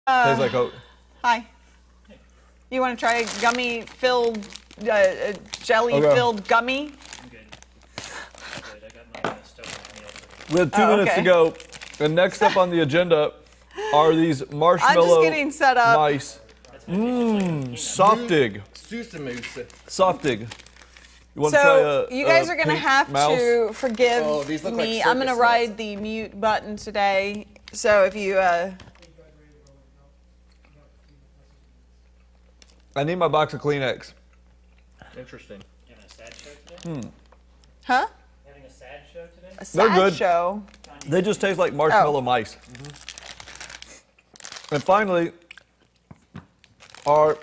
Tastes like Coke. Hi. You want to try a gummy-filled, jelly-filled gummy? I'm good. I got my stove on the We have 2 minutes to go. And next up on the agenda are these marshmallow I'm just getting set up. mice. Softig. Softig. You want to try you guys are going to pink have mouse? to forgive these look me. like I'm going to circus ride nuts. the mute button today. So if you... I need my box of Kleenex. Interesting. You having a sad show today? Huh? Having a sad show today? A They're sad good. show. They just taste like marshmallow mice. And finally, our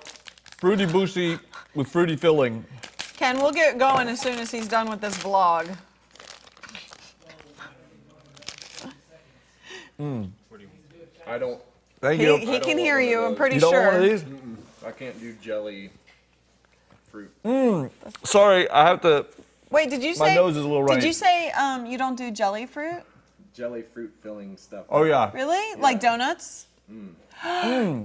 Fruity Boosie with fruity filling. Ken, we'll get going as soon as he's done with this vlog. I don't. Thank you. He can hear you, I'm pretty You don't sure. want one of these? I can't do jelly fruit. Sorry, I have to. Wait, did you say... My nose is a little runny. Did you say you don't do jelly fruit? Jelly fruit filling stuff. Oh, yeah. Really? Like donuts?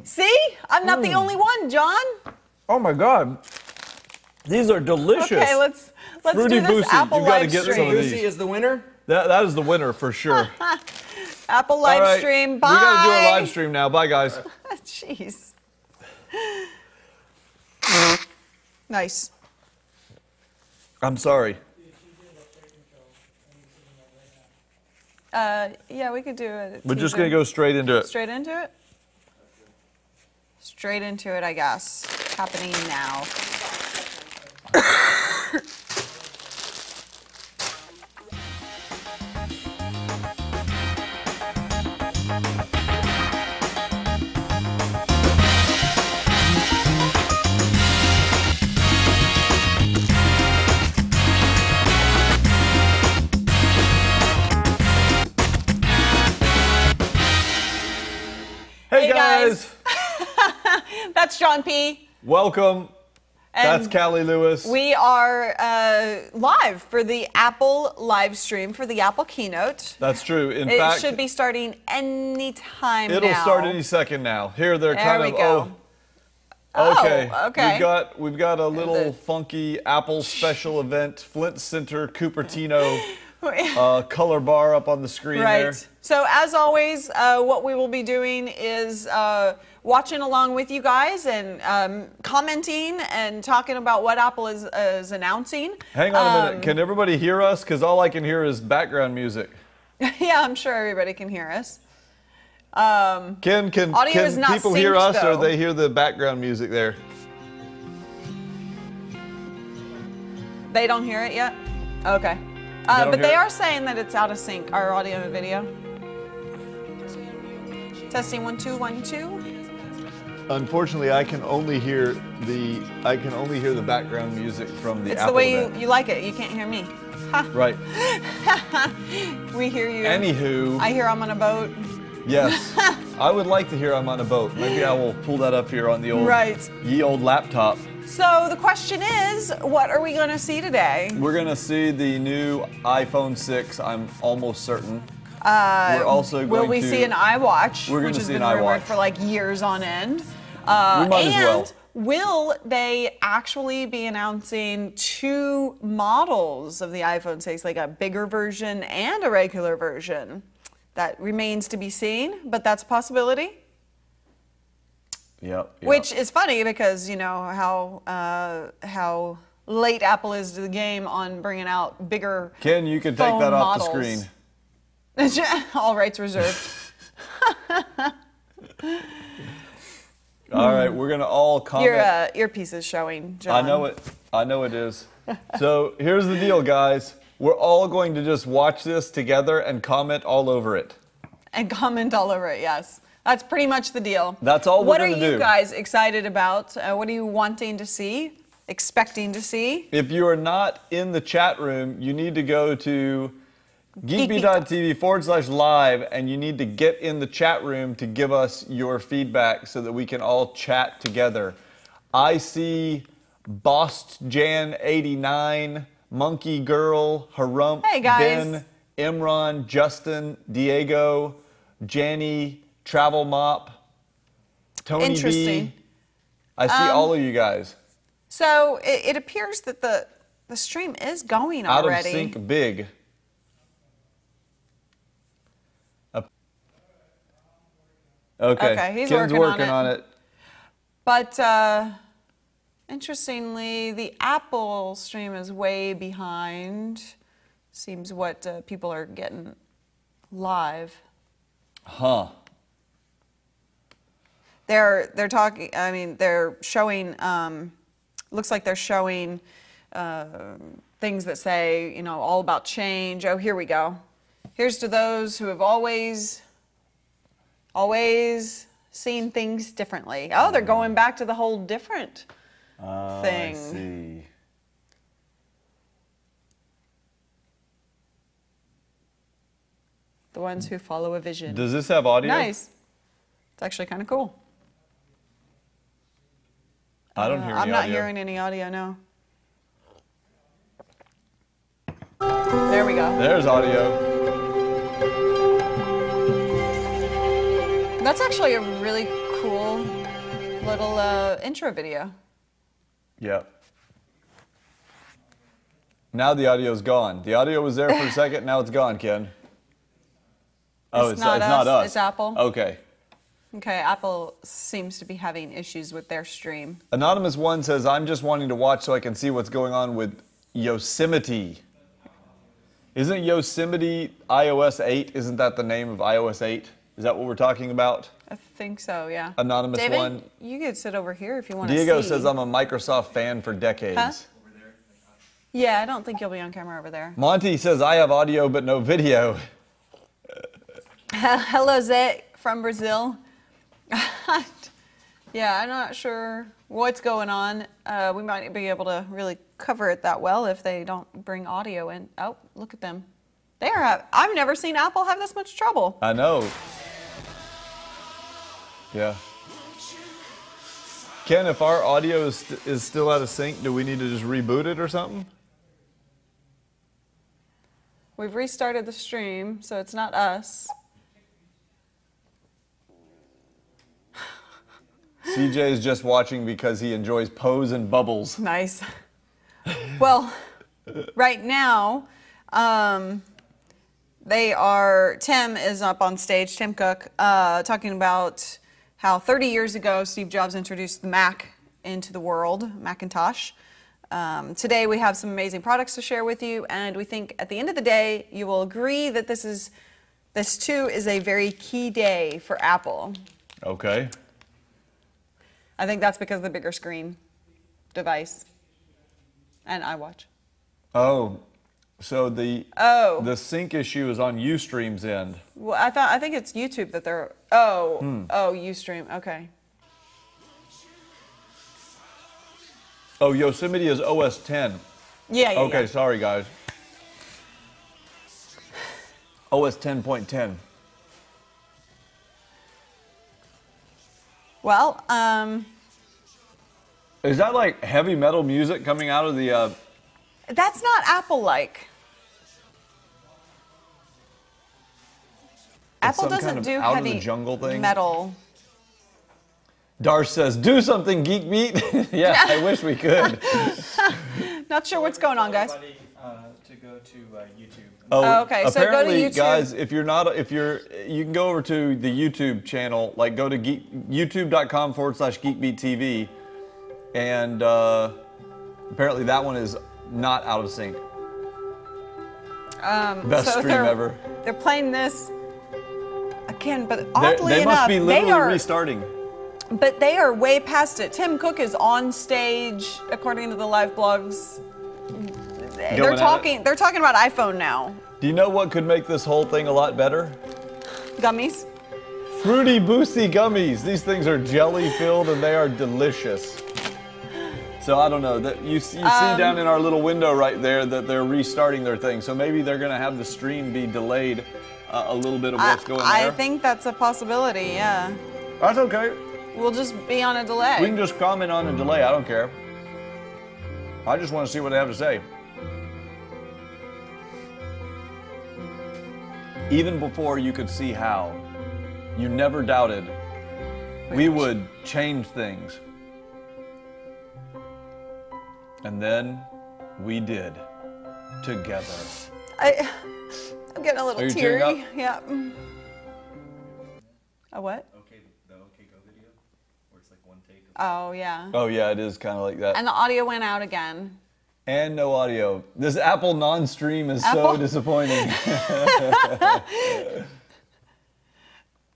See? I'm not the only one, John. Oh, my God. These are delicious. Okay, let's Fruity do this Boosie, Apple you gotta live get some stream. of these. Lucy is the winner. That is the winner for sure. Apple All live right, stream. Bye. We got to do our live stream now. Bye, guys. Jeez. Nice. I'm sorry. Yeah, we could do it. We're just going to go straight into it. Straight into it? Straight into it, I guess. Happening now. Hey, guys. That's John P. Welcome. And That's Callie Lewis. we are live for the Apple live stream for the Apple keynote. That's true. In It fact, should be starting any time it'll now. start any second now. Here they're There kind we of go. okay. Okay. We've got a little funky Apple special event, Flint Center Cupertino color bar up on the screen there. Right. So as always, what we will be doing is watching along with you guys and commenting and talking about what Apple is announcing. Hang on a minute. Can everybody hear us? Because all I can hear is background music. Yeah, I'm sure everybody can hear us. Can Audio is not people hear synced, us or though. they hear the background music there? They don't hear it yet? Okay. don't But hear they it? are saying that it's out of sync, our audio and video. Testing 1 2 1 2. Unfortunately, I can only hear the background music from the It's Apple the way event. you like it. You can't hear me. Right. We hear you. Anywho, I hear I'm on a boat. yes, I would like to hear I'm on a boat. Maybe I will pull that up here on the old ye old laptop. So the question is, what are we going to see today? We're gonna see the new iPhone 6. I'm almost certain. We're also going Will we to see an iWatch, We're gonna which has see been an rumored iWatch. for like years on end? We might as well. And will they actually be announcing 2 models of the iPhone 6, like a bigger version and a regular version? That remains to be seen, but that's a possibility. Yep. Which is funny because you know how late Apple is to the game on bringing out bigger. Ken, you can take phone that off models. the screen. All rights reserved. All right, we're gonna all comment. Your earpiece is showing, John. I know it. I know it is. So here's the deal, guys. We're all going to just watch this together and comment all over it. And comment all over it. Yes, that's pretty much the deal. That's all we're What gonna are you do. guys excited about? What are you wanting to see? Expecting to see? If you are not in the chat room, you need to go to GeekBeat. geekbeat.tv/live and you need to get in the chat room to give us your feedback so that we can all chat together. I see BostJan89, Monkey Girl, Harumph, Hey, guys. Ben, Imran, Justin, Diego, Janny, Travel Mop, Tony Interesting. B. I see all of you guys. So it appears that the stream is going Out already. of sync big. Okay, he's Ken's working on it. But interestingly, the Apple stream is way behind. Seems what people are getting live. Huh. They're talking. I mean, they're showing. Looks like they're showing things that say, you know, all about change. Oh, here we go. Here's to those who have always seen things differently. Oh, they're going back to the whole different thing. I see. The ones who follow a vision. Does this have audio? Nice. It's actually kind of cool. I don't hear any I'm not audio. hearing any audio, no. There we go. There's audio. That's actually a really cool little intro video. Yep. Now the audio's gone. The audio was there for a second, now it's gone, Ken. Oh, it's not us. It's Apple. Okay. Okay, Apple seems to be having issues with their stream. Anonymous One says, I'm just wanting to watch so I can see what's going on with Yosemite. Isn't Yosemite iOS 8? Isn't that the name of iOS 8? Is that what we're talking about? I think so, yeah. Anonymous David, One. you could sit over here if you want to see. Diego says, I'm a Microsoft fan for decades. Huh? Yeah, I don't think you'll be on camera over there. Monty says, I have audio but no video. Hello, Zé from Brazil. Yeah, I'm not sure what's going on. We might be able to really cover it that well if they don't bring audio in. Oh, look at them. I've never seen Apple have this much trouble. I know. Yeah. Ken, if our audio is still out of sync, do we need to just reboot it or something? We've restarted the stream, so it's not us. CJ is just watching because he enjoys Pose and Bubbles. Nice. Well, right now, Tim is up on stage, Tim Cook, talking about how 30 years ago Steve Jobs introduced the Mac into the world, Macintosh. Today we have some amazing products to share with you, and we think at the end of the day you will agree that this too is a very key day for Apple. Okay. I think that's because of the bigger screen device and iWatch. Oh, so the sync issue is on Ustream's end. Well, I think it's YouTube that they're Ustream. Okay. Oh, Yosemite is OS 10. Yeah. Okay, Yeah. sorry guys. OS 10.10. Well, Is that like heavy metal music coming out of the? that's not Apple-like. Apple some doesn't kind of do out of the heavy jungle thing? metal. Darsh says, "Do something, Geek Beat." Yeah, I wish we could. Not sure what's going on, guys. Everybody, to go to YouTube. Oh, okay, so go to apparently, YouTube. guys, you can go over to the YouTube channel, like go to youtube.com/GeekBeat TV, and apparently that one is not out of sync. Best so stream ever. They're playing this again, but oddly They enough, must be literally restarting. But they are way past it. Tim Cook is on stage, according to the live blogs. They're talking about iPhone now. Do you know what could make this whole thing a lot better? Gummies. Fruity Boosty gummies. These things are jelly filled and they are delicious. So I don't know. You see down in our little window right there that they're restarting their thing. So maybe they're going to have the stream be delayed a little bit of what's going there. I think that's a possibility, yeah. That's okay. We'll just be on a delay. We can just comment on a delay. I don't care. I just want to see what they have to say. Even before you could see how, you never doubted we would change things. And then we did. Together. I'm getting a little Are you tearing teary. up? Yeah. A what? Okay, the OK Go video, where it's like one take. Oh, yeah. Oh yeah, it is kind of like that. And the audio went out again. And no audio. This Apple non-stream is Apple? so disappointing.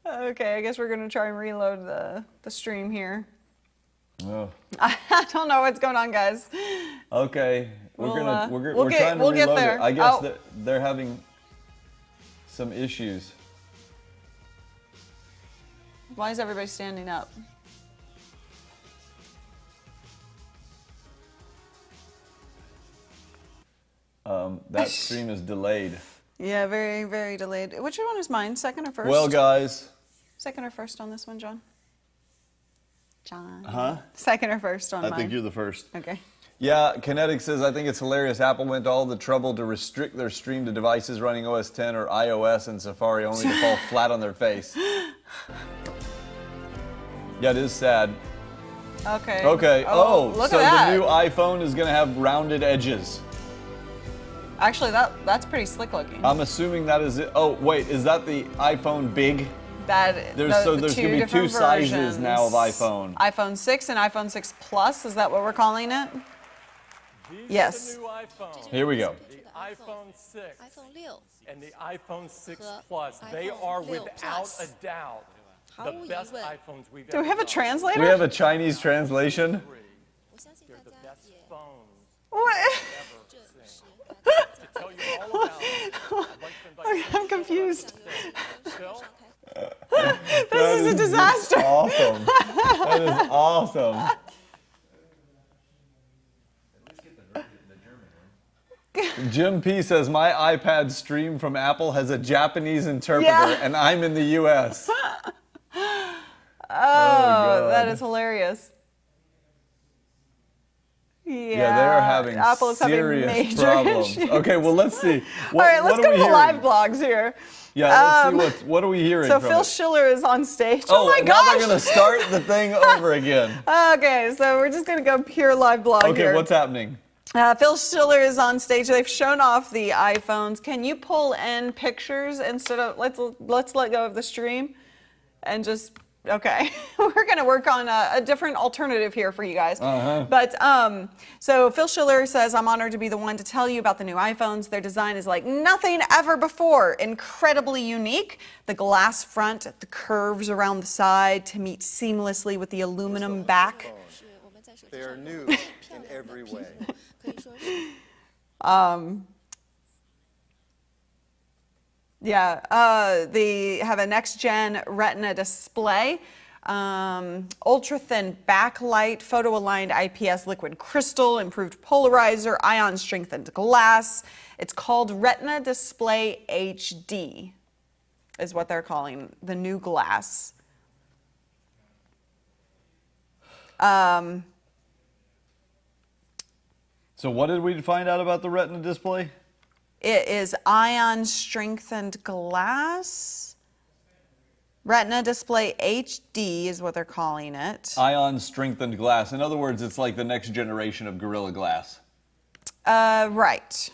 Okay, I guess we're gonna try and reload the stream here. Oh. I don't know what's going on, guys. Okay, we're trying to we'll reload get there. it. I guess Oh. that they're having some issues. Why is everybody standing up? That stream is delayed. Yeah, very, very delayed. Which one is mine? Second or first? Well, guys. Second or first on this one, John? John. Huh? Second or first on I mine? think you're the first. Okay. Yeah, Kinetic says, I think it's hilarious. Apple went to all the trouble to restrict their stream to devices running OS X or iOS and Safari only to fall flat on their face. Yeah, it is sad. Okay. Okay. Oh, look so at that. the new iPhone is going to have rounded edges. Actually, that's pretty slick looking. I'm assuming that is it. Oh, wait, is that the iPhone Big? There's there's going to be two sizes versions. now of iPhone. iPhone 6 and iPhone 6 Plus, is that what we're calling it? Yes. The new iPhone, Here we go. the iPhone 6 iPhone 6 and the iPhone 6 和 Plus, they iPhone are 6 without Plus a doubt the 毫无疑 best 问 iPhones we've Do ever we have a done. translator? We have a Chinese translation. 我相信 They're 大 the 家 best 也 phones What? ever 这 seen. 是大家在 To tell you all about it, I'd like to invite I'm confused. Phil. This is a disaster. Awesome. That is awesome. Jim P says, my iPad stream from Apple has a Japanese interpreter Yeah. and I'm in the US. Oh, God. that is hilarious. Yeah, they're having Apple is having serious major problems. issues. Okay, well, let's see. What, All right, let's what go are to we the live hearing? blogs here. Yeah, let's see what are we hearing So from Phil it? Schiller is on stage. Oh, Oh my now they're gosh! going to start the thing over again. Okay, so we're just gonna go pure live blog Okay, here. what's happening? Phil Schiller is on stage. They've shown off the iPhones. Can you pull in pictures instead of let's let go of the stream and just okay. We're gonna work on a different alternative here for you guys. But so Phil Schiller says, I'm honored to be the one to tell you about the new iPhones. Their design is like nothing ever before. Incredibly unique. The glass front, the curves around the side to meet seamlessly with the aluminum back. 是我们在手机 They 上 are 用 new 的 in every way. 可以说是 Yeah, they have a next-gen Retina display, ultra-thin backlight, photo-aligned IPS liquid crystal, improved polarizer, ion-strengthened glass. It's called Retina Display HD, is what they're calling the new glass. So what did we find out about the Retina display? It is ion-strengthened glass. Retina Display HD is what they're calling it. Ion strengthened glass. In other words, it's like the next generation of Gorilla Glass. Right.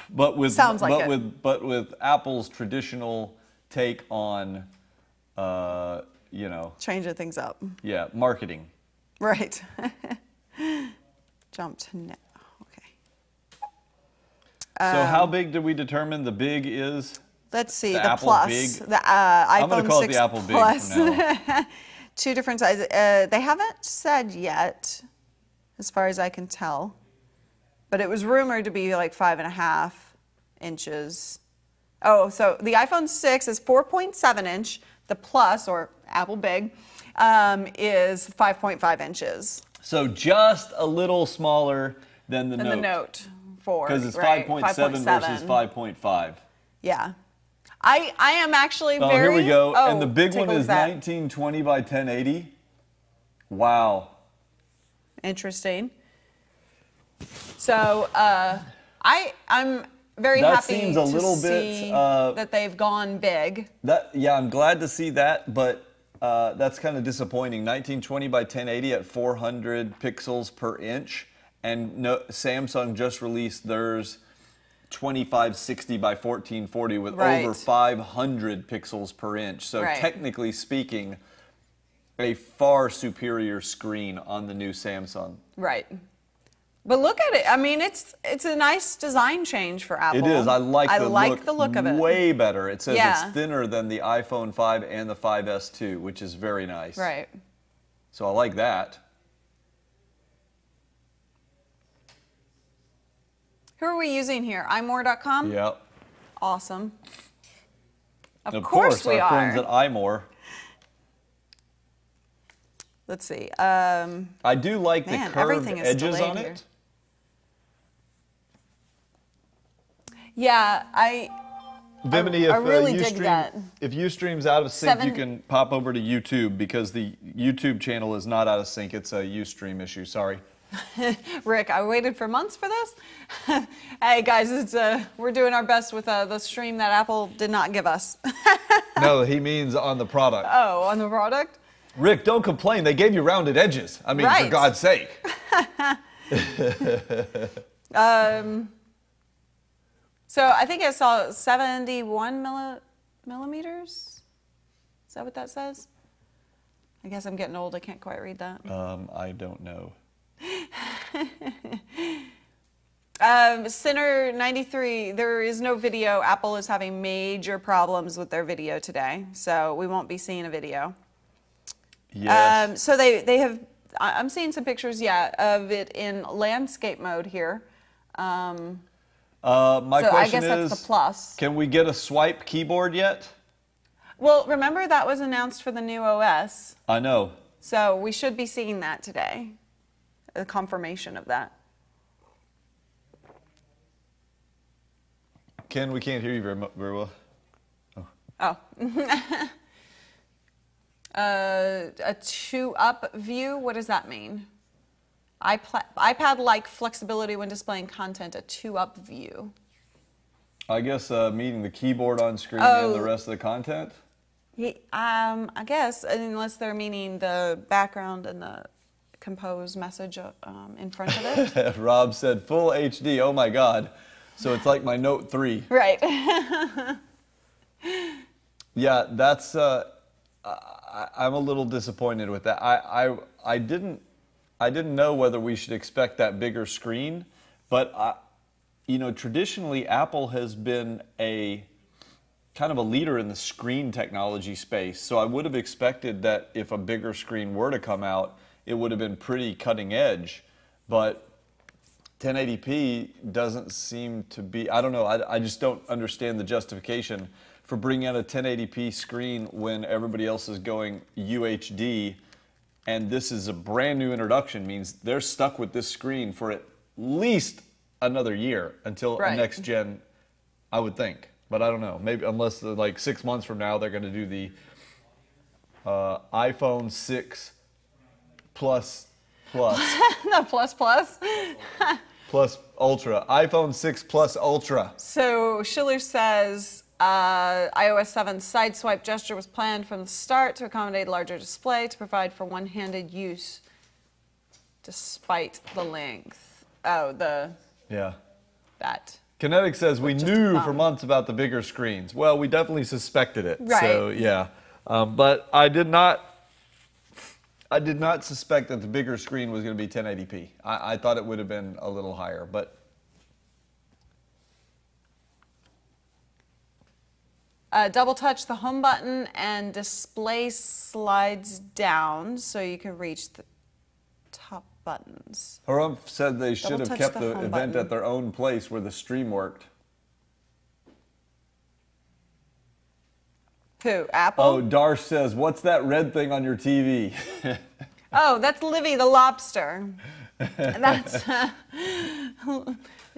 But with Sounds like it. but with Apple's traditional take on you know, Changing things up. yeah, marketing. Right. Jump to now. Okay. So how big did we determine the big is? Let's see. The The Apple Plus. Big? The I'm gonna iPhone call it 6 the Apple Big Plus. from now. Two different sizes. They haven't said yet, as far as I can tell. But it was rumored to be like 5.5 inches. Oh, so the iPhone 6 is 4.7 inch. The Plus, or Apple Big, is 5.5 inches. So just a little smaller than the And Note. the Note 4. Because it's right? 5.7 versus 5.5. Yeah. I am actually Oh, very... here we go. Oh, And the big take a one look is at that. 1920 by 1080. Wow. Interesting. So I'm very That happy seems a to little bit, see that they've gone big. Yeah, I'm glad to see that, but That's kind of disappointing. 1920 by 1080 at 400 pixels per inch, and Samsung just released theirs 2560 by 1440 with over 500 pixels per inch. So technically speaking, a far superior screen on the new Samsung. Right. But look at it. I mean, it's a nice design change for Apple. It is. I like the look of it. Way better. It says it's thinner than the iPhone 5 and the 5S 2, which is very nice. Right. So I like that. Who are we using here? imore.com? Yep. Awesome. Of course we our are. friends at iMore. Let's see. I do like the curved edges on here. it. Yeah, I really dig that. If Ustream's out of sync, you can pop over to YouTube because the YouTube channel is not out of sync. It's a Ustream issue. Sorry. Rick, I waited for months for this. Hey guys, we're doing our best with the stream that Apple did not give us. No, he means on the product. Oh, on the product? Rick, don't complain. They gave you rounded edges. I mean, for God's sake. So I think I saw 71 millimeters. Is that what that says? I guess I'm getting old. I can't quite read that. I don't know. Sinner 93, there is no video. Apple is having major problems with their video today, so we won't be seeing a video. Yes. So they have, I'm seeing some pictures, of it in landscape mode here. My so question I guess is, that's the plus. Can we get a swipe keyboard yet? Well, remember that was announced for the new OS. I know. So we should be seeing that today, a confirmation of that. Ken, we can't hear you very well. Oh. A 2-up view, what does that mean? iPad-like flexibility when displaying content, a 2-up view. I guess meaning the keyboard on screen and the rest of the content? I guess, unless they're meaning the background and the compose message in front of it. Rob said full HD, oh my God. So it's like my Note 3. Right. Yeah, that's, I'm a little disappointed with that. I didn't know whether we should expect that bigger screen, but traditionally Apple has been a kind of a leader in the screen technology space. So I would have expected that if a bigger screen were to come out, it would have been pretty cutting edge. But 1080p doesn't seem to be, I don't know, I just don't understand the justification for bringing out a 1080p screen when everybody else is going UHD, and this is a brand new introduction, means they're stuck with this screen for at least another year until next gen, I would think. But I don't know, maybe unless like 6 months from now they're going to do the iPhone 6 Plus. The plus. Plus Ultra. iPhone 6 Plus Ultra. So Schiller says iOS 7 side swipe gesture was planned from the start to accommodate a larger display to provide for one-handed use despite the length. Oh, that. Kinetic says we knew for months about the bigger screens. Well, we definitely suspected it. Right. So yeah, but I did not suspect that the bigger screen was going to be 1080p. I thought it would have been a little higher, but. Double touch the home button and display slides down so you can reach the top buttons. Harumph said they should have kept the event button at their own place where the stream worked. Who, Apple? Oh, Darsh says, what's that red thing on your TV? Oh, that's Livy the lobster. That's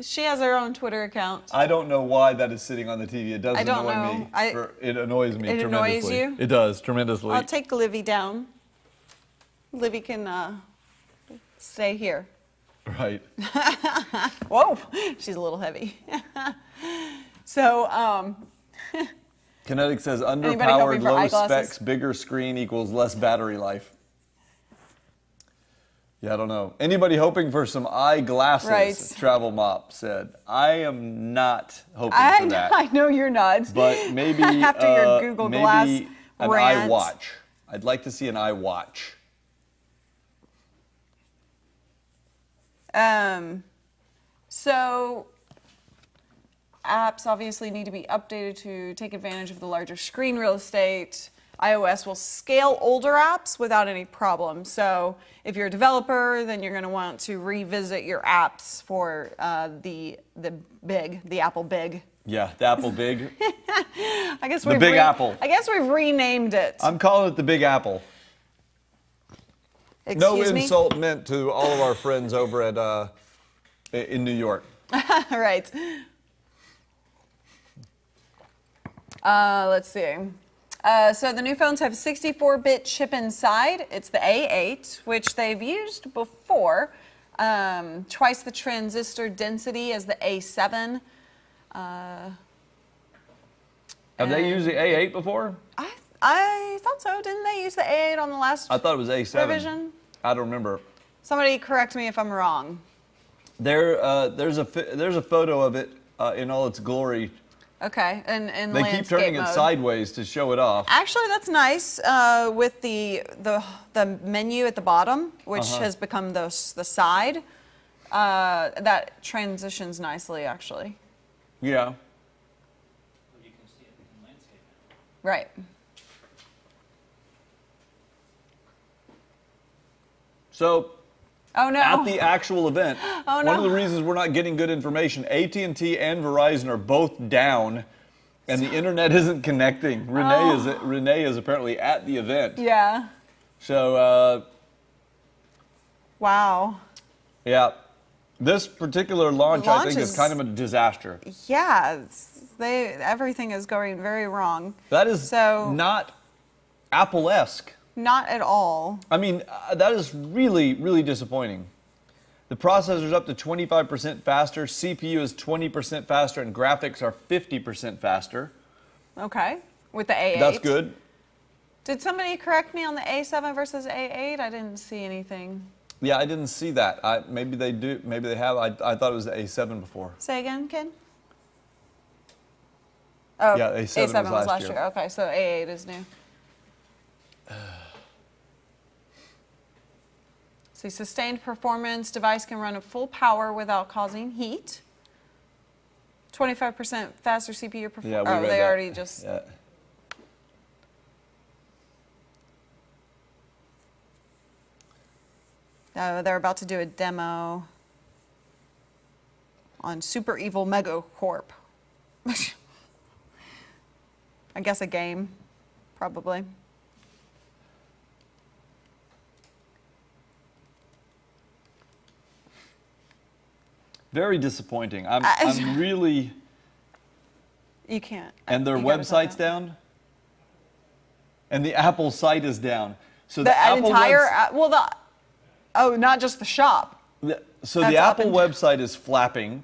she has her own Twitter account. I don't know why that is sitting on the TV. It does annoy me. It annoys me tremendously. It annoys you? It does, tremendously. I'll take Livy down. Livy can stay here. Right. Whoa, she's a little heavy. So, Kinetic says hoping underpowered, for low eyeglasses? specs, bigger screen equals less battery life. Yeah, I don't know. Anybody hoping for some eyeglasses? Right. Travel Mop said. I am not hoping for I that. know you're not. But maybe After your Google Glass maybe an rant. iWatch. I'd like to see an iWatch. So apps obviously need to be updated to take advantage of the larger screen real estate. iOS will scale older apps without any problem. So if you're a developer, then you're going to want to revisit your apps for the Apple Big. Yeah, the Apple Big. I guess The Big Apple. I guess we've renamed it. I'm calling it the Big Apple. No Excuse me? insult meant to all of our friends over at in New York. Right. Let's see. So the new phones have 64-bit chip inside. It's the A8, which they've used before. Twice the transistor density as the A7. Have they used the A8 before? I thought so. Didn't they use the A8 on the last I thought it was A7. revision? I don't remember. Somebody correct me if I'm wrong. There's a photo of it in all its glory. Okay, and They keep landscape turning it mode. sideways to show it off. Actually, that's nice with the menu at the bottom, which Uh-huh. has become the side. That transitions nicely, actually. Yeah. You can see it in landscape. Right. So Oh no. at the actual event, Oh, one of no. the reasons we're not getting good information, AT&T and Verizon are both down, and the internet isn't connecting. Renee is apparently at the event. Yeah. So Wow. yeah, this particular launch I think is is- kind of a disaster. Yeah. Everything is going very wrong. That is So- not Apple-esque. Not at all. I mean, that is really, really disappointing. The processor's up to 25% faster, CPU is 20% faster, and graphics are 50% faster. Okay. With the A8. That's good. Did somebody correct me on the A7 versus A8? I didn't see anything. Yeah, I didn't see that. Maybe they do. Maybe they have. I thought it was the A7 before. Say again, Ken? Oh, Yeah, A7 was last year. Okay, so A8 is new. See, sustained performance, device can run at full power without causing heat. 25% faster CPU performance. Yeah, we Oh, read they that. already just. Yeah. They're about to do a demo on Super Evil Megacorp. I guess a game, probably. Very disappointing. I'm really. You can't. And their you gotta tell website's that. down. And the Apple site is down. So The Apple entire, not just the shop. So That's the up Apple and- website is flapping.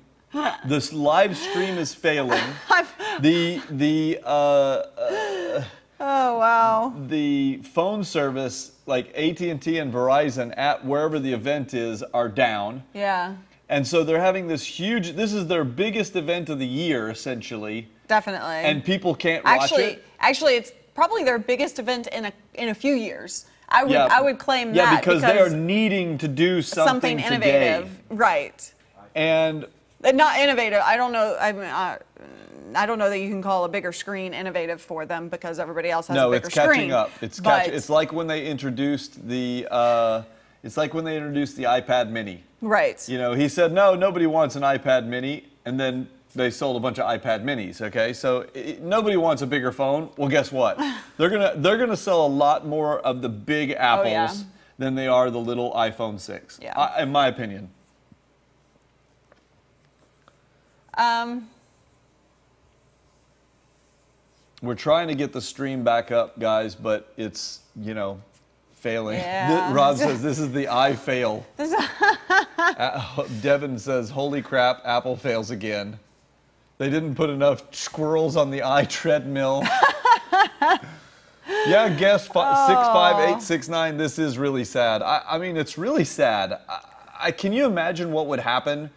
This live stream is failing. Oh wow. The phone service, like AT&T and Verizon, at wherever the event is, are down. Yeah, And so they're having this huge. This is their biggest event of the year, essentially. definitely. And people can't watch it. Actually, it's probably their biggest event in a few years. I would claim yeah, that because they are needing to do something innovative, today. right? And Not innovative. I don't know. I mean, I don't know that you can call a bigger screen innovative for them because everybody else has a no, bigger it's screen. catching up. It's catching. It's like when they introduced the. It's like when they introduced the iPad Mini. Right. You know, he said no, nobody wants an iPad Mini, and then they sold a bunch of iPad Minis. Okay, so nobody wants a bigger phone. Well, guess what? They're gonna sell a lot more of the big apples yeah. than they are the little iPhone 6. Yeah. In my opinion. We're trying to get the stream back up, guys, but it's, failing. Yeah. Rob says this is the I fail. Devin says, holy crap, Apple fails again. They didn't put enough squirrels on the I treadmill. Yeah, guest 65869. This is really sad. I mean, it's really sad. Can you imagine what would happen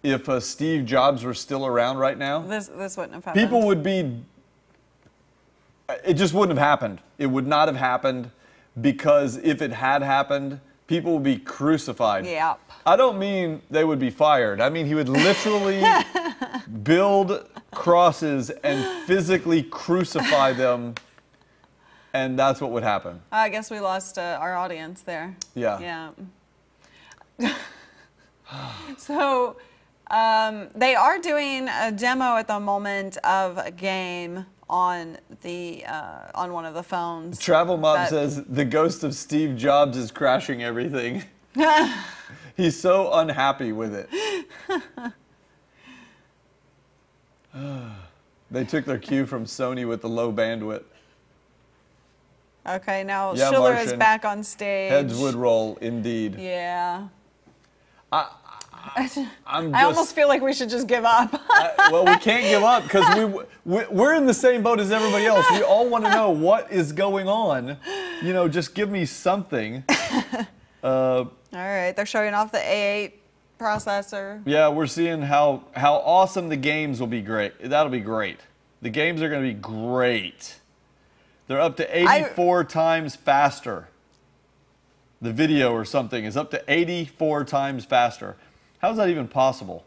if Steve Jobs were still around right now? This wouldn't have happened. People would be. It just wouldn't have happened. It would not have happened because if it had happened, people would be crucified. Yep. I don't mean they would be fired. I mean he would literally build crosses and physically crucify them, and that's what would happen. I guess we lost our audience there. Yeah. Yeah. So they are doing a demo at the moment of a game on the on one of the phones. Travel Mob says the ghost of Steve Jobs is crashing everything. He's so unhappy with it. They took their cue from Sony with the low bandwidth. Okay, now Yeah, Schiller is Martian. back on stage. Heads would roll, indeed. Yeah. I'm I almost feel like we should just give up. well, we can't give up because we're in the same boat as everybody else. We all want to know what is going on. You know, just give me something. All right, they're showing off the A8 processor. Yeah, we're seeing how awesome the games will be. Great. That'll be great. The games are going to be great. They're up to 84 times faster. The video or something is up to 84 times faster. How's that even possible?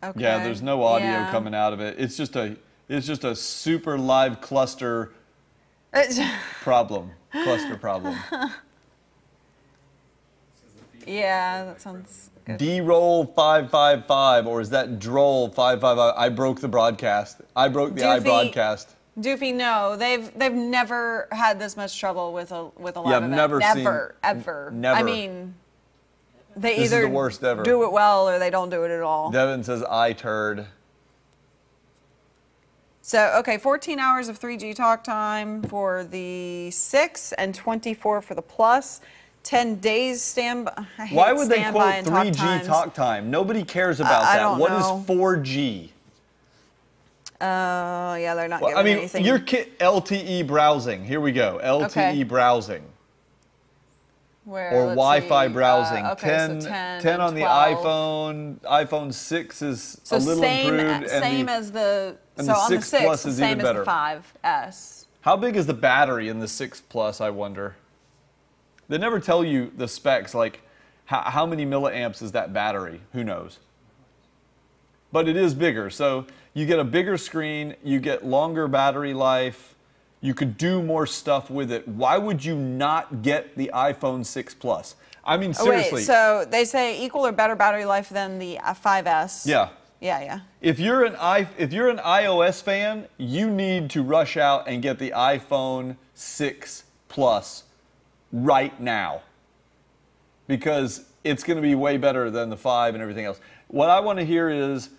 Okay. Yeah, there's no audio Yeah. coming out of it. It's just a super live cluster problem. Cluster problem. Yeah, that sounds good. D-roll 555, or is that droll 555? I broke the broadcast. I broke the iBroadcast. Doofy, no, they've never had this much trouble with a live Yeah, I've event. never seen- ever. never. I mean, they This is either the worst ever. do it well or they don't do it at all. Devin says, I turd. So, okay, 14 hours of 3G talk time for the 6 and 24 for the Plus. 10 days Why would they quote and 3G talk time? Nobody cares about I that. don't What know. is 4G? Yeah, they're not Well, giving I mean, anything. your LTE browsing. Here we go. LTE Okay. browsing. Where, Or let's Wi-Fi see, browsing. okay, 10, so 10 10 and on the 12. iPhone. iPhone 6 is So a little same, improved. same as the, and so the on 6 the 6, Plus is same even better. as the 5S. How big is the battery in the 6 Plus, I wonder? They never tell you the specs, like how many milliamps is that battery? Who knows? But it is bigger, so you get a bigger screen, you get longer battery life, you could do more stuff with it. Why would you not get the iPhone 6 Plus? I mean, seriously. Oh, wait, so they say equal or better battery life than the 5S. Yeah. Yeah. If you're an iOS fan, you need to rush out and get the iPhone 6 Plus right now, because it's going to be way better than the 5 and everything else. What I want to hear is,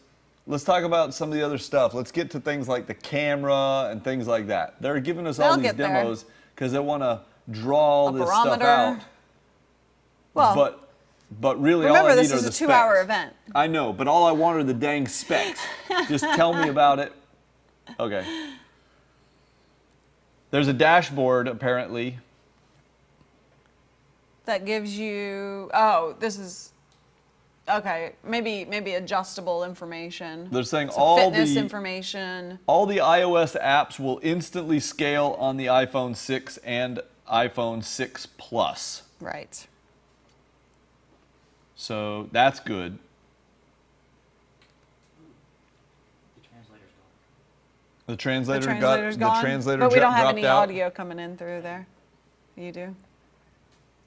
let's talk about some of the other stuff. Let's get to things like the camera and things like that. They're giving us all They'll these get there. demos because they want to draw all this stuff barometer. out. Well, But really, remember, all I need this are is the a specs. 2-hour event. I know, but all I want are the dang specs. Just tell me about it. Okay. There's a dashboard, apparently. that gives you, oh, this is, okay, maybe adjustable information. They're saying So all fitness the information. all the iOS apps will instantly scale on the iPhone 6 and iPhone 6 Plus. Right. So that's good. The translator's gone. The translator The translator's gone, the translator but we don't have dropped any out. audio coming in through there. You do?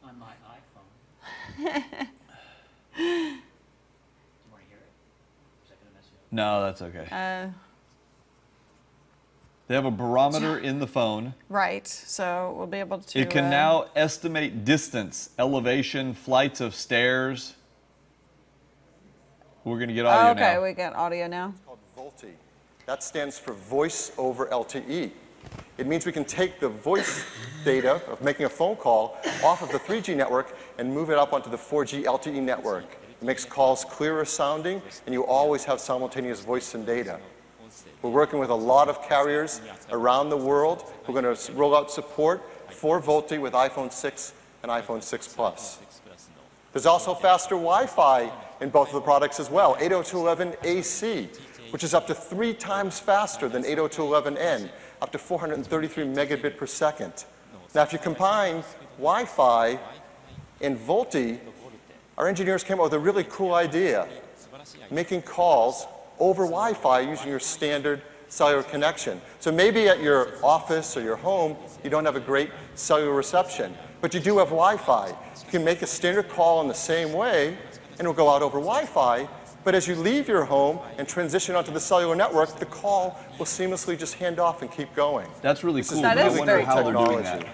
On my iPhone. Do you want to hear it? Is that going to mess you up? No, that's okay. They have a barometer in the phone. Right. So we'll be able to. It can now estimate distance, elevation, flights of stairs. We're going to get audio okay, now. we get audio now. Called VoLTE. That stands for Voice over LTE. It means we can take the voice data of making a phone call off of the 3G network and move it up onto the 4G LTE network. It makes calls clearer sounding, and you always have simultaneous voice and data. We're working with a lot of carriers around the world. We're going to roll out support for VoLTE with iPhone 6 and iPhone 6 Plus. There's also faster Wi-Fi in both of the products as well, 802.11ac, which is up to 3 times faster than 802.11n, up to 433 megabit per second. Now, if you combine Wi-Fi and VoLTE, our engineers came up with a really cool idea, making calls over Wi-Fi using your standard cellular connection. So maybe at your office or your home, you don't have a great cellular reception, but you do have Wi-Fi. You can make a standard call in the same way, and it will go out over Wi-Fi, but as you leave your home and transition onto the cellular network, the call will seamlessly just hand off and keep going. That's really cool. That I is wonder very how cool. they're doing that.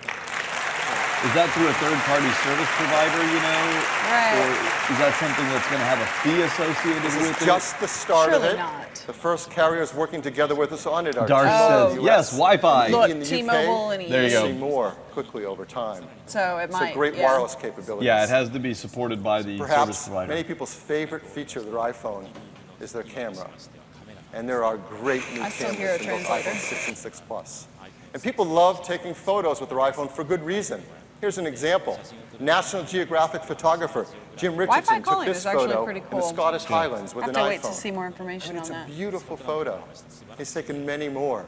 Is that through a third-party service provider, you know? Right. Or is that something that's going to have a fee associated This with is it? just the start of Surely it. not. The first carriers working together with us on it are Darsh T-Mobile says, in the yes, US, Wi-Fi. Look, in the T-Mobile UK. and There you You'll go. see more quickly over time. So it might. So great yeah. wireless capabilities. Yeah, it has to be supported by the service Perhaps provider. many people's favorite feature of their iPhone is their camera. And there are great new I still hear a cameras in both translator. iPhone 6 and 6 Plus. And people love taking photos with their iPhone for good reason. Here's an example. National Geographic photographer Jim Wi-Fi Richardson took calling this is actually photo pretty in cool. the Scottish Highlands with I an have to iPhone. wait to see more information And on it's a that. beautiful photo. He's taken many more.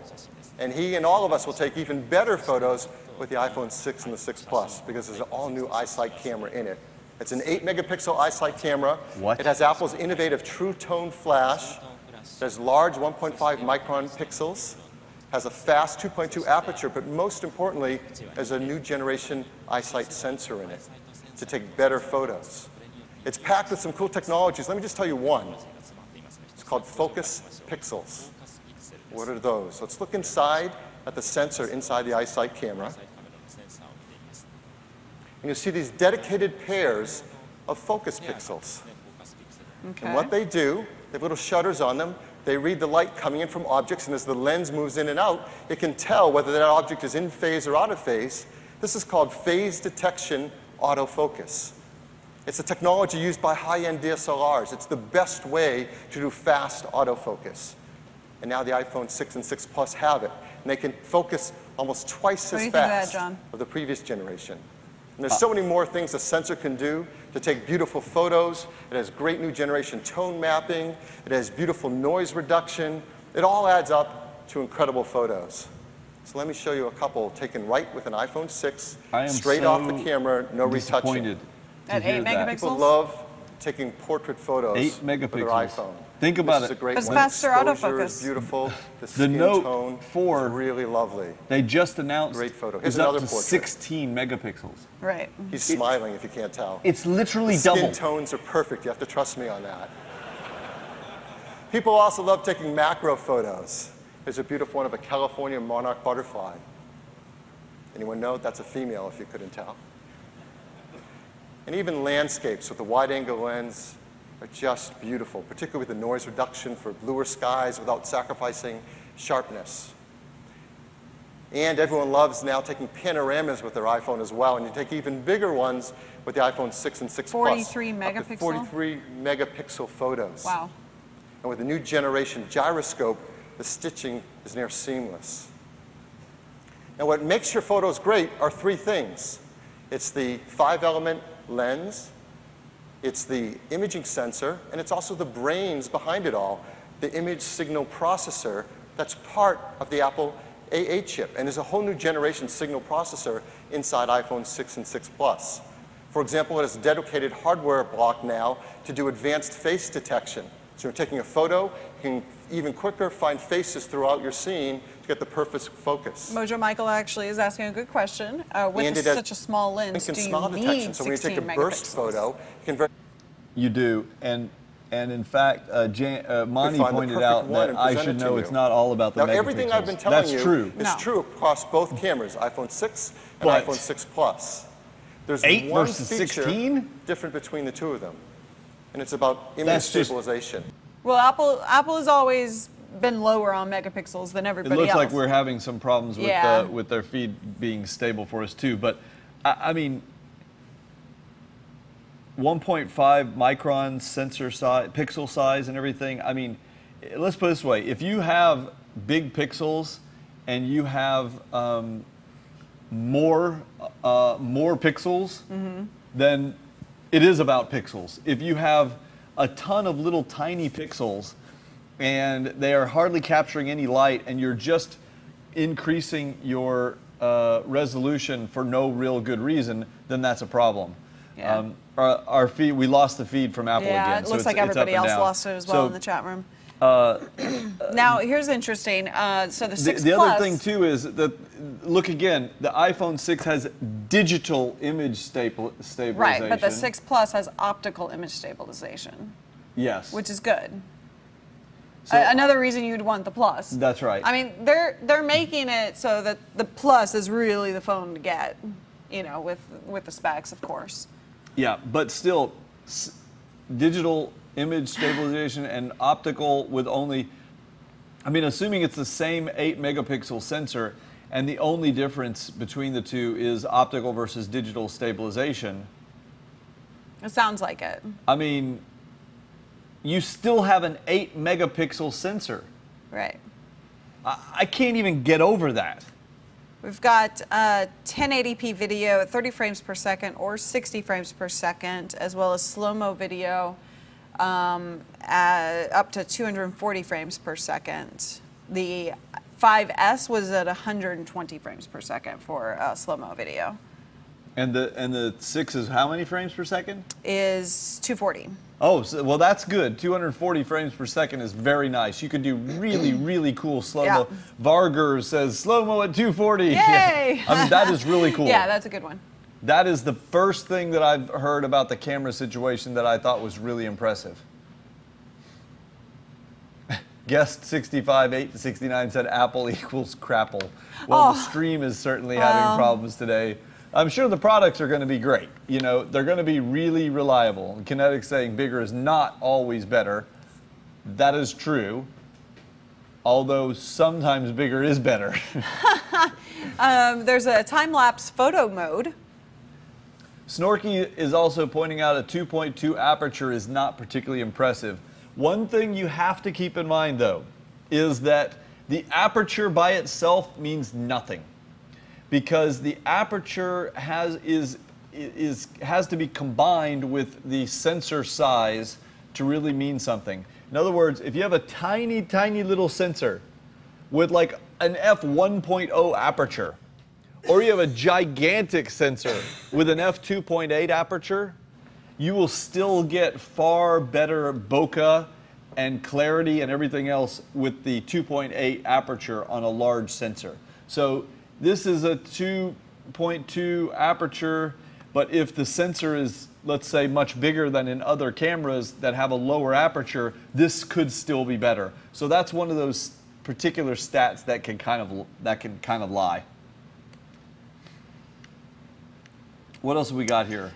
And he and all of us will take even better photos with the iPhone 6 and the 6 Plus because there's an all-new iSight camera in it. It's an 8-megapixel iSight camera. What? It has Apple's innovative True Tone flash. There's large 1.5 micron pixels. Has a fast 2.2 aperture, but most importantly, there's a new generation iSight sensor in it to take better photos. It's packed with some cool technologies. Let me just tell you one. It's called Focus Pixels. What are those? Let's look inside at the sensor inside the iSight camera. And you'll see these dedicated pairs of focus pixels. Okay. And what they do, they have little shutters on them. They read the light coming in from objects, and as the lens moves in and out, it can tell whether that object is in phase or out of phase. This is called phase detection autofocus. It's a technology used by high-end DSLRs. It's the best way to do fast autofocus. And now the iPhone 6 and 6 Plus have it. And they can focus almost twice What do as you think of that, fast John? of the previous generation. And there's so many more things a sensor can do to take beautiful photos. It has great new generation tone mapping. It has beautiful noise reduction. It all adds up to incredible photos. So let me show you a couple taken right with an iPhone 6, I am straight so off the camera, no retouching. disappointed to At hear 8 that. megapixels? People love taking portrait photos 8 with their megapixels. iPhone. Think about This is it. a great It's one. faster Exposure autofocus. is beautiful. The The skin Note tone 4 is really lovely. They just announced Great photo. is Here's up another to portrait. 16 megapixels. Right. He's smiling if you can't tell. It's literally The skin double. tones are perfect. You have to trust me on that. People also love taking macro photos. There's a beautiful one of a California monarch butterfly. Anyone know? That's a female, if you couldn't tell. And even landscapes with a wide-angle lens are just beautiful, particularly with the noise reduction for bluer skies without sacrificing sharpness. And everyone loves now taking panoramas with their iPhone as well, and you take even bigger ones with the iPhone 6 and 6 Plus. 43 up to megapixel? 43 megapixel photos. Wow. And with the new generation gyroscope, the stitching is near seamless. Now, what makes your photos great are 3 things. It's the 5-element lens, it's the imaging sensor, and it's also the brains behind it all, the image signal processor that's part of the Apple AA chip. And there's a whole new generation signal processor inside iPhone 6 and 6 Plus. For example, it has a dedicated hardware block now to do advanced face detection. So you're taking a photo, you can even quicker find faces throughout your scene to get the perfect focus. Mojo Michael actually is asking a good question. With And it has such a small lens, blink and do smile you detection. need So when you 16 take a burst megapixels? photo, you can You do, and in fact, Monty find the pointed perfect out one that and I present should it to know you. it's not all about the Now, megapixels. everything I've been telling That's you true. is No. true across both cameras, iPhone 6 and But iPhone 6 Plus. There's 8 one versus feature 16? different between the two of them, and it's about image That's just- stabilization. Well, Apple has always been lower on megapixels than It everybody looks else. like we're having some problems with Yeah. with their feed being stable for us too. But I mean, 1.5 micron sensor size, pixel size, and everything. I mean, let's put it this way: if you have big pixels and you have more pixels, then it is about pixels. If you have a ton of little tiny pixels and they are hardly capturing any light, and you're just increasing your resolution for no real good reason, then that's a problem. Yeah. Our feed, we lost the feed from Apple again. Yeah, it looks like everybody else lost it as well in the chat room. Now, here's interesting. So the 6 the Plus, other thing too is that, look again, the iPhone 6 has digital image stabilization. right, but the 6 Plus has optical image stabilization, Yes. which is good. So- Another reason you'd want the Plus. That's right. I mean, they're making it so that the Plus is really the phone to get, you know, with the specs, of course. Yeah, but still, digital image stabilization and optical with only, I mean, assuming it's the same 8 megapixel sensor, and the only difference between the two is optical versus digital stabilization. It sounds like it. I mean, you still have an 8 megapixel sensor. Right. I can't even get over that. We've got 1080p video at 30 frames per second or 60 frames per second, as well as slow-mo video at up to 240 frames per second. The 5S was at 120 frames per second for slow-mo video. And the 6 is how many frames per second? Is 240. Oh, so, well, that's good. 240 frames per second is very nice. You could do really, really cool slow-mo. Yeah. Varger says slow-mo at 240. Yay! Yeah. I mean, that is really cool. Yeah, that's a good one. That is the first thing that I've heard about the camera situation that I thought was really impressive. Guest 65-8-69 said Apple equals crapple. Well, the stream is certainly having problems today. I'm sure the products are going to be great. You know, they're going to be really reliable. Kinetic saying bigger is not always better. That is true. Although sometimes bigger is better. There's a time-lapse photo mode. Snorky is also pointing out a 2.2 aperture is not particularly impressive. One thing you have to keep in mind, though, is that the aperture by itself means nothing, because the aperture has to be combined with the sensor size to really mean something. In other words, if you have a tiny, tiny little sensor with like an f1.0 aperture, or you have a gigantic sensor with an f2.8 aperture, you will still get far better bokeh and clarity and everything else with the 2.8 aperture on a large sensor. So this is a 2.2 aperture, but if the sensor is, let's say, much bigger than in other cameras that have a lower aperture, this could still be better. So that's one of those particular stats that can kind of lie. What else have we got here?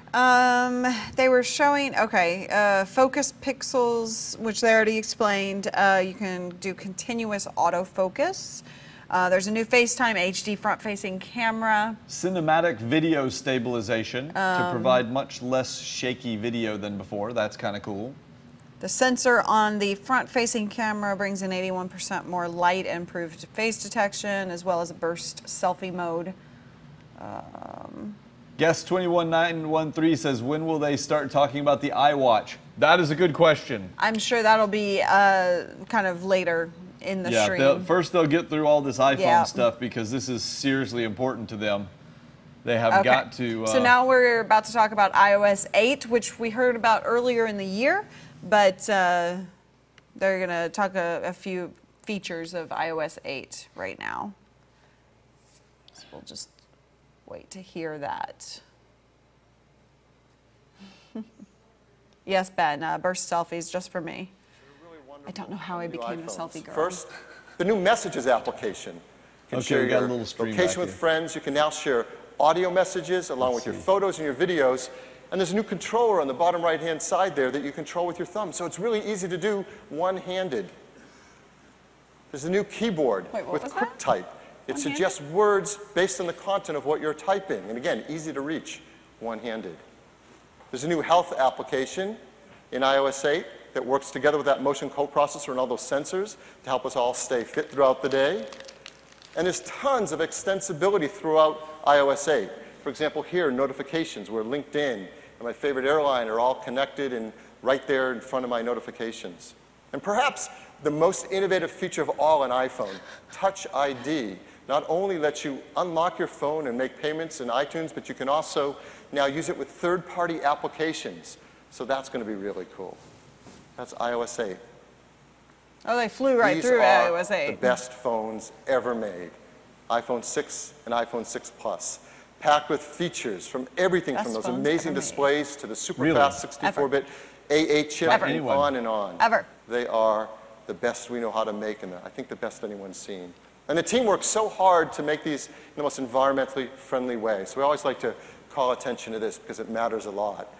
They were showing, focus pixels, which they already explained. You can do continuous autofocus. There's a new FaceTime HD front-facing camera. Cinematic video stabilization to provide much less shaky video than before. That's kind of cool. The sensor on the front-facing camera brings in 81% more light and improved face detection, as well as a burst selfie mode. Guest 21913 says, when will they start talking about the iWatch? That is a good question. I'm sure that'll be kind of later in the stream. First they'll get through all this iPhone stuff, because this is seriously important to them. They have got to... So now we're about to talk about iOS 8, which we heard about earlier in the year, but they're going to talk a few features of iOS 8 right now. So we'll just wait to hear that. Yes, Ben, burst selfies just for me. I don't know how I became a selfie girl. First, the new Messages application. You can share we got a your little stream location back with here. friends. You can now share audio messages along with your photos and your videos. And there's a new controller on the bottom right-hand side there that you control with your thumb. So it's really easy to do one-handed. There's a new keyboard with QuickType. It suggests words based on the content of what you're typing. And again, easy to reach one-handed. There's a new health application in iOS 8 that works together with that motion coprocessor and all those sensors to help us all stay fit throughout the day. And there's tons of extensibility throughout iOS 8. For example, here, notifications, where LinkedIn and my favorite airline are all connected and right there in front of my notifications. And perhaps the most innovative feature of all in iPhone, Touch ID, not only lets you unlock your phone and make payments in iTunes, but you can also now use it with third-party applications. So that's going to be really cool. That's iOS 8. Oh, they flew right These through are iOS 8. the best phones ever made. iPhone 6 and iPhone 6 Plus. Packed with features from everything Best from those phones amazing ever made. displays to the super Really? fast 64-bit A8 chip Ever. and Anyone. on and on. Ever. They are the best we know how to make, and I think the best anyone's seen. And the team works so hard to make these in the most environmentally friendly way. So we always like to call attention to this because it matters a lot.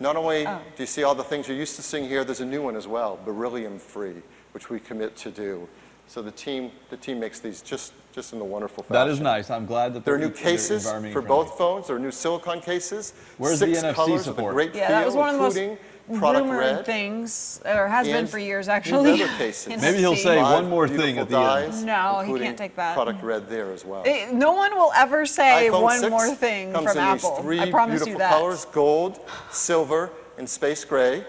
Not only do you see all the things you're used to seeing here, there's a new one as well, beryllium-free, which we commit to do. So the team makes these just in a wonderful fashion. That is nice. I'm glad that There are they're new cases environmentally for friendly. both phones. There are new silicone cases. Where's 6 the NFC colors support? with a great Yeah, feel, that was one of the most including product rumored red. things, or has been and for years new actually. leather cases. in Maybe he'll NFC. say Five one more thing beautiful at the end. dyes, No, he including can't take that. product red there as well. No one will ever say iPhone one 6 more thing comes from in Apple. these 3 I promise beautiful you that. colors, gold, silver, and space gray.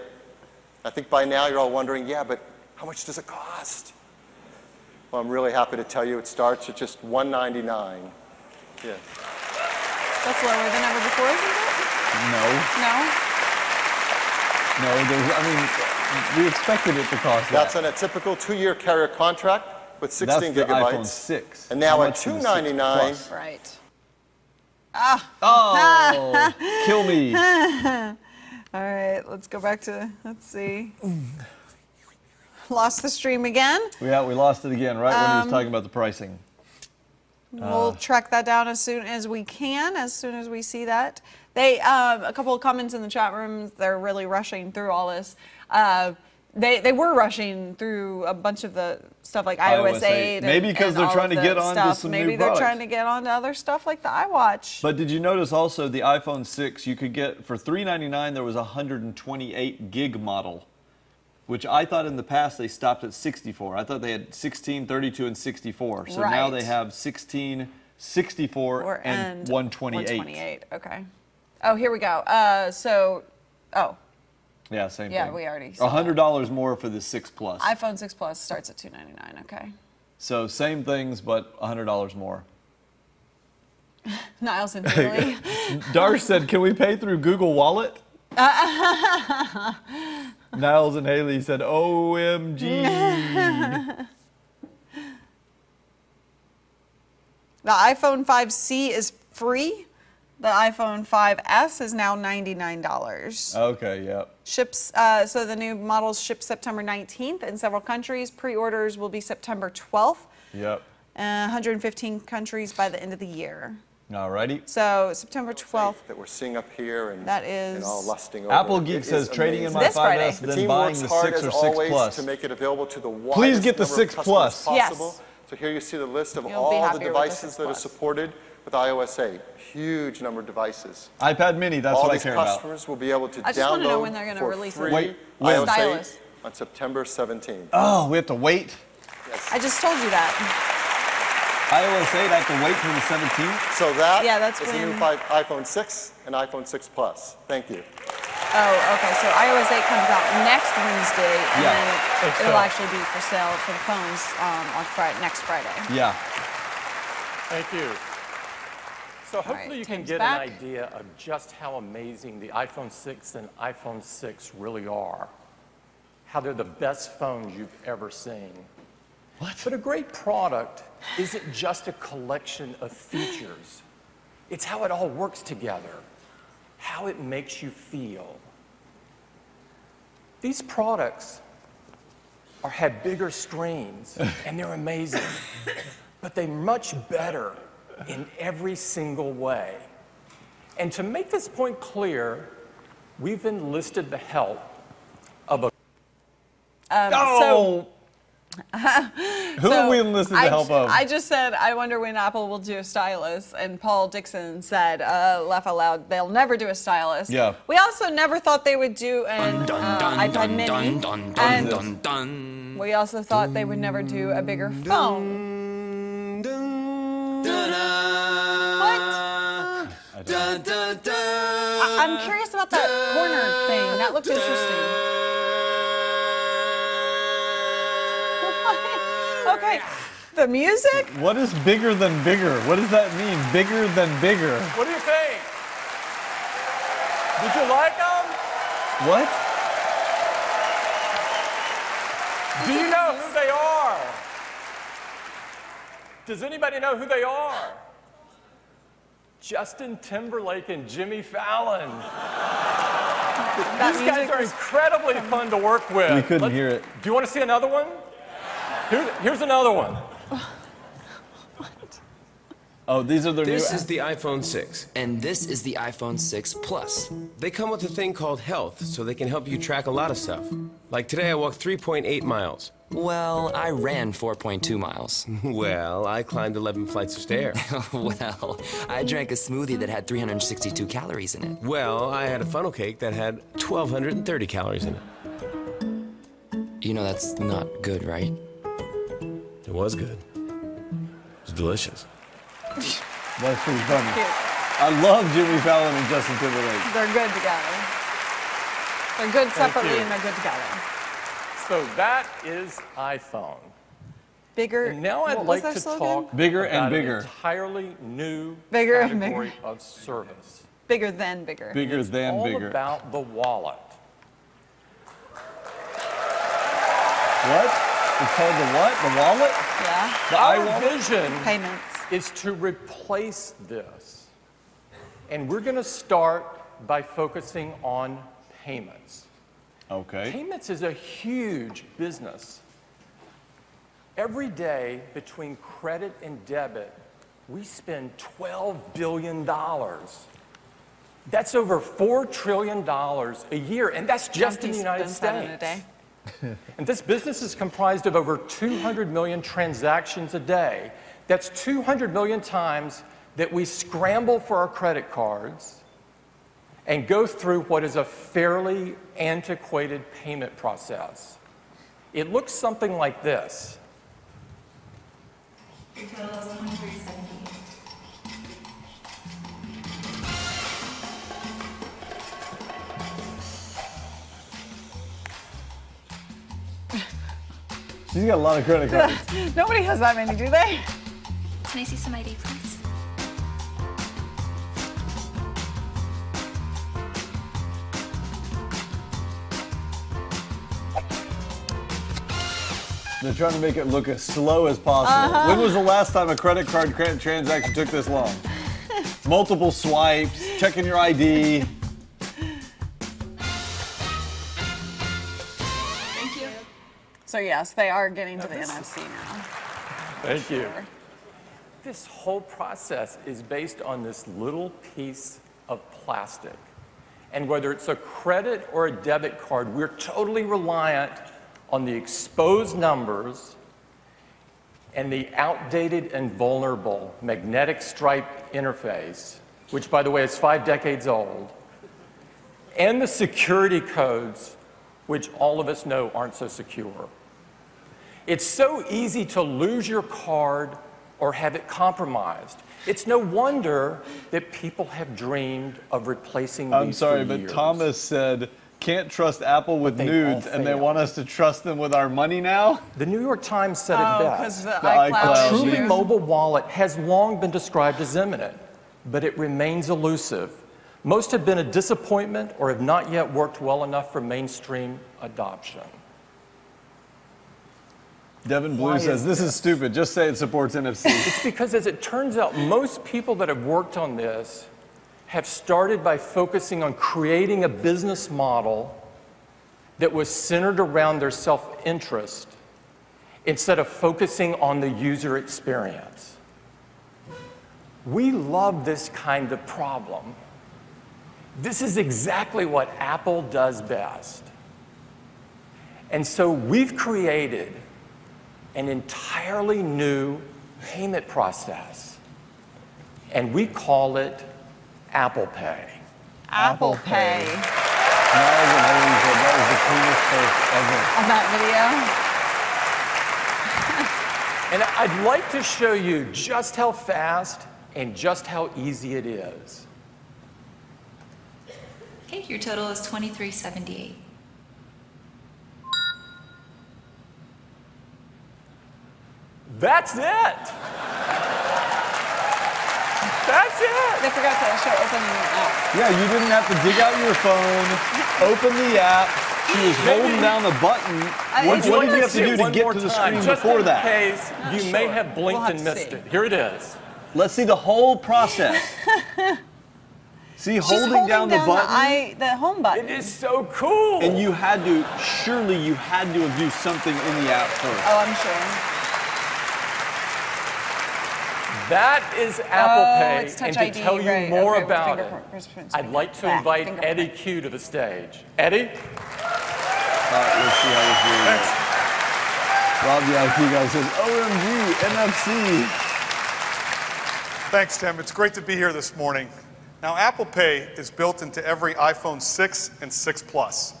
I think by now you're all wondering, yeah, but how much does it cost? Well, I'm really happy to tell you it starts at just $199. Yeah. That's lower than ever before, isn't it? No. No? We expected it to cost That's that. on a typical 2-year carrier contract with 16 That's the gigabytes. iPhone 6. And now How at much for the 6 $299, Plus? Right. Oh, kill me. All right, let's go back to, let's see. Lost the stream again. Yeah, we lost it again right when he was talking about the pricing. We'll track that down as soon as we can, as soon as we see that. They, a couple of comments in the chat room, they're really rushing through all this. They were rushing through a bunch of the stuff like iOS 8. And, Maybe because they're all trying of to get the onto stuff. some Maybe new they're products. trying to get onto other stuff like the iWatch. But did you notice also the iPhone 6, you could get, for $399, there was a 128 gig model, which I thought in the past they stopped at 64. I thought they had 16, 32, and 64. So now Right. they have 16, 64, and 128. 128, okay. Oh, here we go. Yeah, same Yeah, thing. we already saw $100 more for the 6 Plus. iPhone 6 Plus starts at $299, okay. So same things, but $100 more. Niles and Haley. Darsh said, can we pay through Google Wallet? Niles and Haley said, OMG. The iPhone 5C is free. The iPhone 5S is now $99. Okay, yep. Ships, so the new models ship September 19th in several countries. Pre-orders will be September 12th. Yep. 115 countries by the end of the year. Alrighty. So September 12th. that we're seeing up here and, That and all is- lusting over. Apple It Geek is says trading in my This Friday. 5S, The then team buying works the hard 6 or as 6 always Plus. to make it available to the widest Please get the number 6 of Plus. customers possible. Yes. So here you see the list of You'll be all the happier with the devices 6 that are Plus. supported with iOS 8. Huge number of devices. iPad mini, that's all what I these care about. customers will be able to I just wanna know download when they're gonna for release it. free Wait, when? iOS 8 Stylus. on September 17th. Oh, we have to wait? I just told you that. iOS 8, I have to wait till the 17th? So that Yeah, that's is the new when- iPhone 6 and iPhone 6 Plus. Thank you. Oh, okay. So iOS 8 comes out next Wednesday, and Yeah. then it'll actually be for sale for the phones on next Friday. Yeah. Thank you. So hopefully right, you can Tim's get back. an idea of just how amazing the iPhone 6 and iPhone 6 really are. How they're the best phones you've ever seen. What? But a great product isn't just a collection of features. It's how it all works together, how it makes you feel. These products have bigger screens, and they're amazing, but they're much better in every single way. And to make this point clear, we've enlisted the help of a Oh! Who have we enlisted the help of? I just said, I wonder when Apple will do a stylus, and Paul Dixon said, laugh out loud, they'll never do a stylus. Yeah. We also never thought they would do an iPad mini, and we also thought they would never do a bigger phone. What? I'm curious about that corner thing. That looked interesting. Okay, the music? What is bigger than bigger? What does that mean? Bigger than bigger. What do you think? Did you like them? What? Do you know who they are? Does anybody know who they are? Justin Timberlake and Jimmy Fallon. These guys are incredibly fun to work with. We couldn't hear it. Do you want to see another one? Here's another one. Oh, these are their new... This is the iPhone 6, and this is the iPhone 6 Plus. They come with a thing called Health, so they can help you track a lot of stuff. Like today I walked 3.8 miles. Well, I ran 4.2 miles. Well, I climbed 11 flights of stairs. Well, I drank a smoothie that had 362 calories in it. Well, I had a funnel cake that had 1,230 calories in it. You know that's not good, right? It was good. It was delicious. That's pretty funny. I love Jimmy Fallon and Justin Timberlake. They're good together. They're good separately and they're good together. So that is iPhone. Bigger. And now I'd what like was to their slogan? talk Bigger about and bigger. an entirely new Bigger and category bigger. of service. Bigger than bigger. Bigger than All bigger. about the wallet. What? It's called the what? The wallet? Yeah. The Our iWallet? vision Payments. is to replace this. And we're going to start by focusing on payments. Okay. Payments is a huge business. Every day between credit and debit, we spend $12 billion. That's over $4 trillion a year, and that's just in the United Spends that in States. a day. And this business is comprised of over 200 million transactions a day. That's 200 million times that we scramble for our credit cards and go through what is a fairly antiquated payment process. It looks something like this. Your total is 170. She's got a lot of credit cards. Nobody has that many, do they? Can I see some ID, please? They're trying to make it look as slow as possible. When was the last time a credit card transaction took this long? Multiple swipes, checking your ID. Thank you. So yes, they are getting to the NFC now. Thank you. This whole process is based on this little piece of plastic. And whether it's a credit or a debit card, we're totally reliant on the exposed numbers and the outdated and vulnerable magnetic stripe interface, which, by the way, is 5 decades old, and the security codes, which all of us know aren't so secure. It's so easy to lose your card or have it compromised. It's no wonder that people have dreamed of replacing these I'm sorry, for but years. Thomas said, can't trust Apple with They nudes, all and they fail. want us to trust them with our money now? The New York Times said it Oh, best. because the iCloud. iCloud. Truly issue. mobile wallet has long been described as imminent, but it remains elusive. Most have been a disappointment or have not yet worked well enough for mainstream adoption. Devin Blue Why says, is this is stupid. Just say it supports NFC. It's because, as it turns out, most people that have worked on this have started by focusing on creating a business model that was centered around their self-interest instead of focusing on the user experience. We love this kind of problem. This is exactly what Apple does best. And so we've created an entirely new payment process. And we call it Apple Pay. Apple Pay. That was amazing. That was the coolest post ever. On that video. And I'd like to show you just how fast and just how easy it is. Okay, your total is $23.78. That's it. That's it. They forgot to show opening the app. Yeah, you didn't have to dig out your phone, open the app. She was holding down the button. What did you have to do to get to the screen before that? Just in case you may have blinked and missed it. Here it is. Let's see the whole process. See, She's holding down the button. the home button. It is so cool. And you had to, surely you had to have used something in the app first. Oh, I'm sure. That is Apple Pay. It's Touch And to ID, tell you right. more Okay, about it, fingerprints. I'd like to Yeah, invite fingerprint. Eddie Q to the stage. Eddie? Let's see how this really works. Rob, the IT guy says, OMG, NFC. Thanks, Tim. It's great to be here this morning. Now, Apple Pay is built into every iPhone 6 and 6 Plus.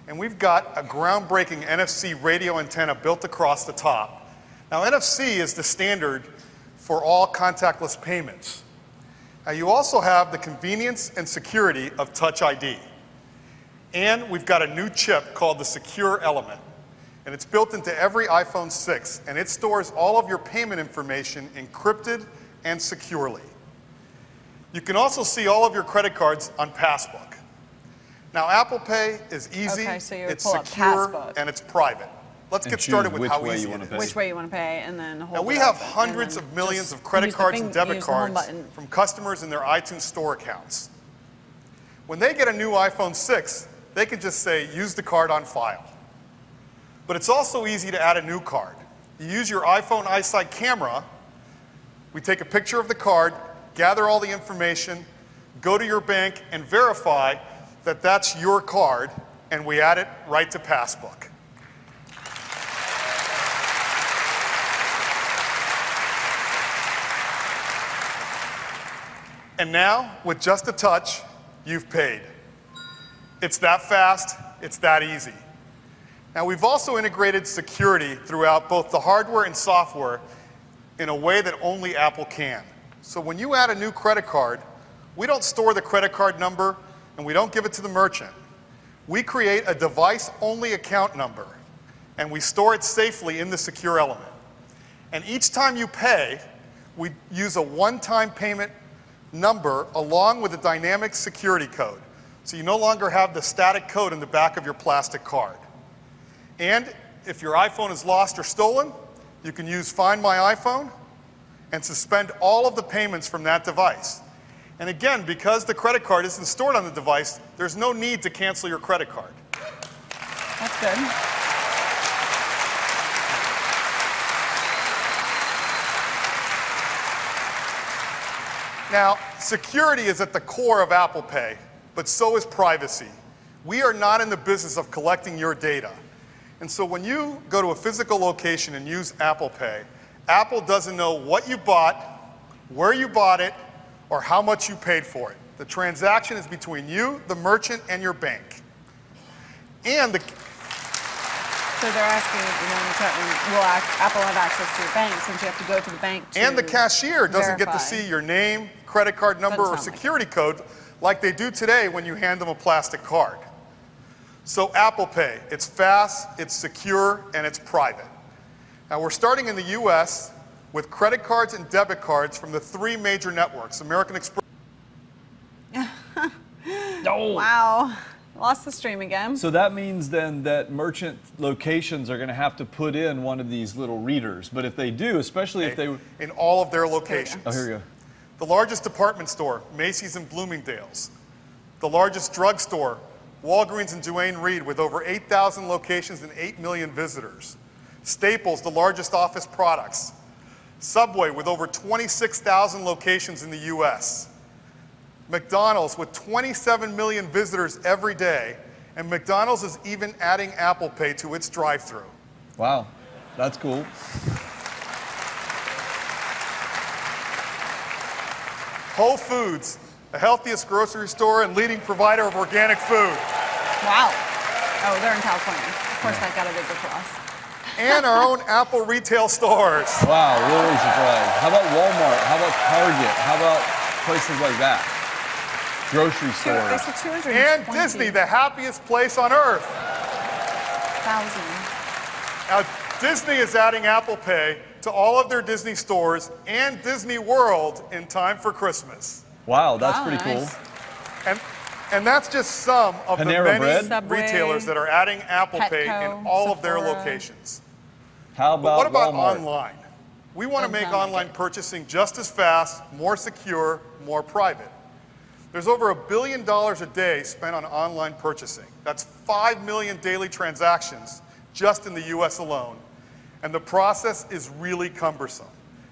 And we've got a groundbreaking NFC radio antenna built across the top. Now, NFC is the standard for all contactless payments. Now, you also have the convenience and security of Touch ID. And we've got a new chip called the Secure Element. And it's built into every iPhone 6, and it stores all of your payment information encrypted and securely. You can also see all of your credit cards on Passbook. Now, Apple Pay is easy, Okay, so you it's pull up secure, Passbook. and it's private. Let's get started with how easy it is. Which way you want to pay, and then hold Now, we it have up, and hundreds then of millions just of credit use the cards and debit use the home cards button. from customers in their iTunes Store accounts. When they get a new iPhone 6, they can just say, use the card on file. But it's also easy to add a new card. You use your iPhone iSight camera, we take a picture of the card, gather all the information, go to your bank and verify that that's your card, and we add it right to Passbook. And now, with just a touch, you've paid. It's that fast, it's that easy. Now, we've also integrated security throughout both the hardware and software in a way that only Apple can. So when you add a new credit card, we don't store the credit card number and we don't give it to the merchant. We create a device-only account number and we store it safely in the Secure Element. And each time you pay, we use a one-time payment number along with a dynamic security code. So you no longer have the static code in the back of your plastic card. And if your iPhone is lost or stolen, you can use Find My iPhone and suspend all of the payments from that device. And again, because the credit card isn't stored on the device, there's no need to cancel your credit card. That's good. Now, security is at the core of Apple Pay, but so is privacy. We are not in the business of collecting your data. And so when you go to a physical location and use Apple Pay, Apple doesn't know what you bought, where you bought it, or how much you paid for it. The transaction is between you, the merchant, and your bank. And So they're asking, will Apple have access to your bank since you have to go to the bank to and the cashier doesn't get to verify. see your name, credit card number, or Doesn't sound security code like they do today when you hand them a plastic card. So Apple Pay, it's fast, it's secure, and it's private. Now we're starting in the US with credit cards and debit cards from the 3 major networks, American Express. Wow. Lost the stream again. So that means then that merchant locations are going to have to put in one of these little readers. But if they do, especially if they... In all of their locations. Oh, here we go. The largest department store, Macy's and Bloomingdale's. The largest drugstore, Walgreens and Duane Reade, with over 8,000 locations and 8 million visitors. Staples, the largest office products. Subway, with over 26,000 locations in the US. McDonald's, with 27 million visitors every day. And McDonald's is even adding Apple Pay to its drive-thru. Wow. That's cool. Whole Foods, the healthiest grocery store and leading provider of organic food. Wow. Oh, they're in California. Of course, that got a bigger for us. And our own Apple retail stores. Wow, really surprised. How about Walmart? How about Target? How about places like that? Grocery stores. And Disney, the happiest place on earth. 1,000. Now, Disney is adding Apple Pay to all of their Disney stores and Disney World in time for Christmas. Wow, that's pretty cool. And that's just some of Panera the many Bread? retailers that are adding Apple Pay in Petco, all of their Sephora. locations. How But about what about Walmart? online? We want to make Online. online purchasing just as fast, more secure, more private. There's over $1 billion a day spent on online purchasing. That's 5 million daily transactions just in the US alone. And the process is really cumbersome.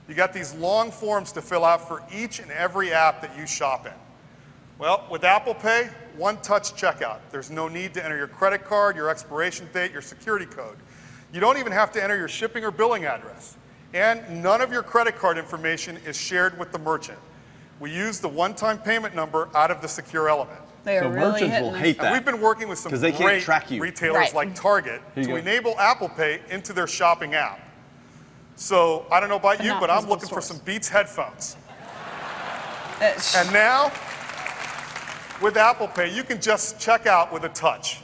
You got these long forms to fill out for each and every app that you shop in. Well, with Apple Pay, one-touch checkout. There's no need to enter your credit card, your expiration date, your security code. You don't even have to enter your shipping or billing address. And none of your credit card information is shared with the merchant. We use the one-time payment number out of the secure element. They are So really merchants will hitting hate us. And that. we've been working with some 'Cause they can't great track you. retailers Right. like Target Here you to go. enable Apple Pay into their shopping app. So I don't know about you, not but I'm physical looking for stores. some Beats headphones. It's- And now, with Apple Pay, you can just check out with a touch.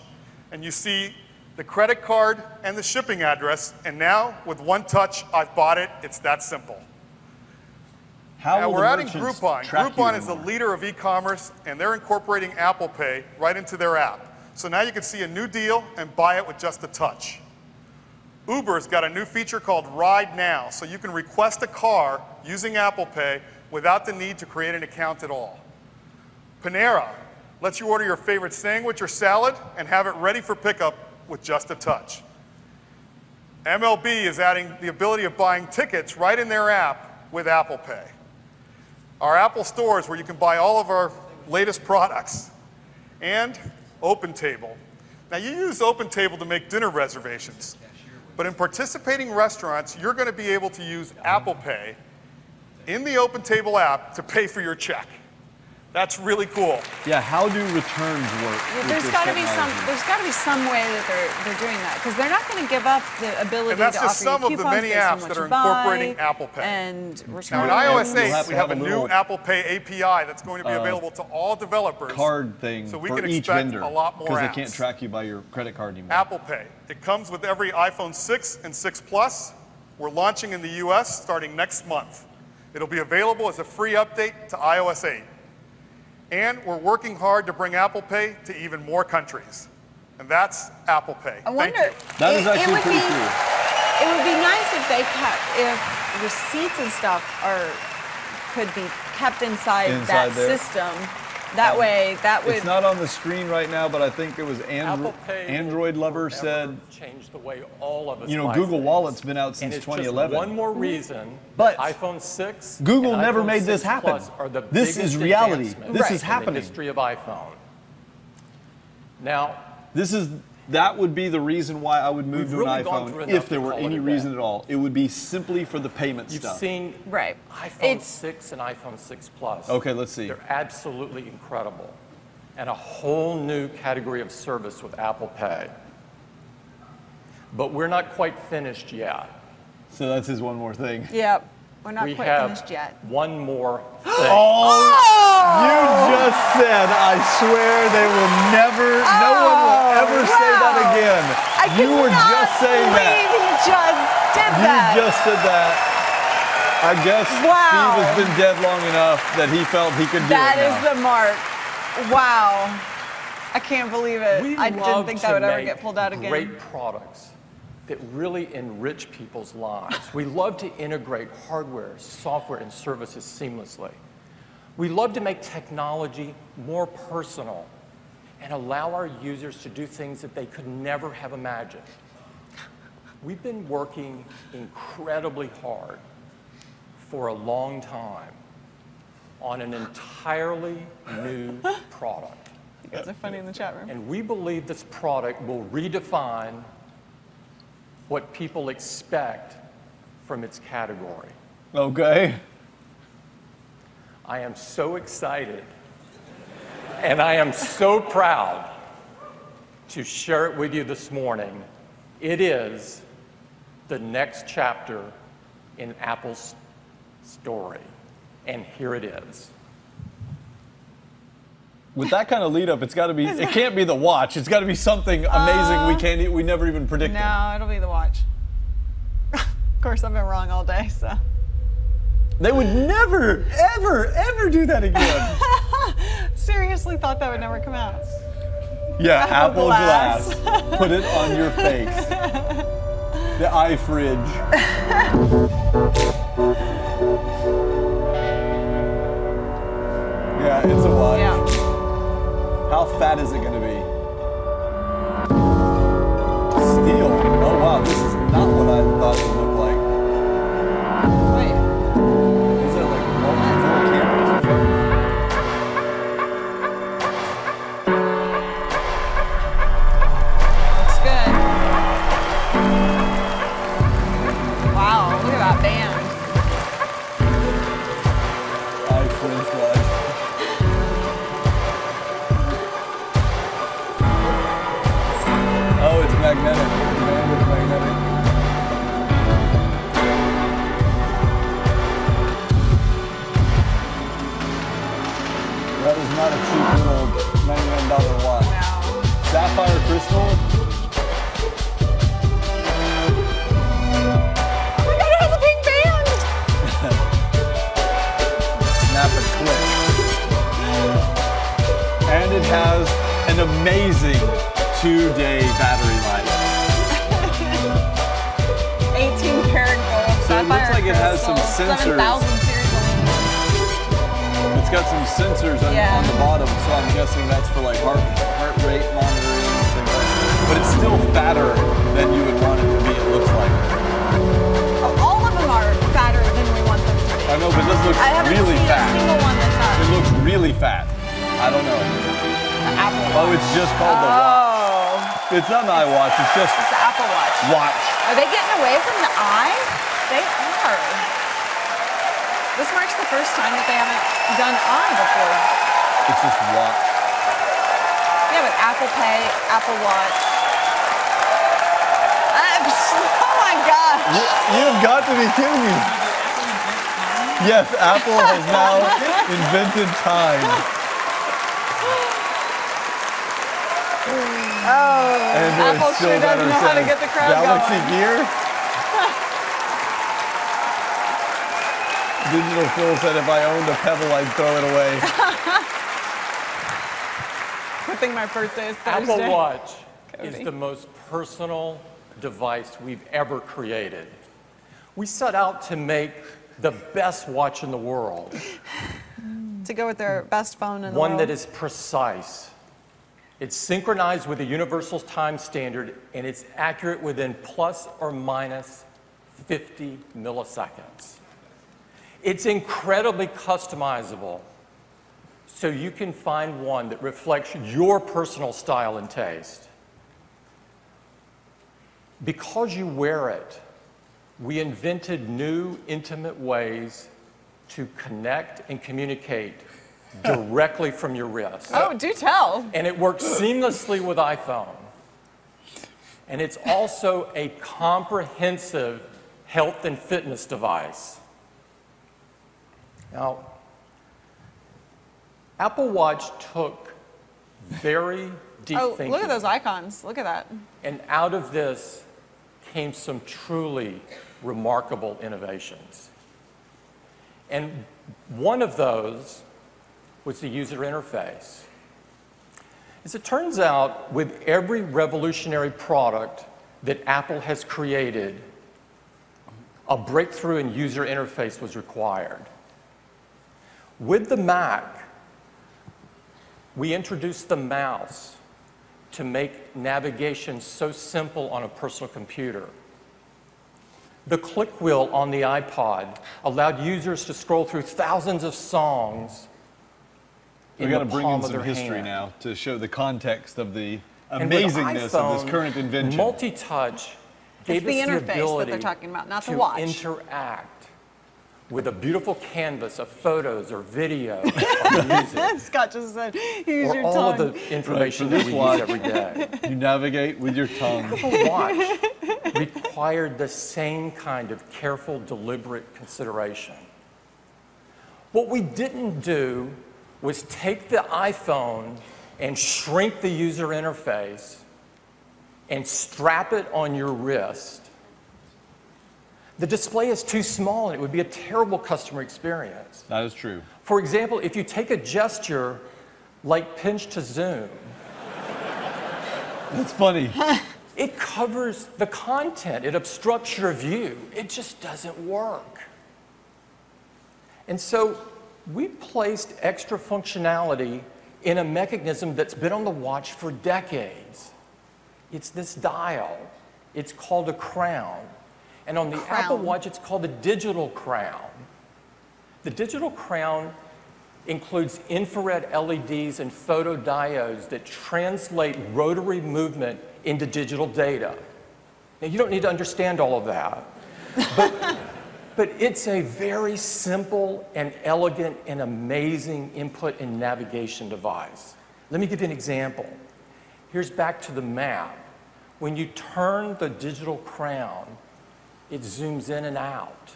And you see the credit card and the shipping address. And now, with one touch, I've bought it. It's that simple. How Now will we're the adding merchants Groupon. track you Groupon is the anymore? leader of e-commerce, and they're incorporating Apple Pay right into their app. So now you can see a new deal and buy it with just a touch. Uber's got a new feature called Ride Now, so you can request a car using Apple Pay without the need to create an account at all. Panera lets you order your favorite sandwich or salad and have it ready for pickup with just a touch. MLB is adding the ability of buying tickets right in their app with Apple Pay. Our Apple stores where you can buy all of our latest products. And OpenTable. Now you use OpenTable to make dinner reservations, but in participating restaurants, you're going to be able to use Apple Pay in the OpenTable app to pay for your check. That's really cool. Yeah, how do returns work? with There's this got to be technology? some way that they're doing that because they're not going to give up the ability And that's to just offer some you of the coupons many based on apps what that you are buy incorporating Apple Pay. and return. Now in iOS You'll 8, have to we have have a a new little, Apple Pay API that's going to be available to all developers. card thing So we for can each expect vendor a lot more because they apps. can't track you by your credit card anymore. Apple Pay. It comes with every iPhone 6 and 6 Plus. We're launching in the US starting next month. It'll be available as a free update to iOS 8. And we're working hard to bring Apple Pay to even more countries. And that's Apple Pay. I wonder. Thank you. That is actually would pretty be, cool. It would be nice if they kept, if receipts and stuff could be kept inside that there. system. That way, that would. It's not on the screen right now, but I think it was Apple Pay Android lover will said, change the way all of us you know, buy Google things. Wallet's been out And since it's 2011. Just one more reason But iPhone 6 Google and never iPhone made this 6 happen. Plus are the This biggest is reality. advancement This is in happening. the history of iPhone. Now, That would be the reason why I would move We've to really an gone through iPhone enough if there to were call it any a day. reason at all. It would be simply for the payment you've stuff. seen Right. iPhone It's- 6 and iPhone 6 Plus. Okay, let's see. They're absolutely incredible. And a whole new category of service with Apple Pay. But we're not quite finished yet. So that's his one more thing. Yep. We're not We quite have finished yet. one more thing. You just said, I swear they will never, no one will ever say that again. You were just saying that. He just did that. You just said that. I guess Wow. Steve has been dead long enough that he felt he could do That it is now. the mark. Wow. I can't believe it. We I didn't love think to that would ever make get pulled out again. Great products that really enrich people's lives. We love to integrate hardware, software, and services seamlessly. We love to make technology more personal and allow our users to do things that they could never have imagined. We've been working incredibly hard for a long time on an entirely new product. You guys are funny in the chat room. And we believe this product will redefine what people expect from its category. Okay. I am so excited and I am so proud to share it with you this morning. It is the next chapter in Apple's story, and here it is. With that kind of lead up, it's got to be, it can't be the watch. It's got to be something amazing we never even predicted. No, it'll be the watch. Of course, I've been wrong all day, so. They would never, ever, ever do that again. Seriously thought that would never come out. Yeah, Apple glass. Put it on your face. The iFridge. Yeah, it's a watch. Yeah. How fat is it going to be? Steel. Oh wow, this is not what I thought it would look like. Wait. Is it like multi-four cameras or something? Looks good. Wow, look at that band. iFridge watch. Oh, it's magnetic. The band is magnetic. That is not a cheap little $99 watch. No. Sapphire crystal. Oh my god, it has a pink band! Snap and click. And it has an amazing 2-day battery life. 18 karat gold. So it looks like it has some crystal, sensors. 7,000 series aluminum. It's got some sensors on the bottom, so I'm guessing that's for like heart rate monitoring and things like that. But it's still fatter than you would want it to be, it looks like. All of them are fatter than we want them to be. I know, but this looks I haven't really seen fat. a single one that's not. It looks really fat. I don't know. The Apple Watch. Oh, it's just called the watch. It's not an iWatch, it's just It's the Apple Watch. watch. Are they getting away from the eye? They are. This marks the first time that they haven't done eye before. It's just watch. Yeah, but Apple Pay, Apple Watch. Oh my gosh. You've got to be kidding me. Yes, Apple has now invented time. Oh, Android Apple still sure doesn't better know how to says get the crowd Galaxy going. Gear. Digital Phil said if I owned a Pebble, I'd throw it away. Good thing my birthday is Thursday. Apple Watch is Cody. the most personal device we've ever created. We set out to make the best watch in the world. To go with their best phone in the One world. that is precise. It's synchronized with the universal time standard, and it's accurate within plus or minus 50 milliseconds. It's incredibly customizable, so you can find one that reflects your personal style and taste. Because you wear it, we invented new, intimate ways to connect and communicate directly from your wrist. Oh, do tell. And it works seamlessly with iPhone. And it's also a comprehensive health and fitness device. Now, Apple Watch took very deep thinking. Look at those icons. Look at that. And out of this came some truly remarkable innovations. And one of those was the user interface. As it turns out, with every revolutionary product that Apple has created, a breakthrough in user interface was required. With the Mac, we introduced the mouse to make navigation so simple on a personal computer. The click wheel on the iPod allowed users to scroll through thousands of songs We've got to bring in some history now to show the context of the amazingness of this current invention. Multi-touch gave the us the interface that ability they're talking about, not the to watch. interact with a beautiful canvas of photos or video or music. Scott just said, use or your all tongue. of the information Right, that we use every day. You navigate with your tongue. Apple Watch required the same kind of careful, deliberate consideration. What we didn't do was take the iPhone and shrink the user interface and strap it on your wrist. The display is too small and it would be a terrible customer experience. That is true. For example, if you take a gesture like pinch to zoom, That's funny. it covers the content, it obstructs your view. It just doesn't work. And so we placed extra functionality in a mechanism that's been on the watch for decades. It's this dial. It's called a crown. And on the Apple Watch, it's called the digital crown. The digital crown includes infrared LEDs and photodiodes that translate rotary movement into digital data. Now, you don't need to understand all of that, but it's a very simple and elegant and amazing input and navigation device. Let me give you an example. Here's back to the map. When you turn the digital crown, it zooms in and out.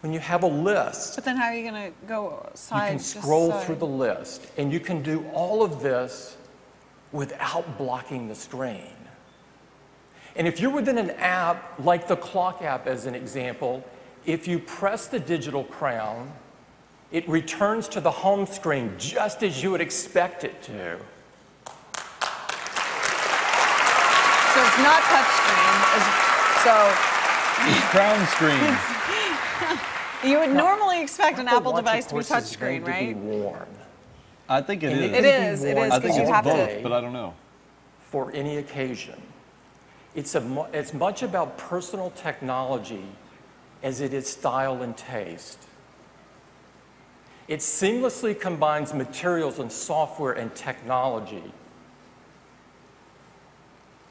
When you have a list, But then how are you going to go side? you can just scroll side? through the list, and you can do all of this without blocking the screen. And if you're within an app, like the clock app as an example, if you press the digital crown, it returns to the home screen just as you would expect it to. So it's not touchscreen. So Crown screen. you would normally expect an Apple Watch, device of to be course, is touchscry, going to be right? worn. I think it And is. It is, it is, I because think you it's have both, to. but I don't know. For any occasion. It's as much about personal technology as it is style and taste. It seamlessly combines materials and software and technology.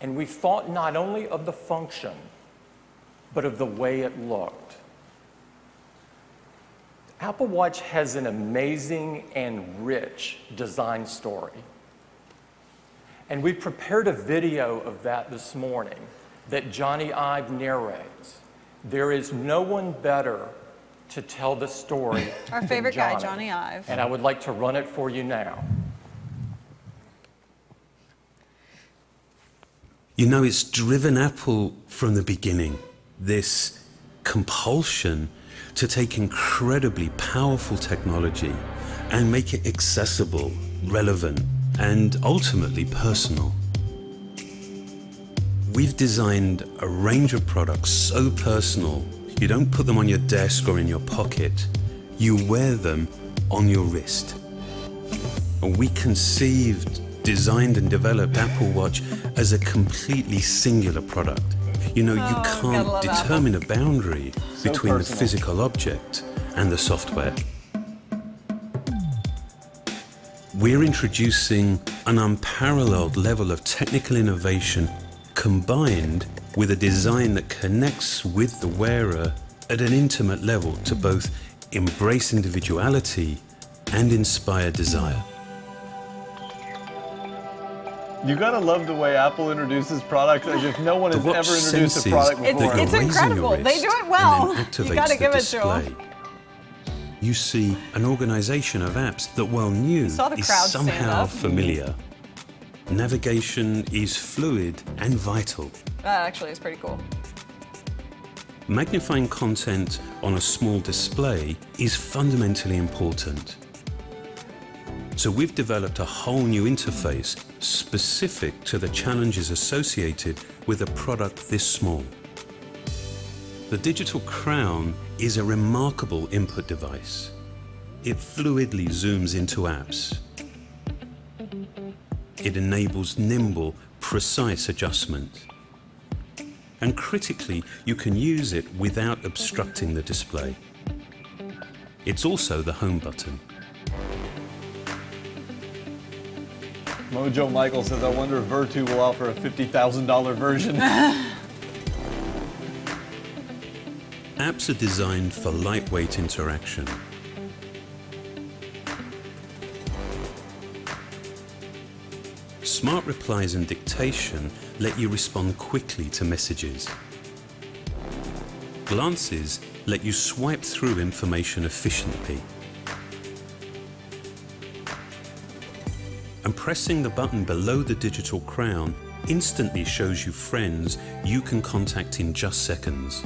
And we thought not only of the function, but of the way it looked. Apple Watch has an amazing and rich design story. And we prepared a video of that this morning that Johnny Ive narrates. There is no one better to tell the story Our than favorite guy, Johnny Ive. And I would like to run it for you now. You know, it's driven Apple from the beginning, this compulsion to take incredibly powerful technology and make it accessible, relevant, and ultimately personal. We've designed a range of products so personal, you don't put them on your desk or in your pocket, you wear them on your wrist. And we conceived, designed and developed Apple Watch as a completely singular product. You know, you can't determine a boundary between the physical object and the software. We're introducing an unparalleled level of technical innovation combined with a design that connects with the wearer at an intimate level to both embrace individuality and inspire desire. You gotta love the way Apple introduces products as if no one has The watch ever introduced a senses product before. that you're It's raising incredible. your They wrist do it well. and then You activates gotta the give it to display. them. You see an organization of apps that, while new, saw the is crowd stand somehow up. familiar. Navigation is fluid and vital. That actually is pretty cool. Magnifying content on a small display is fundamentally important. So we've developed a whole new interface specific to the challenges associated with a product this small. The digital crown is a remarkable input device. It fluidly zooms into apps. It enables nimble, precise adjustment. And critically, you can use it without obstructing the display. It's also the home button. Mojo Michael says, I wonder if Vertu will offer a $50,000 version. Apps are designed for lightweight interaction. Smart replies and dictation let you respond quickly to messages. Glances let you swipe through information efficiently. And pressing the button below the digital crown instantly shows you friends you can contact in just seconds.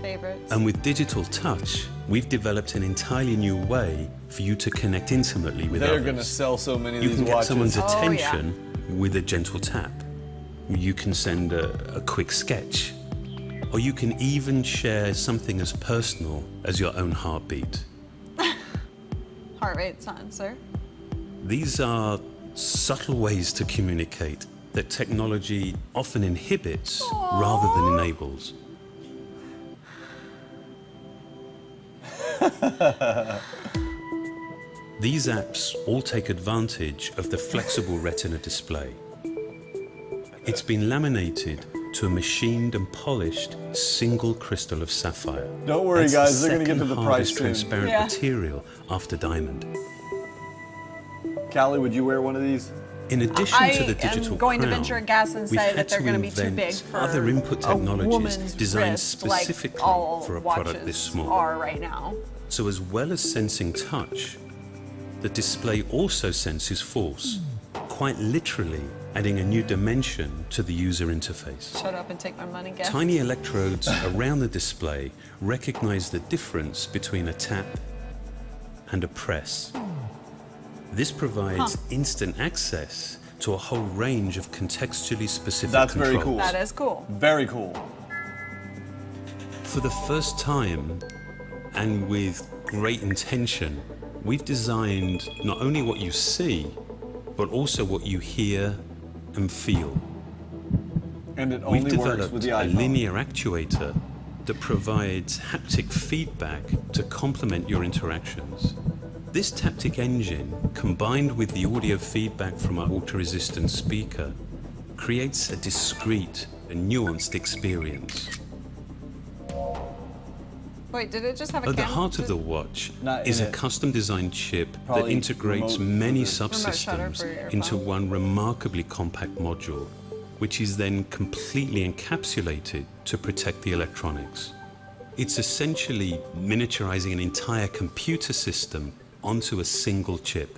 Favorites. And with digital touch, we've developed an entirely new way for you to connect intimately with They're others. going to sell so many of You these can get watches. someone's Oh, yeah. attention with a gentle tap. You can send a quick sketch. Or you can even share something as personal as your own heartbeat. Heart rate sensor. These are subtle ways to communicate that technology often inhibits rather than enables. These apps all take advantage of the flexible retina display. It's been laminated to a machined and polished single crystal of sapphire. Don't worry, That's guys, the they're gonna get to second the price hardest soon. transparent Yeah. material after diamond. Callie, would you wear one of these? In addition to the digital am going crown, to venture a guess and we've say had that they're to going to be too big invent for other input a technologies woman's designed wrist, like specifically all for a watches product this small. are right now. So as well as sensing touch, the display also senses force, quite literally adding a new dimension to the user interface. Shut up and take my money, guess. Tiny electrodes around the display recognize the difference between a tap and a press. This provides instant access to a whole range of contextually specific That's controls. very cool. That is cool. Very cool. For the first time, and with great intention, we've designed not only what you see, but also what you hear and feel. And it We've only works developed with the a iPhone. linear actuator that provides haptic feedback to complement your interactions. This taptic engine, combined with the audio feedback from our water-resistant speaker, creates a discrete and nuanced experience. Wait, did it just have a At the camera? heart of the watch Not is in a it. custom-designed chip that Probably integrates remote many for the- Remote shutter subsystems for your into phone. one remarkably compact module, which is then completely encapsulated to protect the electronics. It's essentially miniaturizing an entire computer system onto a single chip.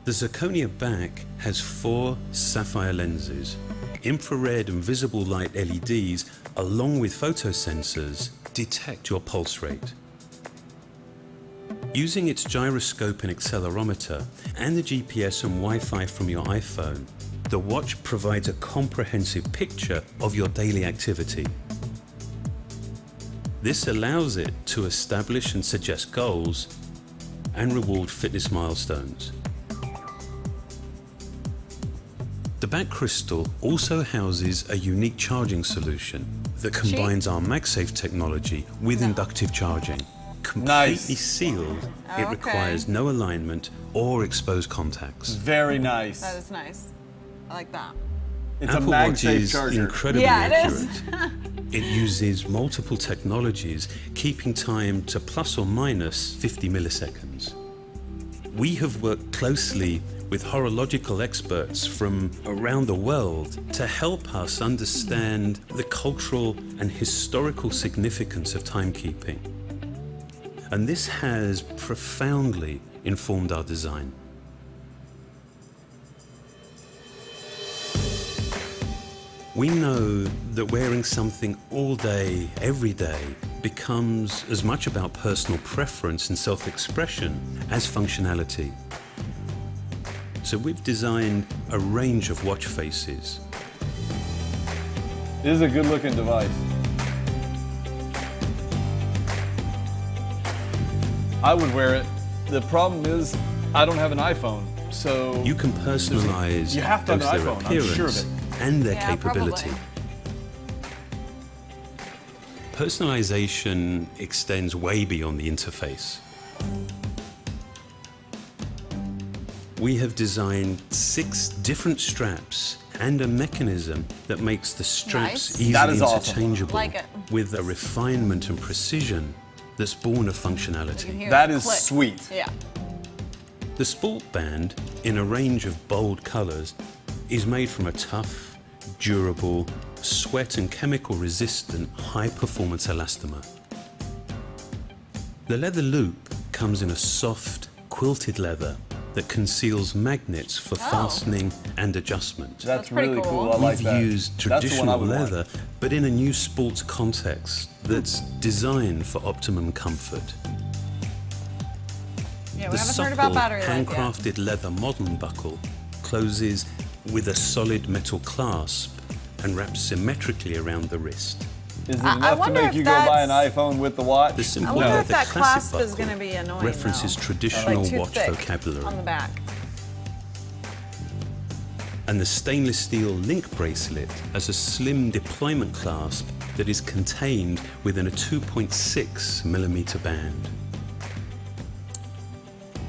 The zirconia back has 4 sapphire lenses. Infrared and visible light LEDs, along with photosensors, detect your pulse rate. Using its gyroscope and accelerometer and the GPS and Wi-Fi from your iPhone, the watch provides a comprehensive picture of your daily activity. This allows it to establish and suggest goals and reward fitness milestones. The back crystal also houses a unique charging solution that combines our MagSafe technology with inductive charging. Completely sealed, it Okay. requires no alignment or exposed contacts. Very nice. That is nice. I like that. It's Apple a Watch MagSafe is charger. incredibly Yeah, it is. accurate. It uses multiple technologies, keeping time to plus or minus 50 milliseconds. We have worked closely with horological experts from around the world to help us understand the cultural and historical significance of timekeeping. And this has profoundly informed our design. We know that wearing something all day, every day, becomes as much about personal preference and self-expression as functionality. So we've designed a range of watch faces. It is a good looking device. I would wear it. The problem is I don't have an iPhone, so You can personalize you have to have both an their iPhone, I'm sure of appearance it. and their Yeah, capability. probably. Personalization extends way beyond the interface. We have designed 6 different straps and a mechanism that makes the straps Nice. easily That is awesome. interchangeable Like it. with a refinement and precision that's born of functionality. Hear That it is click. sweet. Yeah. The Sport Band, in a range of bold colors, is made from a tough, durable, sweat and chemical resistant high-performance elastomer. The leather loop comes in a soft, quilted leather that conceals magnets for fastening and adjustment. That's pretty really cool. cool. I like We've that. used That's the one I traditional would want. leather, but in a new sports context that's designed for optimum comfort. Yeah, we The haven't heard supple, about battery life yet. handcrafted leather modern buckle closes with a solid metal clasp and wraps symmetrically around the wrist. Is it I enough to wonder make if you go buy an that's- iPhone with the watch? The I simple wonder if leather that classic clasp is buckle going to be annoying. references though. traditional Like too watch thick vocabulary. on the back. And the stainless steel link bracelet as a slim deployment clasp that is contained within a 2.6mm band.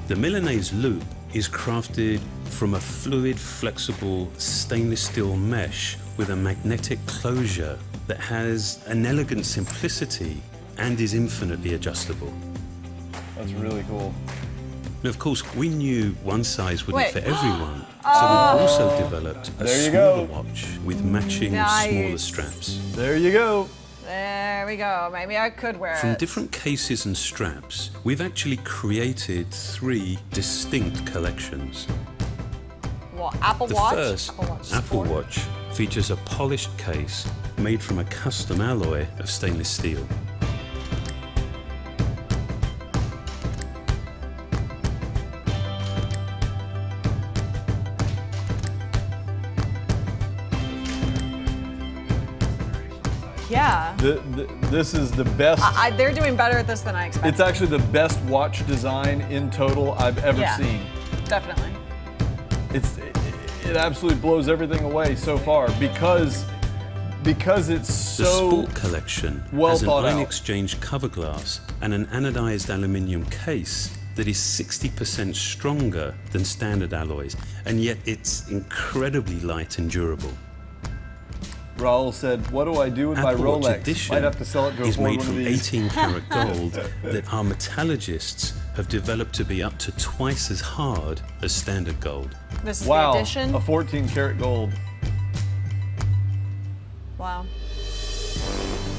The Milanese loop is crafted from a fluid, flexible stainless steel mesh with a magnetic closure that has an elegant simplicity and is infinitely adjustable. That's really cool. And of course, we knew one size wouldn't Wait. fit everyone, so we've also developed a There you smaller go. watch with matching Nice. smaller straps. There you go. There we go. Maybe I could wear From it. different cases and straps, we've actually created 3 distinct collections. Well, Apple The Watch. first, Apple Sport. Watch, features a polished case made from a custom alloy of stainless steel. Yeah. This is the best. They're doing better at this than I expected. It's actually the best watch design in total I've ever Yeah. seen. Definitely. It absolutely blows everything away so far because it's The so Sport Collection well has an thought ion out. exchange cover glass and an anodized aluminium case that is 60% stronger than standard alloys, and yet it's incredibly light and durable. Raul said, "What do I do with my Apple Watch Rolex? Edition Might have to sell it to is afford made one of from these." 18 karat gold that our metallurgists have developed to be up to twice as hard as standard gold. This is Wow, the edition. a 14 karat gold. Wow.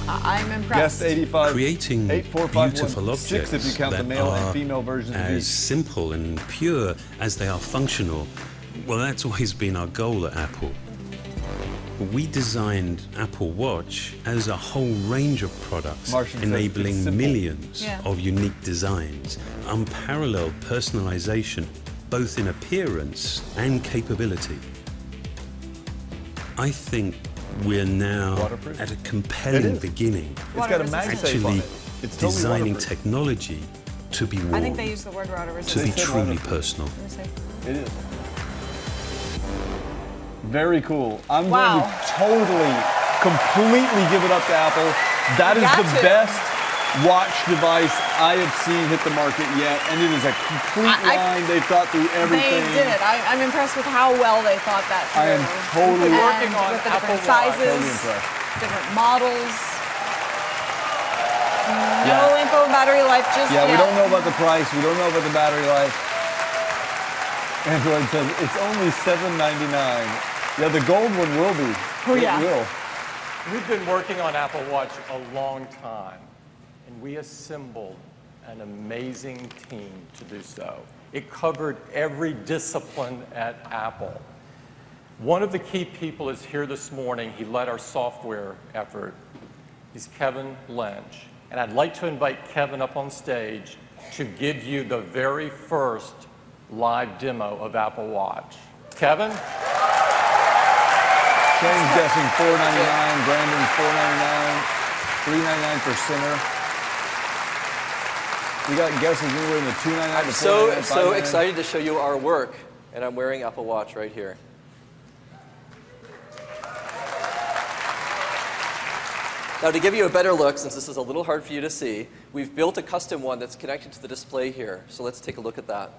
I'm impressed. Guest 85. Creating 84516 beautiful if you objects count the that male and are female versions of as each. simple and pure as they are functional, well, that's always been our goal at Apple. We designed Apple Watch as a whole range of products, Martian says enabling it's simple. millions Yeah. of unique designs, unparalleled personalization, both in appearance and capability. I think we're now Waterproof? at a It compelling is. beginning, It's got a Water MagSafe on actually it. It's totally designing waterproof. technology to be I think worn, they use the word water to be resistant. said truly waterproof. personal. Let me see. It is. Very cool. I'm Wow. going to totally, completely give it up to Apple. That is Got the to. best watch device I have seen hit the market yet, and it is a complete line. They've thought through everything. They did it. I'm impressed with how well they thought that through. I am totally And working on with the Apple different Watch. sizes, Totally impressed. different models. No info on battery life just Yeah, yet. we don't know about the price. We don't know about the battery life. Android says it's only $7.99. Yeah, the gold one will be. Oh, yeah. It will. We've been working on Apple Watch a long time, and we assembled an amazing team to do so. It covered every discipline at Apple. One of the key people is here this morning. He led our software effort. He's Kevin Lynch. And I'd like to invite Kevin up on stage to give you the very first live demo of Apple Watch. Kevin? Shane's guessing $4.99. Brandon's $4.99. $3.99 for Sinner. We got guesses anywhere in the $2.99 to $4.99. I'm so $5.99. excited to show you our work, and I'm wearing Apple Watch right here. Now, to give you a better look, since this is a little hard for you to see, we've built a custom one that's connected to the display here. So let's take a look at that.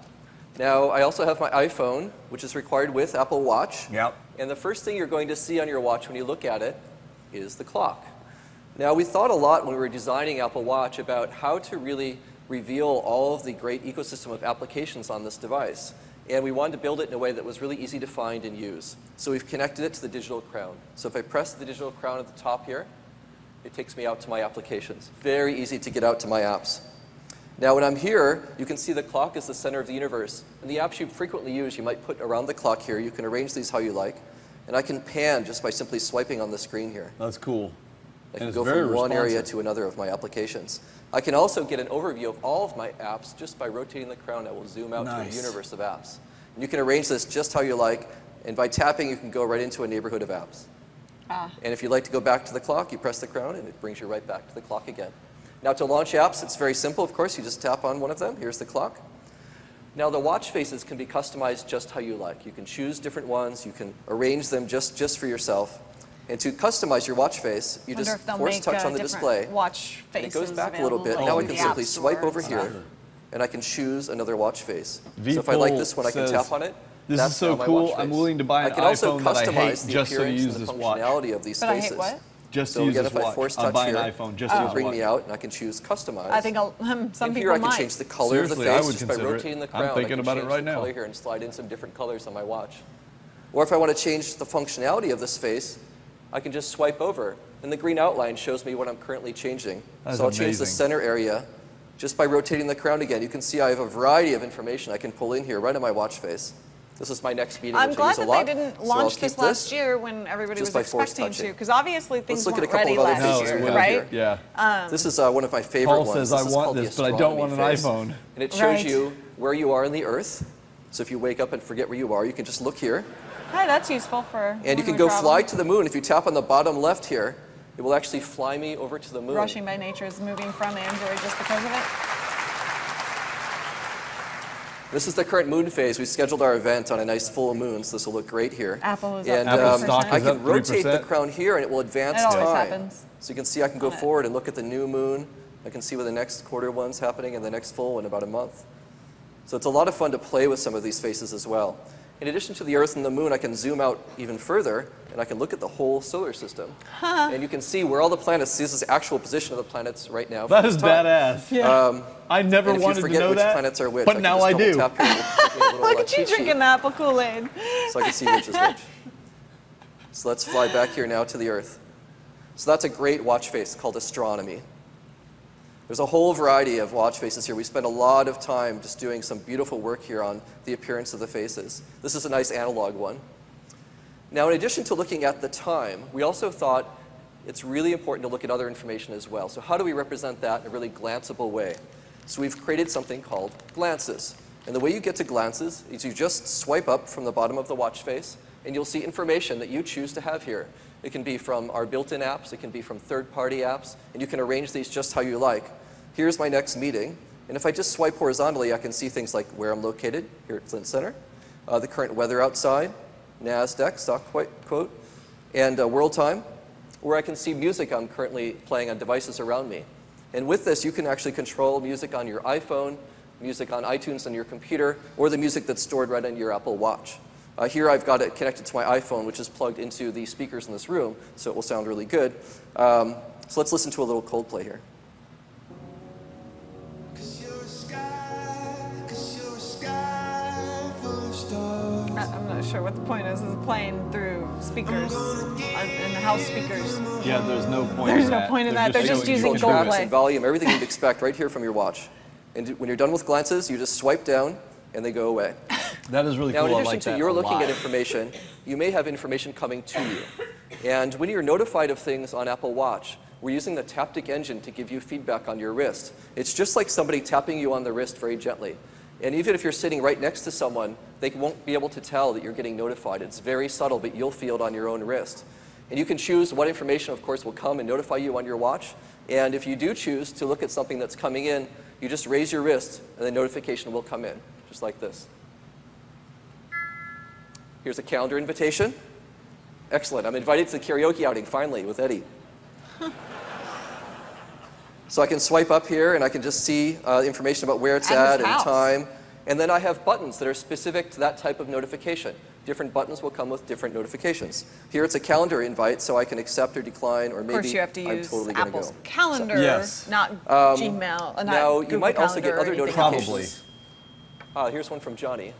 Now, I also have my iPhone, which is required with Apple Watch. Yep. And the first thing you're going to see on your watch when you look at it is the clock. Now, we thought a lot when we were designing Apple Watch about how to really reveal all of the great ecosystem of applications on this device. And we wanted to build it in a way that was really easy to find and use. So we've connected it to the digital crown. So if I press the digital crown at the top here, it takes me out to my applications. Very easy to get out to my apps. Now, when I'm here, you can see the clock is the center of the universe. And the apps you frequently use, you might put around the clock here. You can arrange these how you like. And I can pan just by simply swiping on the screen here. That's cool. I can go from one area to another of my applications. I can also get an overview of all of my apps just by rotating the crown. I will zoom out to a universe of apps. And you can arrange this just how you like. And by tapping, you can go right into a neighborhood of apps. And if you'd like to go back to the clock, you press the crown, and it brings you right back to the clock again. Now, to launch apps, it's very simple. Of course, you just tap on one of them. Here's the clock. Now, the watch faces can be customized just how you like. You can choose different ones. You can arrange them just for yourself. And to customize your watch face, you just force touch on the display. Watch faces and it goes back a little bit. Now I can simply swipe over here, and I can choose another watch face. So if I like this one, I can tap on it. This is so cool. I'm willing to buy an iPhone that I hate just so to use this watch. Of these faces. But I hate what? Just to use this watch. If I force touch buy an here, iPhone just to bring me out, and I can choose customize. I think some people here I can might. change the color of the Seriously, I face would just by consider rotating the it. crown. I'm thinking about it right now. Color here and slide in some different colors on my watch. Or if I want to change the functionality of this face, I can just swipe over, and the green outline shows me what I'm currently changing. So I'll change the center area just by rotating the crown again. You can see I have a variety of information I can pull in here right on my watch face. This is my next meeting, which I use a lot. I'm glad that they didn't launch this last year when everybody was expecting to, because obviously things weren't ready last year, right? Yeah. This is one of my favorite ones. Paul says, I want this, but I don't want an iPhone. And it shows you where you are on the Earth. So if you wake up and forget where you are, you can just look here. Hey, that's useful for And you can go fly to the moon. If you tap on the bottom left here, it will actually fly me over to the moon. Rushing by Nature is moving from Android just because of it. This is the current moon phase. We scheduled our event on a nice full moon, so this will look great here. Apple is and up I can rotate the crown here, and it will advance time. It always happens. So you can see I can go forward and look at the new moon. I can see where the next quarter one's happening and the next full in about a month. So it's a lot of fun to play with some of these faces as well. In addition to the Earth and the moon, I can zoom out even further, and I can look at the whole solar system. And you can see where all the planets, this is the actual position of the planets right now. That is badass. Yeah. I never wanted to know which that, planets are which, but now I do. Look at you drinking the apple Kool-Aid. So I can see which is which. So let's fly back here now to the Earth. So that's a great watch face called astronomy. There's a whole variety of watch faces here. We spent a lot of time just doing some beautiful work here on the appearance of the faces. This is a nice analog one. Now, in addition to looking at the time, we also thought it's really important to look at other information as well. So how do we represent that in a really glanceable way? So we've created something called glances. And the way you get to glances is you just swipe up from the bottom of the watch face, and you'll see information that you choose to have here. It can be from our built-in apps. It can be from third-party apps. And you can arrange these just how you like. Here's my next meeting. And if I just swipe horizontally, I can see things like where I'm located here at Flint Center, the current weather outside, NASDAQ, stock quote, and world time, where I can see music I'm currently playing on devices around me. And with this, you can actually control music on your iPhone, music on iTunes on your computer, or the music that's stored right on your Apple Watch. Here I've got it connected to my iPhone, which is plugged into the speakers in this room, so it will sound really good. So let's listen to a little Coldplay here. I'm not sure what the point is. It's playing through speakers, in the house speakers. Yeah, there's no point There's no point in that. They're just using Coldplay. Volume, everything you'd expect right here from your watch. And when you're done with glances, you just swipe down, and they go away. That is really now, cool. Now, in addition to you're looking at information, you may have information coming to you. And when you're notified of things on Apple Watch, we're using the Taptic engine to give you feedback on your wrist. It's just like somebody tapping you on the wrist very gently. And even if you're sitting right next to someone, they won't be able to tell that you're getting notified. It's very subtle, but you'll feel it on your own wrist. And you can choose what information, of course, will come and notify you on your watch. And if you do choose to look at something that's coming in, you just raise your wrist, and the notification will come in, just like this. Here's a calendar invitation. Excellent. I'm invited to the karaoke outing, finally, with Eddie. So I can swipe up here, and I can just see information about where it's at and time. And then I have buttons that are specific to that type of notification. Different buttons will come with different notifications. Here it's a calendar invite, so I can accept or decline, or maybe Of course, you have to I'm use totally going to Apple's go. calendar, Yes. not Gmail. Not Now, you Google might also get Calendar or other anything notifications. Probably. Here's one from Johnny.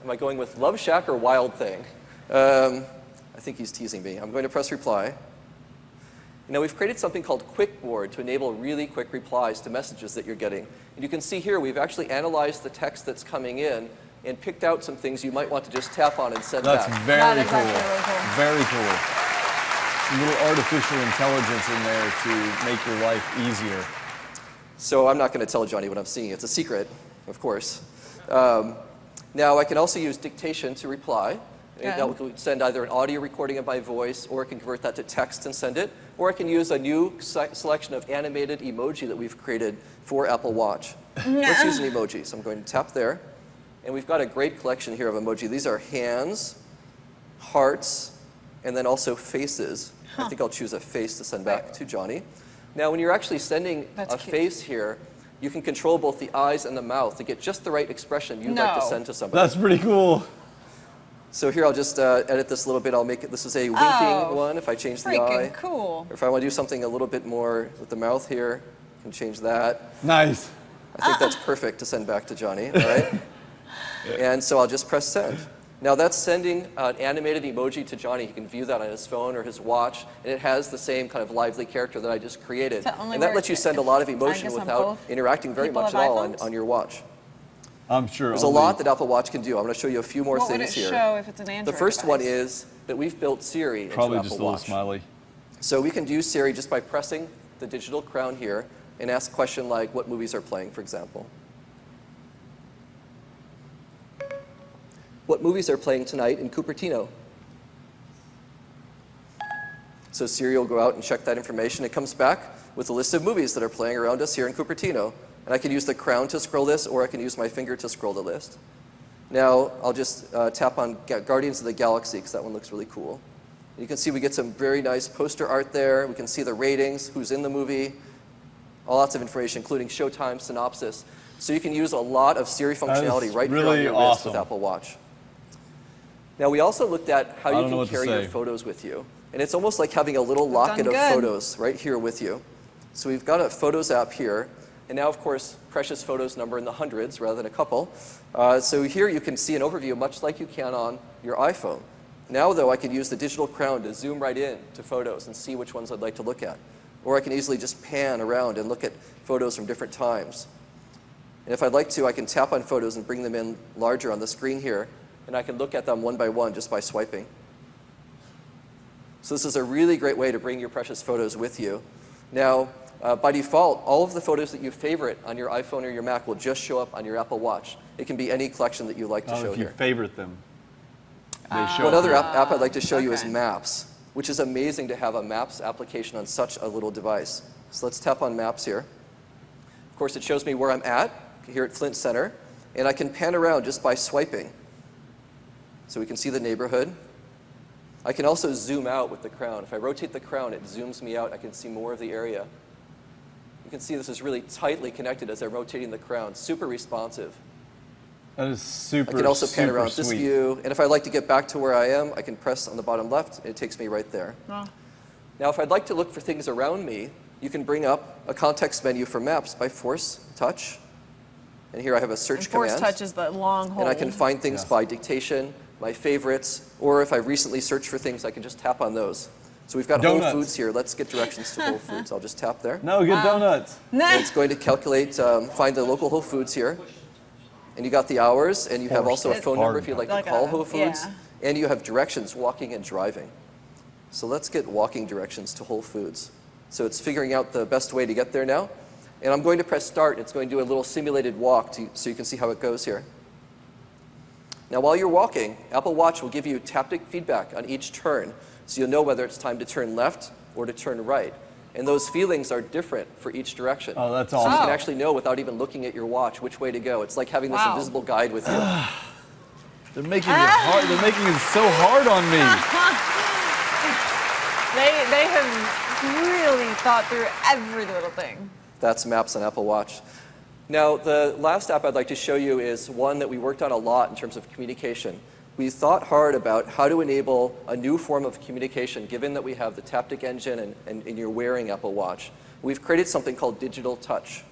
Am I going with Love Shack or Wild Thing? I think he's teasing me. I'm going to press reply. Now, we've created something called QuickBoard to enable really quick replies to messages that you're getting. And you can see here, we've actually analyzed the text that's coming in and picked out some things you might want to just tap on and send That's back. very cool. Very cool. A little artificial intelligence in there to make your life easier. So I'm not going to tell Johnny what I'm seeing. It's a secret, of course. Now, I can also use dictation to reply. Yeah. That will send either an audio recording of my voice, or I can convert that to text and send it, or I can use a new selection of animated emoji that we've created for Apple Watch. Let's use an emoji. So I'm going to tap there. And we've got a great collection here of emoji. These are hands, hearts, and then also faces. I think I'll choose a face to send back to Johnny. Now, when you're actually sending a face here, you can control both the eyes and the mouth to get just the right expression you'd like to send to somebody. That's pretty cool. So here I'll just edit this a little bit. I'll make it, this is a winking one if I change the eye. Freaking cool. Or if I want to do something a little bit more with the mouth here, I can change that. Nice. I think that's perfect to send back to Johnny, all right? And so I'll just press send. Now that's sending an animated emoji to Johnny. He can view that on his phone or his watch, and it has the same kind of lively character that I just created. And that lets you send a lot of emotion without interacting very much at all on your watch. I'm sure. There's a lot that Apple Watch can do. I'm going to show you a few more What things here. would it show if it's an Android The first one device? is that we've built Siri into Probably Apple just a little Watch. smiley. So we can do Siri just by pressing the digital crown here and ask a question like, what movies are playing, for example. What movies are playing tonight in Cupertino? So Siri will go out and check that information. It comes back with a list of movies that are playing around us here in Cupertino. And I can use the crown to scroll this, or I can use my finger to scroll the list. Now, I'll just tap on Guardians of the Galaxy, because that one looks really cool. You can see we get some very nice poster art there. We can see the ratings, who's in the movie, lots of information, including showtime, synopsis. So you can use a lot of Siri functionality right here on your wrist with Apple Watch. Now, we also looked at how you can carry your photos with you. And it's almost like having a little locket of photos right here with you. So we've got a Photos app here. And now, of course, precious photos number in the hundreds rather than a couple. So here you can see an overview much like you can on your iPhone. Now, though, I can use the digital crown to zoom right in to photos and see which ones I'd like to look at. Or I can easily just pan around and look at photos from different times. And if I'd like to, I can tap on photos and bring them in larger on the screen here. And I can look at them one by one just by swiping. So this is a really great way to bring your precious photos with you. Now, by default, all of the photos that you favorite on your iPhone or your Mac will just show up on your Apple Watch. It can be any collection that you like to show if you here. favorite them, they show One up other here. app I'd like to show you is Maps, which is amazing to have a Maps application on such a little device. So let's tap on Maps here. Of course, it shows me where I'm at, here at Flint Center, and I can pan around just by swiping. So we can see the neighborhood. I can also zoom out with the crown. If I rotate the crown, it zooms me out. I can see more of the area. You can see this is really tightly connected as I'm rotating the crown. Super responsive. That is super, I can also pan around sweet. this view. And if I'd like to get back to where I am, I can press on the bottom left, and it takes me right there. Oh. Now, if I'd like to look for things around me, you can bring up a context menu for maps by force touch. And here I have a search command. Force touch is the long hold. And I can find things by dictation, my favorites, or if I've recently searched for things, I can just tap on those. So we've got Whole Foods here. Let's get directions to Whole Foods. I'll just tap there. No, get donuts. And it's going to calculate, find the local Whole Foods here. And you got the hours, and you have also a phone number if you'd like to call Whole Foods. And you have directions, walking and driving. So let's get walking directions to Whole Foods. So it's figuring out the best way to get there now. And I'm going to press start. It's going to do a little simulated walk so you can see how it goes here. Now, while you're walking, Apple Watch will give you taptic feedback on each turn, so you'll know whether it's time to turn left or to turn right. And those feelings are different for each direction. Oh, that's So awesome. you can actually know without even looking at your watch which way to go. It's like having this invisible guide with you. They're making it hard. They're making it so hard on me. They have really thought through every little thing. That's Maps on Apple Watch. Now, the last app I'd like to show you is one that we worked on a lot in terms of communication. We thought hard about how to enable a new form of communication, given that we have the Taptic engine and you're wearing Apple Watch. We've created something called Digital Touch.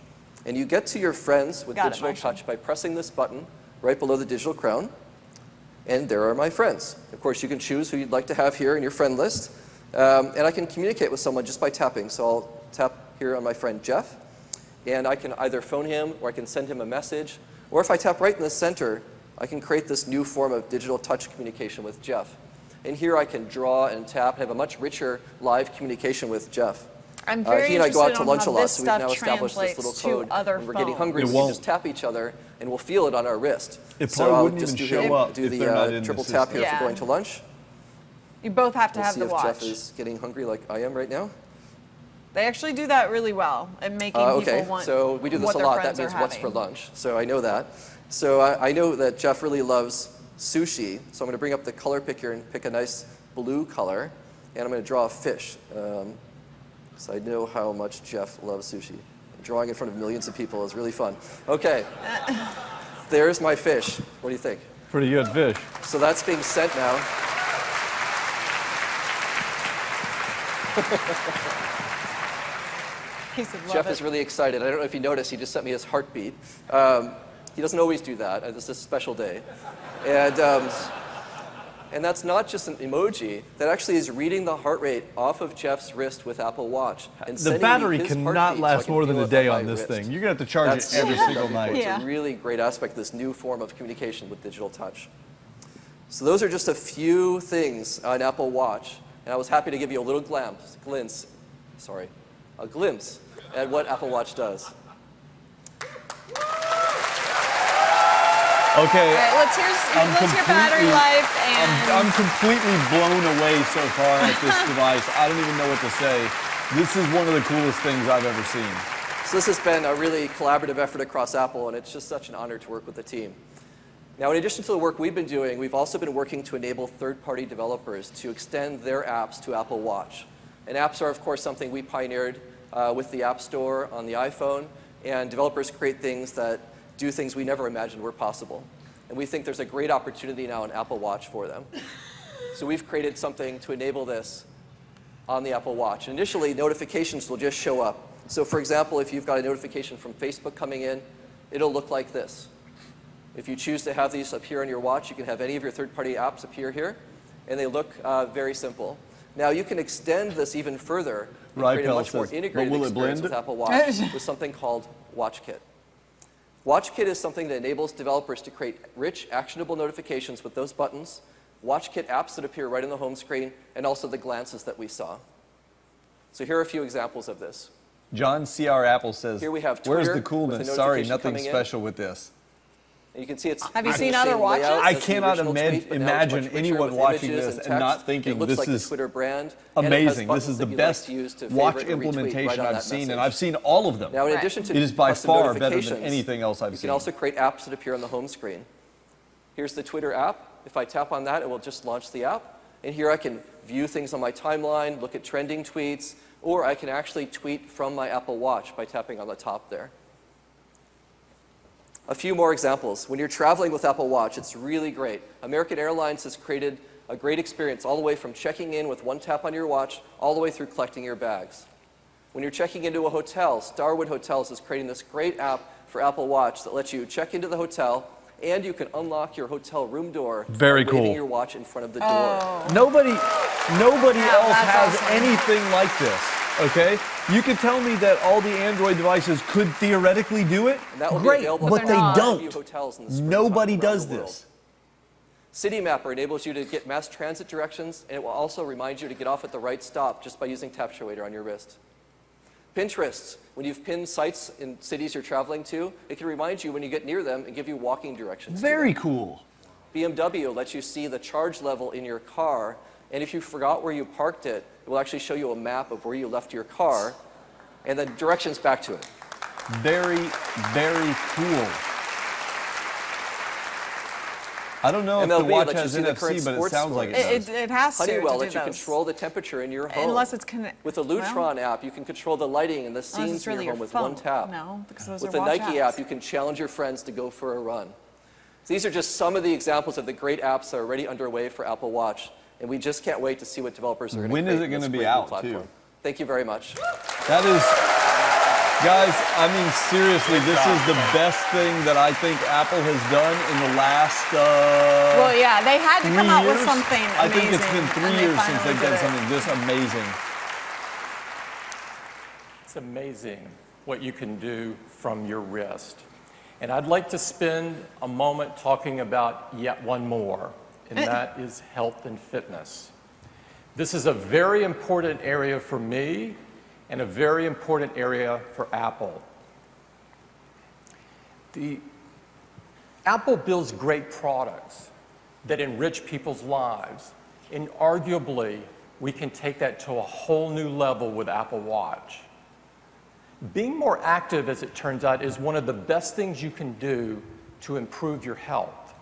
And you get to your friends with Digital Touch by pressing this button right below the digital crown. And there are my friends. Of course, you can choose who you'd like to have here in your friend list. And I can communicate with someone just by tapping. So I'll tap here on my friend Jeff. And I can either phone him, or I can send him a message. Or if I tap right in the center, I can create this new form of digital touch communication with Jeff. And here I can draw and tap and have a much richer live communication with Jeff. I'm very he and I go out to interested lunch a on how lot, this so we've now stuff established this little translates to code. other When we're getting phones. hungry, we can just tap each other, and we'll feel it on our wrist. It So probably I'll wouldn't just even do show up do if they're not in the the triple tap here system. for going to lunch. You both have to We'll have see the if watch. Jeff is getting hungry like I am right now. They actually do that really well at making Okay, people want so we do this what a their lot. That friends means are what's for having. lunch. So I know that. So I know that Jeff really loves sushi. So I'm going to bring up the color picker and pick a nice blue color. And I'm going to draw a fish. So I know how much Jeff loves sushi. Drawing in front of millions of people is really fun. Okay, there's my fish. What do you think? Pretty good fish. So that's being sent now. Jeff is really excited. I don't know if you noticed, he just sent me his heartbeat. He doesn't always do that. This is a special day. And that's not just an emoji. That actually is reading the heart rate off of Jeff's wrist with Apple Watch. And The sending battery me his cannot heartbeat so I last can more than feel a it day my on this wrist. thing. You're going to have to charge it every single night. It's a really great aspect of this new form of communication with digital touch. So those are just a few things on Apple Watch. And I was happy to give you a little glimpse at what Apple Watch does. Okay. All right, let's hear battery life. And I'm completely blown away so far at this device. I don't even know what to say. This is one of the coolest things I've ever seen. So this has been a really collaborative effort across Apple, and it's just such an honor to work with the team. Now, in addition to the work we've been doing, we've also been working to enable third-party developers to extend their apps to Apple Watch. And apps are, of course, something we pioneered with the App Store on the iPhone, and developers create things that do things we never imagined were possible. And we think there's a great opportunity now on Apple Watch for them. So we've created something to enable this on the Apple Watch. Initially, notifications will just show up. So for example, if you've got a notification from Facebook coming in, it'll look like this. If you choose to have these appear on your watch, you can have any of your third-party apps appear here, and they look very simple. Now, you can extend this even further and create a much more integrated experience with Apple Watch with something called WatchKit. WatchKit is something that enables developers to create rich, actionable notifications with those buttons, WatchKit apps that appear right on the home screen, and also the glances that we saw. So here are a few examples of this. John C.R. Apple says, Here we have where's Twitter the coolness? with a Sorry, notification nothing coming in. special with this. And you can see it's Have you the seen same other watches? layout I as the cannot original tweet, but now it's imagine much richer anyone with watching images this and and not text. thinking It looks this like the is Twitter brand, and it has amazing. This buttons is the that you'd like best to use to watch favorite or retweet implementation right on I've that seen, and message. I've seen all of them. Now, in addition to it is by custom far better than notifications, anything else I've you seen. can also create apps that appear on the home screen. Here's the Twitter app. If I tap on that, it will just launch the app. And here I can view things on my timeline, look at trending tweets, or I can actually tweet from my Apple Watch by tapping on the top there. A few more examples. When you're traveling with Apple Watch, it's really great. American Airlines has created a great experience all the way from checking in with one tap on your watch all the way through collecting your bags. When you're checking into a hotel, Starwood Hotels is creating this great app for Apple Watch that lets you check into the hotel, and you can unlock your hotel room door by waving your watch in front of the door. Nobody else has anything like this, okay? You could tell me that all the Android devices could theoretically do it. And that will be Great, available but to they all don't. of you hotels in the springtime Nobody around does the world. this. City Mapper enables you to get mass transit directions, and it will also remind you to get off at the right stop just by using Tap Show Waiter on your wrist. Pinterest, when you've pinned sites in cities you're traveling to, it can remind you when you get near them and give you walking directions. Very cool. BMW lets you see the charge level in your car, and if you forgot where you parked it, it will actually show you a map of where you left your car, and then directions back to it. Very, very cool. I don't know if the MLB watch lets you has see the current NFC, but it sports sounds like scores. it does. It has to. Honeywell to lets do you those. control the temperature in your home. Unless it's connected. With the Lutron app, you can control the lighting and the Unless scenes it's in really your home your with phone. one tap. No, because those With are the watch Nike apps. app, you can challenge your friends to go for a run. So these are just some of the examples of the great apps that are already underway for Apple Watch, and we just can't wait to see what developers are going to create. When is it in going this to be great new out, platform. too? Thank you very much. That is, guys, I mean, seriously, this is the best thing that I think Apple has done in the last Well, yeah, they had to 3 come out with years. something amazing. I think it's been 3 and years since finally they've did done it. something this amazing. It's amazing what you can do from your wrist. And I'd like to spend a moment talking about yet one more, and that is health and fitness. This is a very important area for me and a very important area for Apple. Apple builds great products that enrich people's lives, and arguably, we can take that to a whole new level with Apple Watch. Being more active, as it turns out, is one of the best things you can do to improve your health.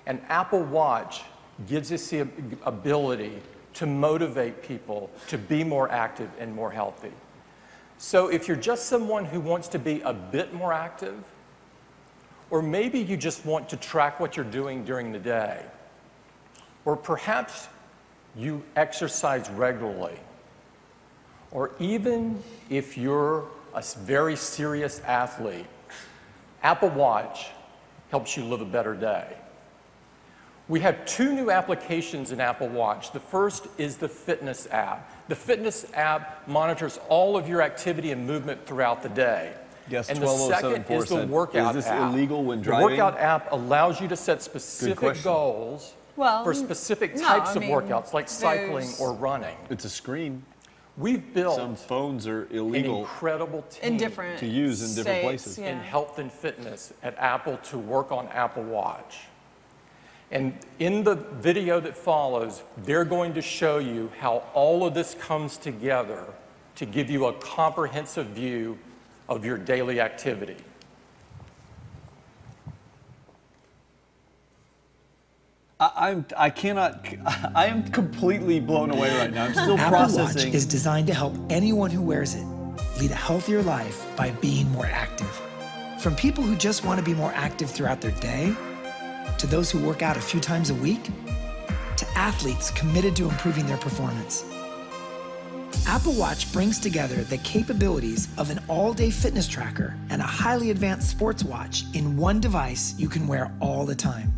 And Apple Watch gives us the ability to motivate people to be more active and more healthy. So if you're just someone who wants to be a bit more active, or maybe you just want to track what you're doing during the day, or perhaps you exercise regularly, or even if you're a very serious athlete, Apple Watch helps you live a better day. We have 2 new applications in Apple Watch. The first is the Fitness app. The Fitness app monitors all of your activity and movement throughout the day. Yes, and the second is the Workout Is this app. illegal when driving? The Workout app allows you to set specific goals for specific types of workouts, like cycling or running. It's a screen. We've built some phones are an illegal incredible team to use in different places. in health and fitness at Apple to work on Apple Watch. And in the video that follows, they're going to show you how all of this comes together to give you a comprehensive view of your daily activity. I am completely blown away right now. I'm still Apple processing. Watch is designed to help anyone who wears it lead a healthier life by being more active. From people who just want to be more active throughout their day, to those who work out a few times a week, to athletes committed to improving their performance. Apple Watch brings together the capabilities of an all-day fitness tracker and a highly advanced sports watch in one device you can wear all the time.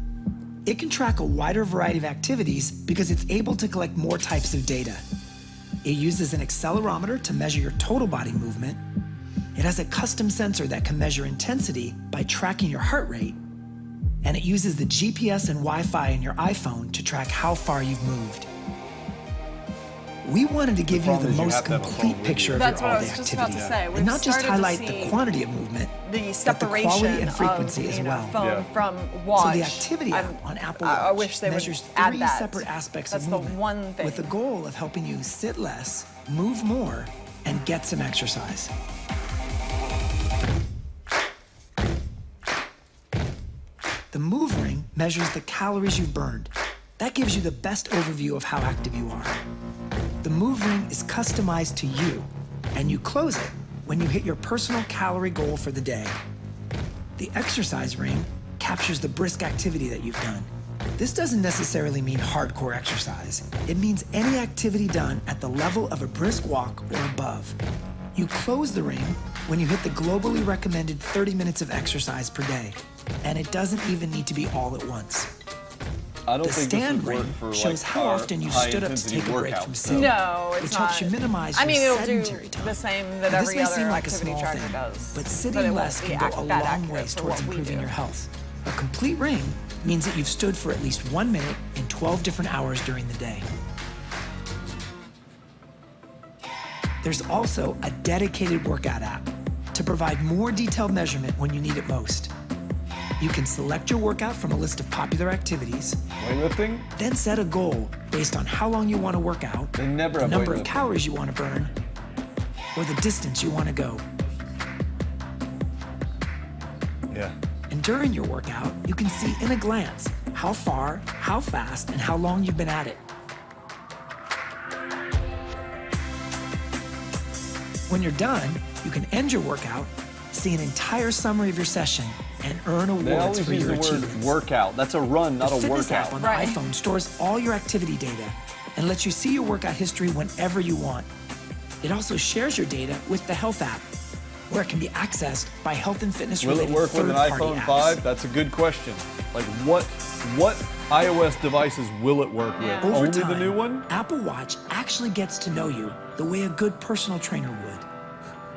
It can track a wider variety of activities because it's able to collect more types of data. It uses an accelerometer to measure your total body movement. It has a custom sensor that can measure intensity by tracking your heart rate. And it uses the GPS and Wi-Fi in your iPhone to track how far you've moved. We wanted to give you the most complete picture of your all-day activity, and not just highlight the quantity of movement, but the quality and frequency as well. Phone from watch. So the activity app on Apple Watch I wish they measures would add 3 that. separate aspects That's of the movement, one thing. with the goal of helping you sit less, move more, and get some exercise. The Move Ring measures the calories you've burned. That gives you the best overview of how active you are. The Move Ring is customized to you, and you close it when you hit your personal calorie goal for the day. The Exercise Ring captures the brisk activity that you've done. This doesn't necessarily mean hardcore exercise. It means any activity done at the level of a brisk walk or above. You close the ring when you hit the globally recommended 30 minutes of exercise per day. And it doesn't even need to be all at once. I don't the think this stand would work ring for shows like how our often you've stood up to high-intensity take a break workouts, from though. sitting, No, it's which not. helps you minimize I mean, your it'll do sedentary time. the same that Now, every this may other seem like a activity small tracker thing, does. but it sitting won't less be can go a that long accurate ways for towards what we improving do. your health. A complete ring means that you've stood for at least 1 minute in 12 different hours during the day. There's also a dedicated workout app to provide more detailed measurement when you need it most. You can select your workout from a list of popular activities. Weightlifting? Then set a goal based on how long you want to work out, the number of calories you want to burn, or the distance you want to go. Yeah. And during your workout, you can see in a glance how far, how fast, and how long you've been at it. When you're done, you can end your workout, see an entire summary of your session, and earn They awards always for use your the word achievements. workout. That's a run, not The a fitness workout. app on the iPhone stores all your activity data and lets you see your workout history whenever you want. It also shares your data with the Health app, where it can be accessed by health and fitness Will related it work with an third-party iPhone apps. 5? That's a good question. Like what iOS devices will it work with? Over Only time, the new one? Apple Watch actually gets to know you the way a good personal trainer would.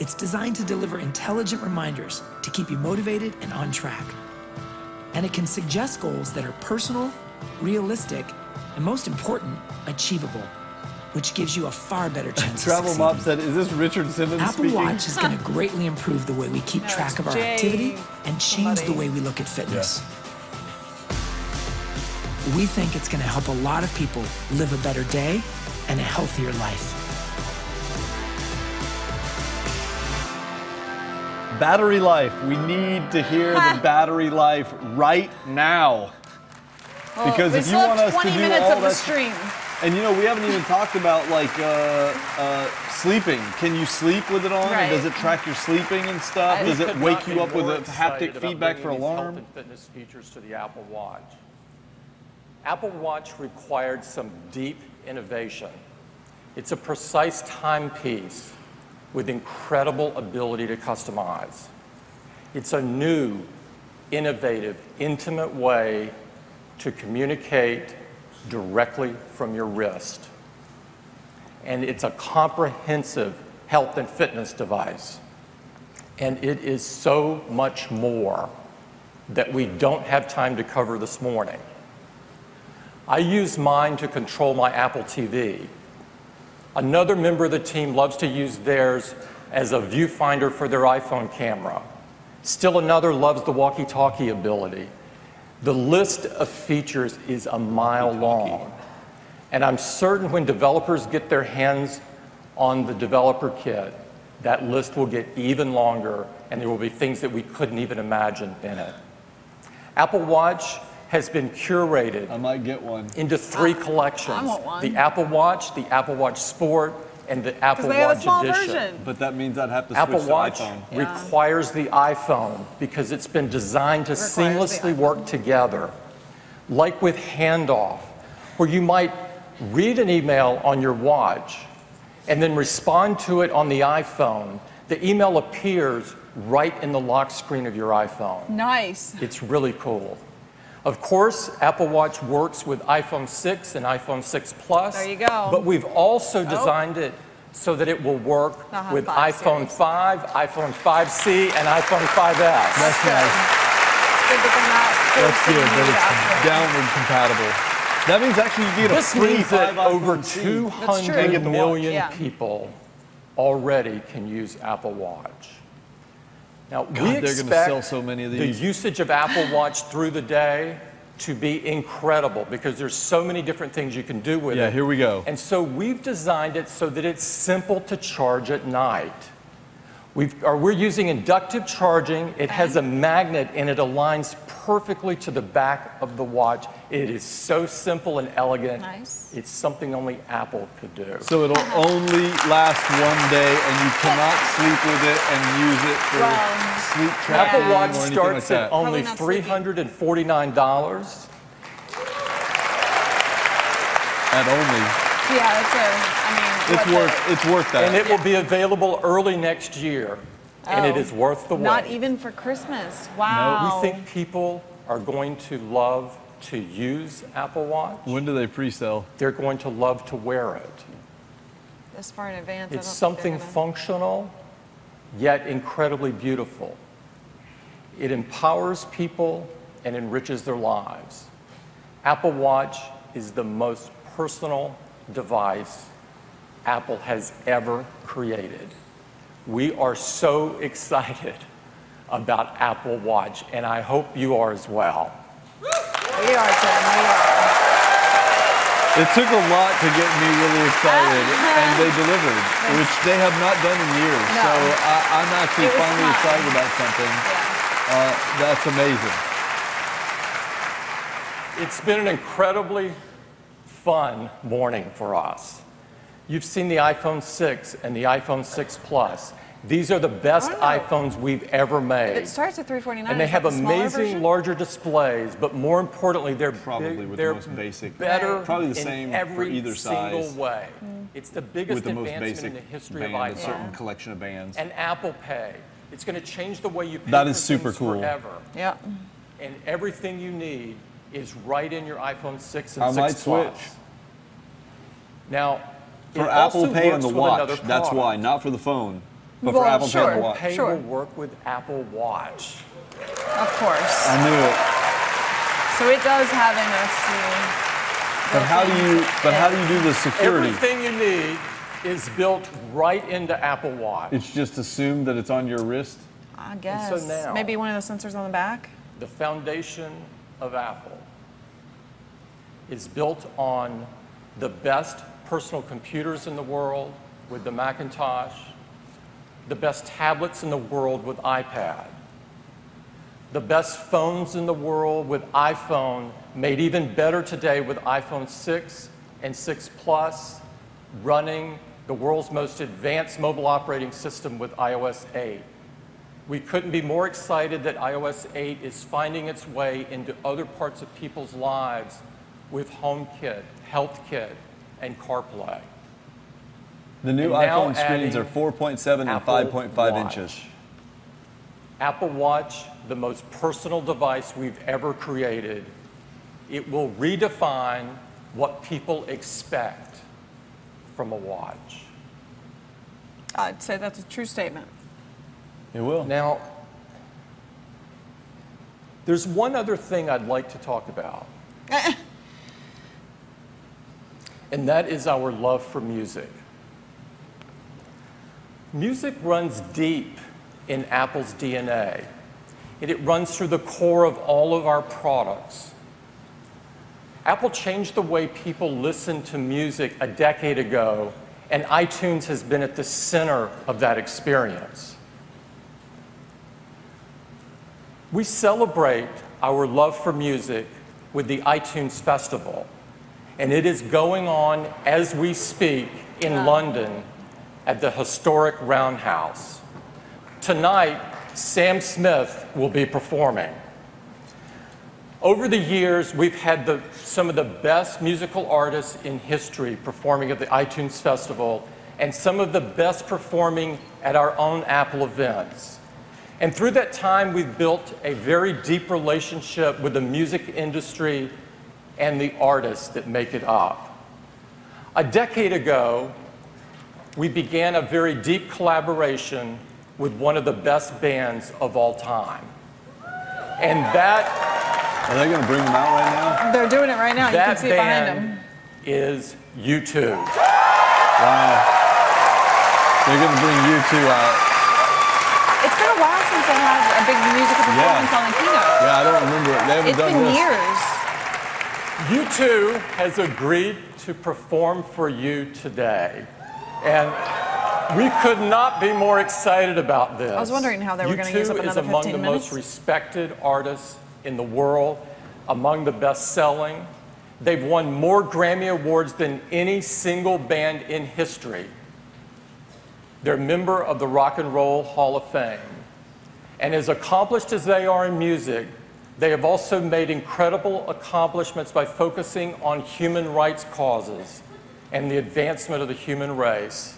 It's designed to deliver intelligent reminders to keep you motivated and on track. And it can suggest goals that are personal, realistic, and most important, achievable, which gives you a far better chance of Travel succeeding. Mop said, is this Richard Simmons Apple speaking? Watch is going to greatly improve the way we keep track of our activity and change the way we look at fitness. We think it's going to help a lot of people live a better day and a healthier life. Battery life. We need to hear the battery life right now. Because we if you still want have us 20 to do minutes all of the that, stream. and you know, we haven't even talked about like sleeping. Can you sleep with it on? Right. And does it track your sleeping and stuff? Does it Could wake not you be up with more a haptic excited about feedback for bringing these health alarm? and fitness features to the Apple Watch. Apple Watch required some deep innovation. It's a precise timepiece with incredible ability to customize. It's a new, innovative, intimate way to communicate directly from your wrist. And it's a comprehensive health and fitness device. And it is so much more that we don't have time to cover this morning. I use mine to control my Apple TV. Another member of the team loves to use theirs as a viewfinder for their iPhone camera. Still another loves the walkie-talkie ability. The list of features is a mile long. And I'm certain when developers get their hands on the developer kit, that list will get even longer and there will be things that we couldn't even imagine in it. Apple Watch has been curated I might get one. into three collections. I want one. The Apple Watch Sport, and the Apple Because they have a Watch small Edition. version. But that means I'd have to Apple switch Watch to iPhone. requires the iPhone because it's been designed to Requires the seamlessly iPhone. work together. Like with handoff, where you might read an email on your watch and then respond to it on the iPhone. The email appears right in the lock screen of your iPhone. Nice. It's really cool. Of course, Apple Watch works with iPhone 6 and iPhone 6 Plus. There you go. But we've also designed it so that it will work Uh-huh, with 5 iPhone series. 5, iPhone 5C, and iPhone 5S. That's nice. Good that they're not That's forcing good, you but to it's upgrade. downward compatible. That means actually you get a This free means that 5 over iPhone C. 200 Get the watch. million Yeah. people already can use Apple Watch. Now, we they're gonna expect sell so many of the these. usage of Apple Watch through the day to be incredible because there's so many different things you can do with it. Yeah, here we go. And so we've designed it so that it's simple to charge at night. We're using inductive charging. It has a magnet and it aligns perfectly to the back of the watch. It is so simple and elegant. Nice. It's something only Apple could do. So it'll only last one day, and you cannot sleep with it and use it for Well, sleep tracking Apple Watch or anything starts like at that. only Probably not sleeping. $349. At only. Yeah, It's worth that. And it will be available early next year. And it Oh, is worth the wait. not even for Christmas. Wow. We think people are going to love to use Apple Watch. When do they pre-sell? They're going to love to wear it. This far in advance. It's I don't something think they're functional, yet incredibly beautiful. It empowers people and enriches their lives. Apple Watch is the most personal device Apple has ever created. We are so excited about Apple Watch, and I hope you are as well. We are, Tim. We are. It took a lot to get me really excited, and they delivered, which they have not done in years. No. So I'm actually It was finally time. excited about something. That's amazing. It's been an incredibly fun morning for us. You've seen the iPhone 6 and the iPhone 6 Plus. These are the best iPhones we've ever made. It starts at $349. And they have the smaller amazing version? larger displays, but more importantly, they're Probably with they're the most basic. better Probably the in same every for either single size. way. It's the biggest With the most advancement basic in the history band, of a iPhone. certain collection of bands. And Apple Pay. It's going to change the way you pay That for is super things cool. forever. Yeah. And everything you need is right in your iPhone 6 and I 6 might Plus. switch. Now, For it Apple also Pay and works the with another watch, that's product. why, not for the phone. But Well, for Apple Pay and the watch. Pay Sure. will work with Apple Watch. Of course. I knew it. So it does have NFC. But how do you do the security? Everything you need is built right into Apple Watch. It's just assumed that it's on your wrist? I guess. And so now, Maybe one of the sensors on the back? the foundation of Apple is built on the best personal computers in the world with the Macintosh, the best tablets in the world with iPad, the best phones in the world with iPhone, made even better today with iPhone 6 and 6 Plus, running the world's most advanced mobile operating system with iOS 8. We couldn't be more excited that iOS 8 is finding its way into other parts of people's lives with HomeKit, HealthKit, and CarPlay. The new And now iPhone screens are adding 4.7 and Apple 5.5 Watch. inches. Apple Watch, the most personal device we've ever created. It will redefine what people expect from a watch. I'd say that's a true statement. It will. Now, there's one other thing I'd like to talk about, and that is our love for music. Music runs deep in Apple's DNA, and it runs through the core of all of our products. Apple changed the way people listen to music a decade ago, and iTunes has been at the center of that experience. We celebrate our love for music with the iTunes Festival, and it is going on as we speak in London at the historic Roundhouse. Tonight, Sam Smith will be performing. Over the years, we've had some of the best musical artists in history performing at the iTunes Festival, and some of the best performing at our own Apple events. And through that time, we've built a very deep relationship with the music industry and the artists that make it up. A decade ago, we began a very deep collaboration with one of the best bands of all time. And that... Are they going to bring them out right now? They're doing it right now. You can That see it behind band them. is U2. Wow. They're going to bring U2 out. It's been a while since I had a big musical performance on the keynote. Yeah, I don't remember it. They haven't It's done been this. years. U2 has agreed to perform for you today. And we could not be more excited about this. I was wondering how they were going to use up U2 is another among 15 the minutes. most respected artists in the world, among the best-selling. They've won more Grammy Awards than any single band in history. They're a member of the Rock and Roll Hall of Fame. And as accomplished as they are in music, they have also made incredible accomplishments by focusing on human rights causes and the advancement of the human race.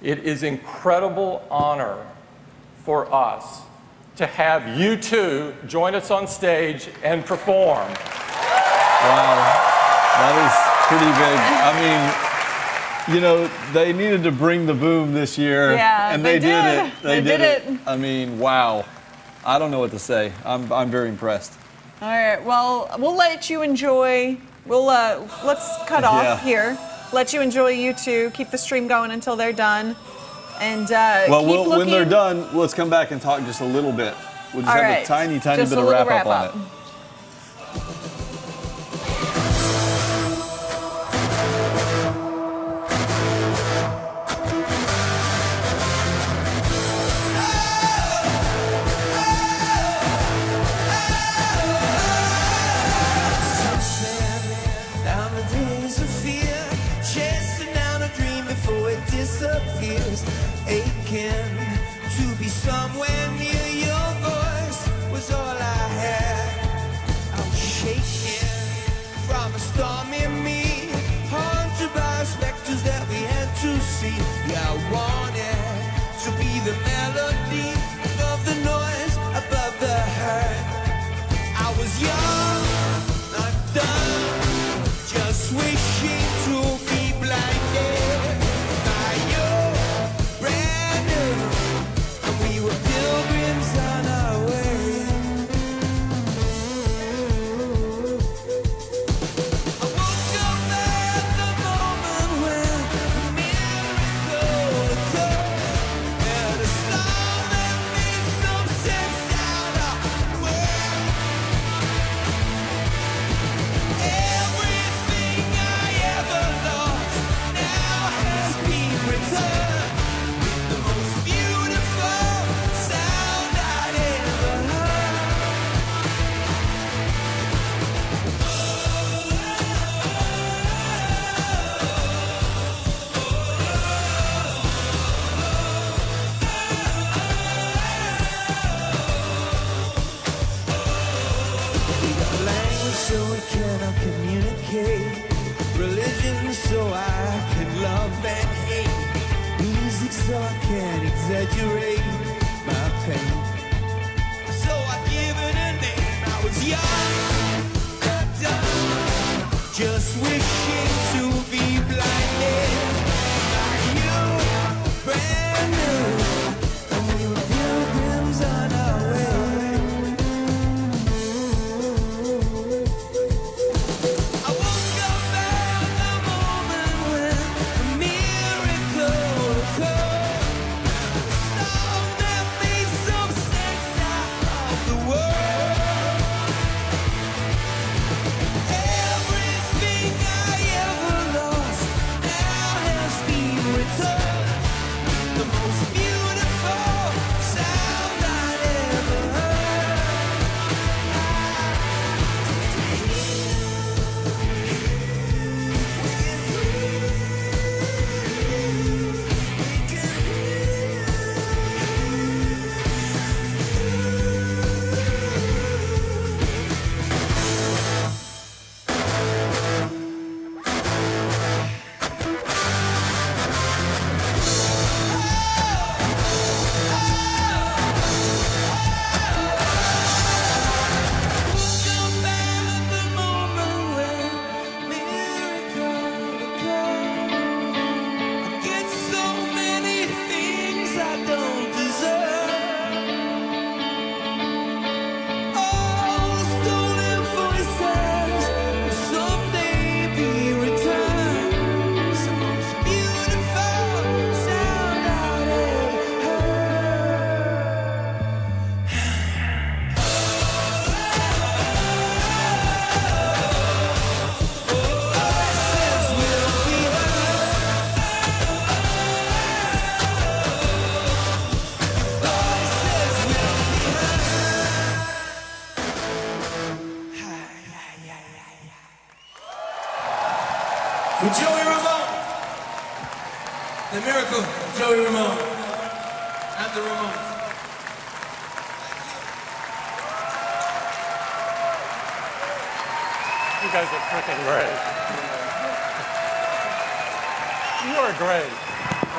It is an incredible honor for us to have U2 join us on stage and perform. Wow, that is pretty big. I mean, you know, they needed to bring the boom this year, Yeah, and they did did. it. They did it. I mean, wow. I don't know what to say. I'm very impressed. All right. Well, we'll let you enjoy. We'll let's cut off here. Let you enjoy U2. Keep the stream going until they're done, and Well, keep looking. when they're done, let's come back and talk just a little bit. We'll just All have right. a tiny Just bit a of little wrap up on it. I'll communicate. Religion so I can love and hate. Music so I can exaggerate my pain. So I give it a name. I was young, dumb, just wishing to be blinded by you, brand new. And we were pilgrims on our way. I woke up at the moment when a miracle occurred. A song that made some sense out of the world. Everything I ever lost now has been returned. The most beautiful sound I'd ever heard. For Joey Ramone, the miracle of Joey Ramone and the Ramones. You guys are freaking great. You are great.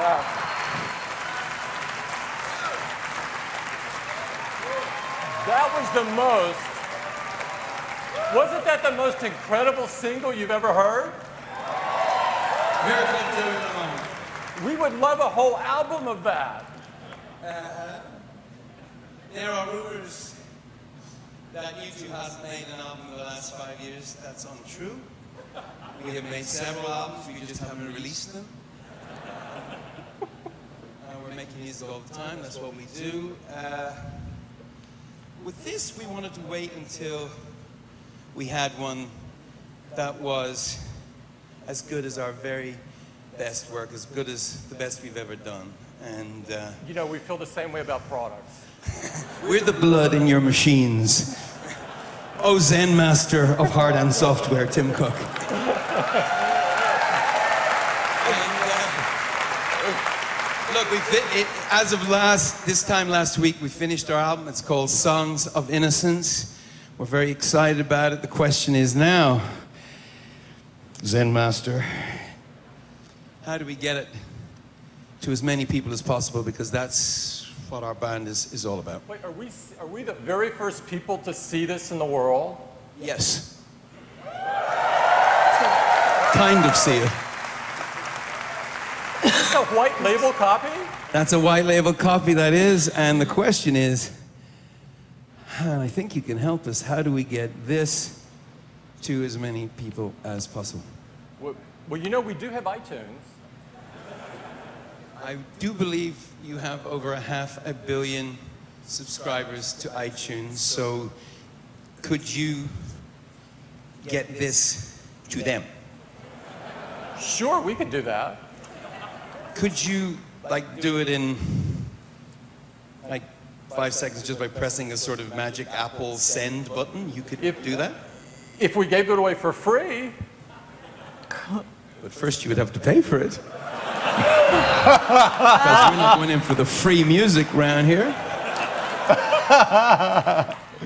Wow. That was the most, wasn't that the most incredible single you've ever heard? Miracle of Joey Ramone. We would love a whole album of that. There are rumors that U2 hasn't made an album in the last 5 years. That's untrue. We have made several albums, we just haven't released them. We're making music all the time, that's what we do. With this, we wanted to wait until we had one that was as good as our very best work, as good as the best we've ever done. And you know, we feel the same way about products. we're the blood in your machines. Oh, Zen master of hard and software, Tim Cook. Look, as of this time last week, we finished our album. It's called Songs of Innocence. We're very excited about it. The question is now, Zen master, how do we get it to as many people as possible? Because that's what our band is all about. Wait, are we the very first people to see this in the world? Yes. Kind of see it. Is this a white label copy? That's a white label copy, that is. And the question is, and I think you can help us, how do we get this to as many people as possible? Well, you know, we do have iTunes. I do believe you have over 500 million subscribers to iTunes, so could you get this to them? Sure, we could do that. Could you, like, do it in, like, 5 seconds just by pressing a sort of magic Apple send button? You could do that? If we gave it away for free. But first you would have to pay for it. Because we're not going in for the free music round here.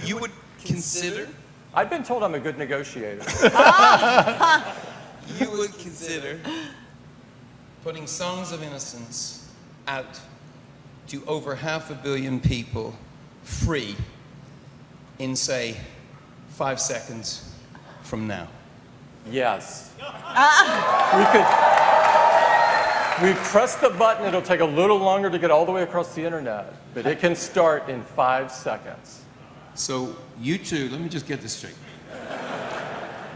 You would consider I've been told I'm a good negotiator. You would consider putting Songs of Innocence out to over 500 million people free in, say, 5 seconds from now? Yes. We press the button, it'll take a little longer to get all the way across the internet, but it can start in 5 seconds. So U2, let me just get this straight.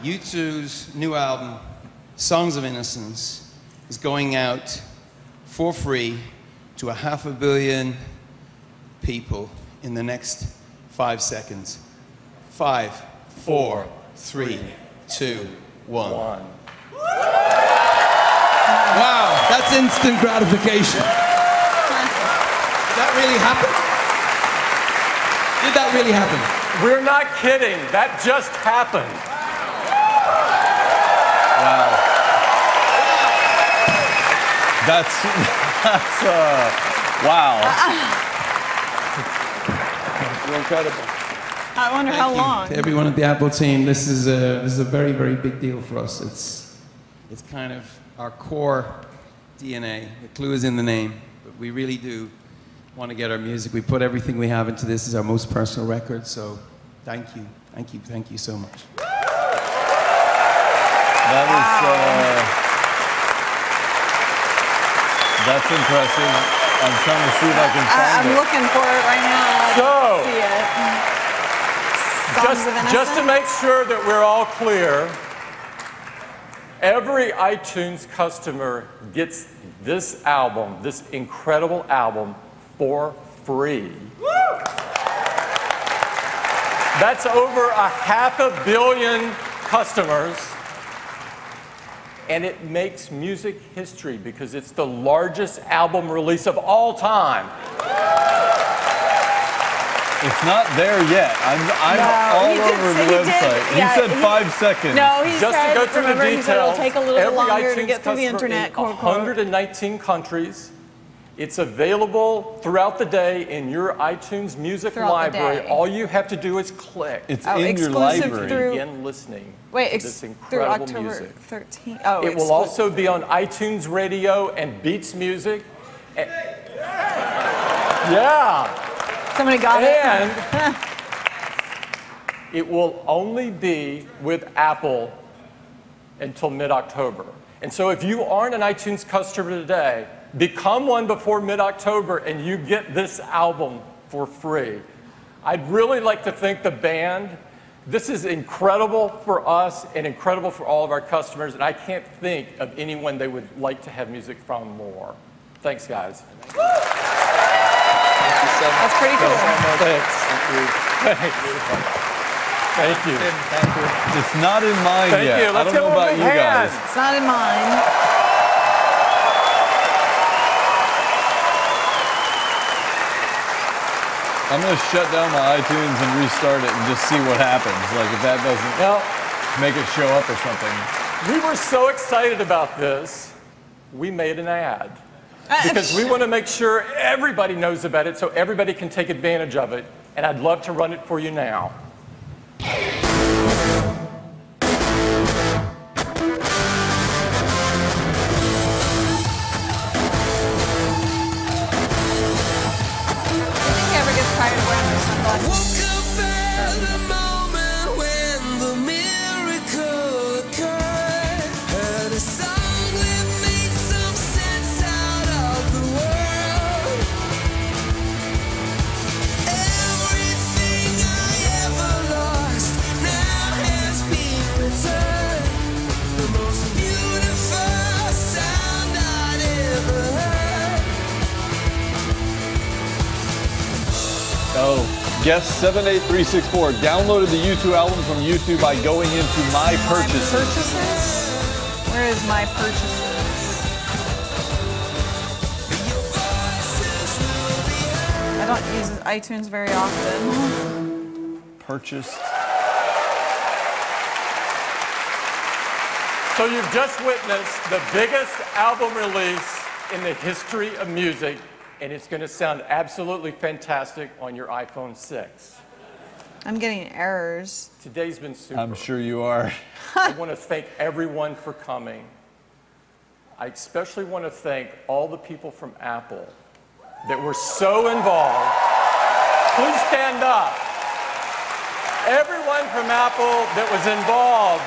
U2's new album, Songs of Innocence, is going out for free to 500 million people in the next 5 seconds. 5, 4, 3, 2, 1. Wow, that's instant gratification. Did that really happen? Did that really happen? We're not kidding. That just happened. Wow. Wow. You're incredible. I wonder how long. To everyone at the Apple team, this is a very, very big deal for us. It's kind of our core DNA. The clue is in the name, but we really do want to get our music. We put everything we have into this. This is our most personal record, so thank you so much. That's impressive. I'm trying to see if I can find it. I'm looking for it right now. I don't see it. Just to make sure that we're all clear, every iTunes customer gets this album, this incredible album, for free. That's over 500 million customers, and it makes music history because it's the largest album release of all time. It's not there yet. I'm all over the website. He said 5 seconds. No, he Just said, to go through the remember, he said it'll details, take a little every longer to iTunes get through the customer internet, in quote, quote. 119 countries. It's available throughout the day in your iTunes music library. All you have to do is click. It's in your library. Begin listening Wait, to this through incredible October music. 13th. Oh, It will also be on iTunes Radio and Beats Music. Yeah. Somebody got it. And it will only be with Apple until mid-October. And so if you aren't an iTunes customer today, become one before mid-October and you get this album for free. I'd really like to thank the band. This is incredible for us and incredible for all of our customers, and I can't think of anyone they would like to have music from more. Thanks, guys. Thank you so much. That's pretty cool. Thanks. Thank you. Thank you. It's not in mine Thank yet. you. I Let's don't know give about them you a hand. guys. It's not in mine. I'm going to shut down my iTunes and restart it and just see what happens. Like if that doesn't make it show up or something. We were so excited about this, we made an ad. Because we want to make sure everybody knows about it so everybody can take advantage of it. And I'd love to run it for you now. Woke up at the moment when the miracle occurred. Heard a song that made some sense out of the world. Everything I ever lost now has been returned. The most beautiful sound I'd ever heard. Oh. Guest 78364 downloaded the U2 album from YouTube by going into My Purchases. My purchases? Where is My Purchases? I don't use iTunes very often. Purchased. So you've just witnessed the biggest album release in the history of music, and it's going to sound absolutely fantastic on your iPhone 6. I'm getting errors. Today's been super. I'm sure you are. I want to thank everyone for coming. I especially want to thank all the people from Apple that were so involved. Please stand up. Everyone from Apple that was involved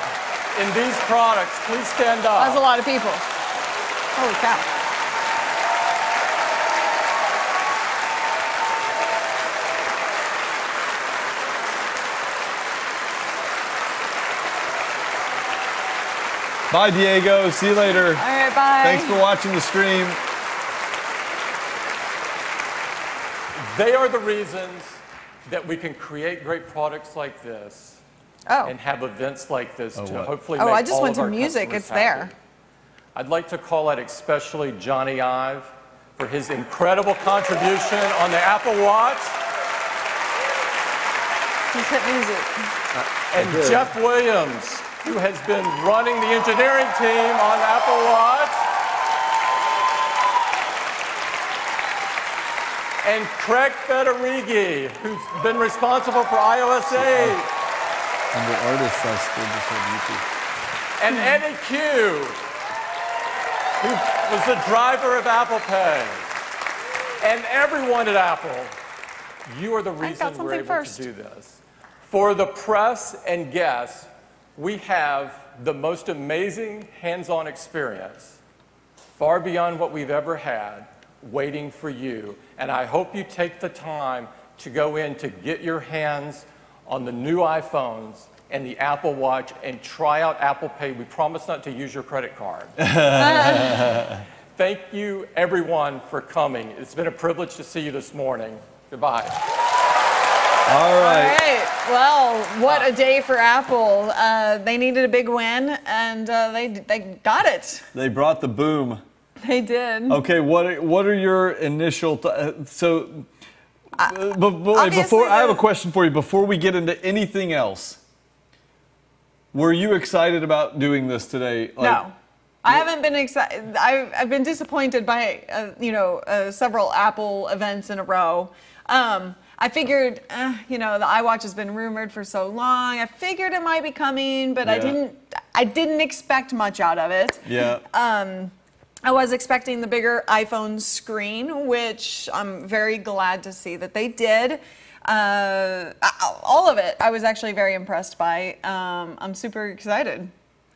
in these products, please stand up. That's a lot of people. Holy cow. Bye, Diego. See you later. All right, bye. Thanks for watching the stream. They are the reasons that we can create great products like this and have events like this to hopefully make I just all went of our to music. customers It's happy. there. I'd like to call out especially Johnny Ive for his incredible contribution on the Apple Watch. Just hit music. And Jeff Williams, who has been running the engineering team on Apple Watch. And Craig Federighi, who's been responsible for iOS 8. Under artists, I still just have YouTube. And Eddie Q, who was the driver of Apple Pay. And everyone at Apple, you are the reason we're able to do this. For the press and guests, we have the most amazing hands-on experience, far beyond what we've ever had, waiting for you. And I hope you take the time to go in to get your hands on the new iPhones and the Apple Watch and try out Apple Pay. We promise not to use your credit card. Thank you, everyone, for coming. It's been a privilege to see you this morning. Goodbye. All right. All right. Well, what a day for Apple. They needed a big win, and they got it. They brought the boom. They did. Okay, what are your initial before I have a question for you before we get into anything else. Were you excited about doing this today? No. I haven't been excited. I've been disappointed by several Apple events in a row. I figured, the iWatch has been rumored for so long. I figured it might be coming, but Yeah. I didn't expect much out of it. Yeah. I was expecting the bigger iPhone screen, which I'm very glad to see that they did. All of it, I was actually very impressed by. I'm super excited.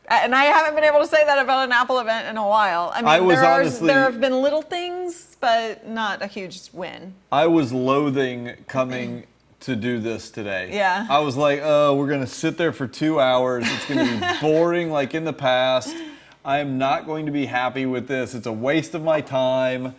And I haven't been able to say that about an Apple event in a while. I mean, there have been little things, but not a huge win. I was loathing coming to do this today. Yeah. I was like, oh, we're going to sit there for 2 hours. It's going to be boring like in the past. I am not going to be happy with this. It's a waste of my time.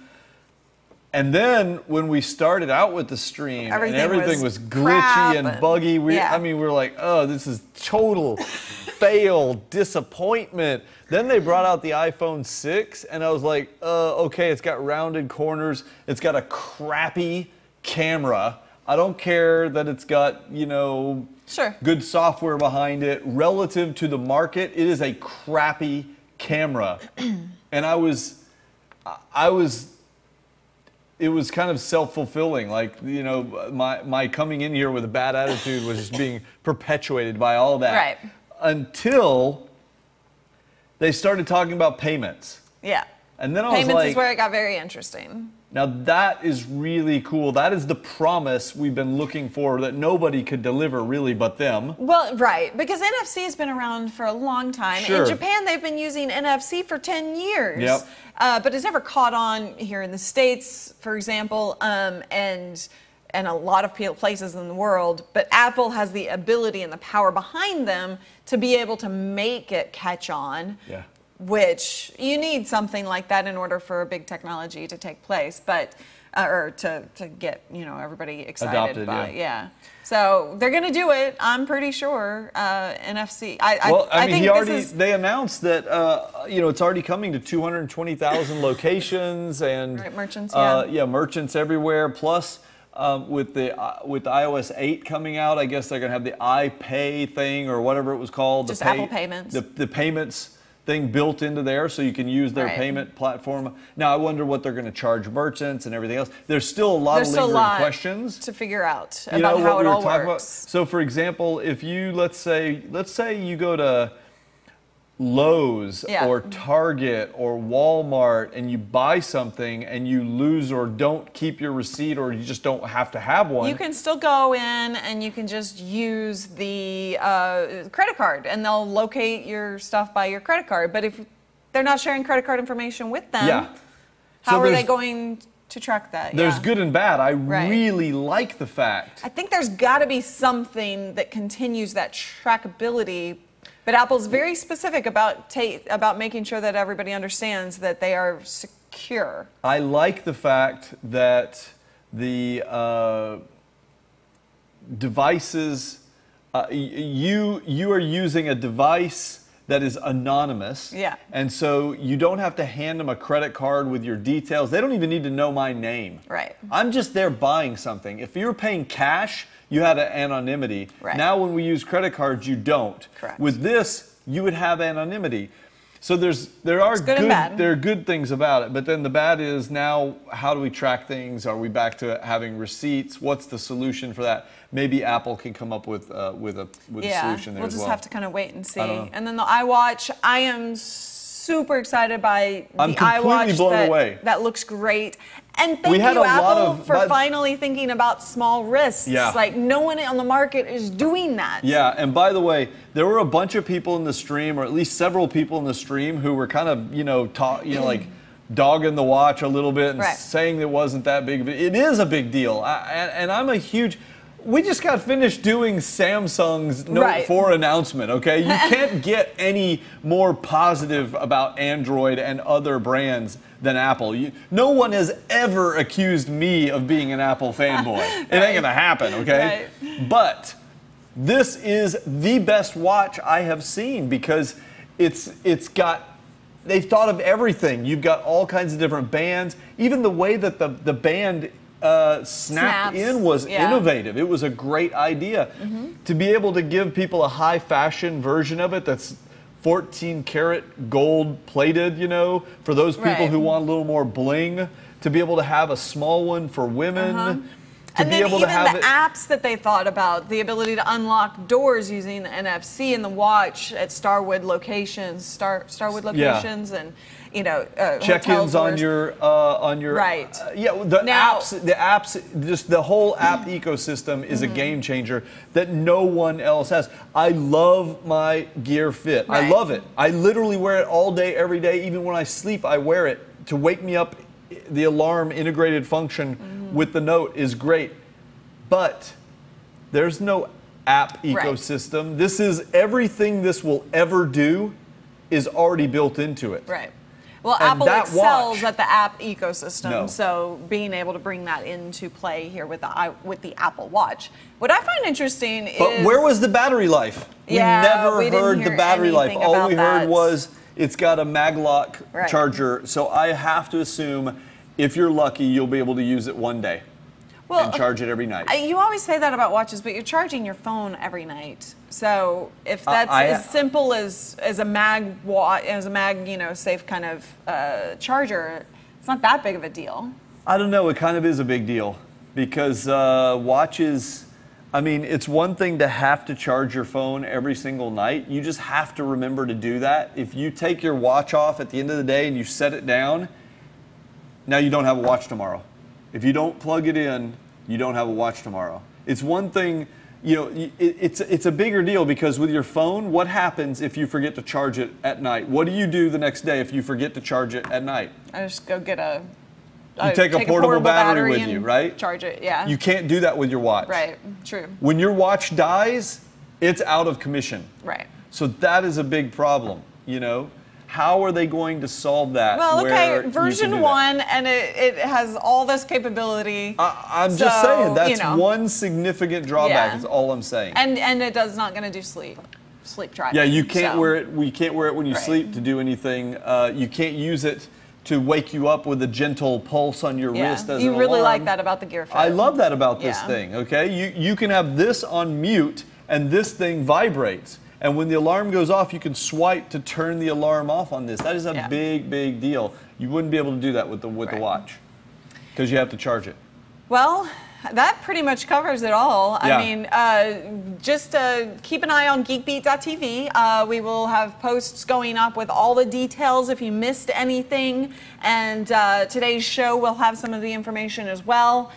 And then when we started out with the stream, everything was glitchy and buggy. We were like, oh, this is total fail, disappointment. Then they brought out the iPhone 6, and I was like, okay, it's got rounded corners. It's got a crappy camera. I don't care that it's got, good software behind it. Relative to the market, it is a crappy camera. And it was kind of self-fulfilling. Like, my coming in here with a bad attitude was just being perpetuated by all that. Right. Until they started talking about payments. Yeah. And then I was like, payments is where it got very interesting. Now that is really cool. That is the promise we've been looking for that nobody could deliver really but them. Well, right, because NFC has been around for a long time. Sure. In Japan, they've been using NFC for 10 years. Yep. But it's never caught on here in the States, for example, and a lot of places in the world. But Apple has the ability and the power behind them to be able to make it catch on. Yeah. Which you need something like that in order for a big technology to take place, but or to get everybody excited Adopted, by it. So they're gonna do it. I'm pretty sure. NFC. I think they announced that it's already coming to 220,000 locations and merchants. Merchants everywhere. Plus, with the iOS 8 coming out, I guess they're gonna have the iPay thing or whatever it was called. Just Apple Payments. The payments thing built into there so you can use their Right. payment platform. Now, I wonder what they're going to charge merchants and everything else. There's still a lot There's of still a lingering lot questions to figure out you about know, how what it we were all talking about. works. So, for example, if you let's say you go to Lowe's Yeah. or Target or Walmart and you buy something and you lose or don't keep your receipt or you just don't have to have one. You can still go in and you can just use the credit card and they'll locate your stuff by your credit card. But if they're not sharing credit card information with them, Yeah. how So are they there's- going to track that? There's Yeah. good and bad. I Right. really like the fact. I think there's got to be something that continues that trackability. But Apple's very specific about making sure that everybody understands that they are secure. I like the fact that the devices, you are using a device that is anonymous. Yeah. And so you don't have to hand them a credit card with your details. They don't even need to know my name. Right. I'm just there buying something. If you're paying cash, you had an anonymity. Right. Now when we use credit cards, you don't. Correct. With this, you would have anonymity. So there are good and bad. there are good things about it, but then the bad is now how do we track things? Are we back to having receipts? What's the solution for that? Maybe Apple can come up with a solution there we'll as just well. have to kind of wait and see. I don't know. And then the iWatch, I am super excited by I'm the completely iWatch blown away. that looks great. And We thank had you, a lot Apple, of- for but- finally thinking about small wrists. Yeah. Like no one on the market is doing that. Yeah, and by the way, there were a bunch of people in the stream, or at least several people in the stream, who were kind of, like dogging the watch a little bit and Right. saying it wasn't that big of a. It is a big deal, and I'm a huge. We just got finished doing Samsung's Note Right. 4 announcement, okay? You can't get any more positive about Android and other brands than Apple. No one has ever accused me of being an Apple fanboy. It ain't gonna happen, okay? Right. But this is the best watch I have seen because it's got, they've thought of everything. You've got all kinds of different bands. Even the way that the band snapped in was innovative. It was a great idea. To be able to give people a high fashion version of it that's 14 karat gold plated, for those people Right. who want a little more bling, to be able to have a small one for women. To And be then able even to have the it, apps that they thought about, the ability to unlock doors using the NFC in the watch at Starwood locations, Starwood locations, and check-ins hotel on doors. your Right. the Now- apps, just the whole app ecosystem is a game changer that no one else has. I love my Gear Fit. I Right. love it. I literally wear it all day, every day. Even when I sleep, I wear it to wake me up. The alarm integrated function with the Note is great, but there's no app Right. ecosystem. This is everything this will ever do is already built into it. Right. Well, And Apple that excels watch- at the app ecosystem, No. so being able to bring that into play here with the Apple Watch. What I find interesting But is where was the battery life? Yeah, we never we didn't heard the hear battery life. anything All about we heard that. was it's got a maglock Right. charger. So I have to assume if you're lucky, you'll be able to use it one day and charge it every night. You always say that about watches, but you're charging your phone every night. So if that's I- as simple as a mag safe kind of charger, it's not that big of a deal. I don't know. It kind of is a big deal because watches. I mean, it's one thing to have to charge your phone every single night. You just have to remember to do that. If you take your watch off at the end of the day and you set it down, now you don't have a watch tomorrow. If you don't plug it in, you don't have a watch tomorrow. It's one thing, it's a bigger deal because with your phone, what happens if you forget to charge it at night? What do you do the next day if you forget to charge it at night? I just go get a. You take a portable battery with and you, right? Charge it, yeah. You can't do that with your watch. Right, true. When your watch dies, it's out of commission. Right. So that is a big problem, How are they going to solve that? Well, where okay, you can do version that? 1, and it has all this capability. I'm just saying, that's you know. one significant drawback, Yeah. is all I'm saying. And it does not going to do sleep tracking. Yeah, you can't so. wear it. We can't wear it when you Right. sleep to do anything. You can't use it to wake you up with a gentle pulse on your Yeah. wrist as You an really alarm. like that about the Gear Fit. I love that about this Yeah. thing. Okay, you can have this on mute and this thing vibrates, And when the alarm goes off, you can swipe to turn the alarm off on this. That is a big, big deal. You wouldn't be able to do that with the watch because you have to charge it. Well, that pretty much covers it all. Yeah. I mean, just keep an eye on geekbeat.tv. We will have posts going up with all the details if you missed anything. And today's show will have some of the information as well.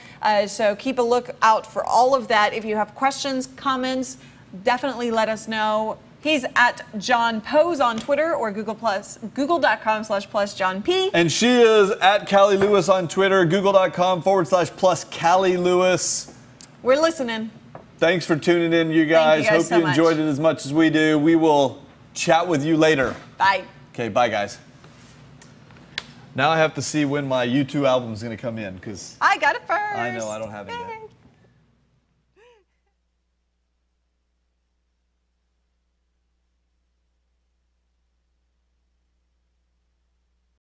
So keep a look out for all of that. If you have questions, comments, definitely let us know. He's at John Pose on Twitter or google.com/+JohnP. And she is at Callie Lewis on Twitter, google.com/plus Callie Lewis. We're listening. Thanks for tuning in, you guys. Thank you guys Hope so you enjoyed much. it as much as we do. We will chat with you later. Bye. Okay, bye, guys. Now I have to see when my U2 album is going to come in, because I got it first. I know I don't have it yet.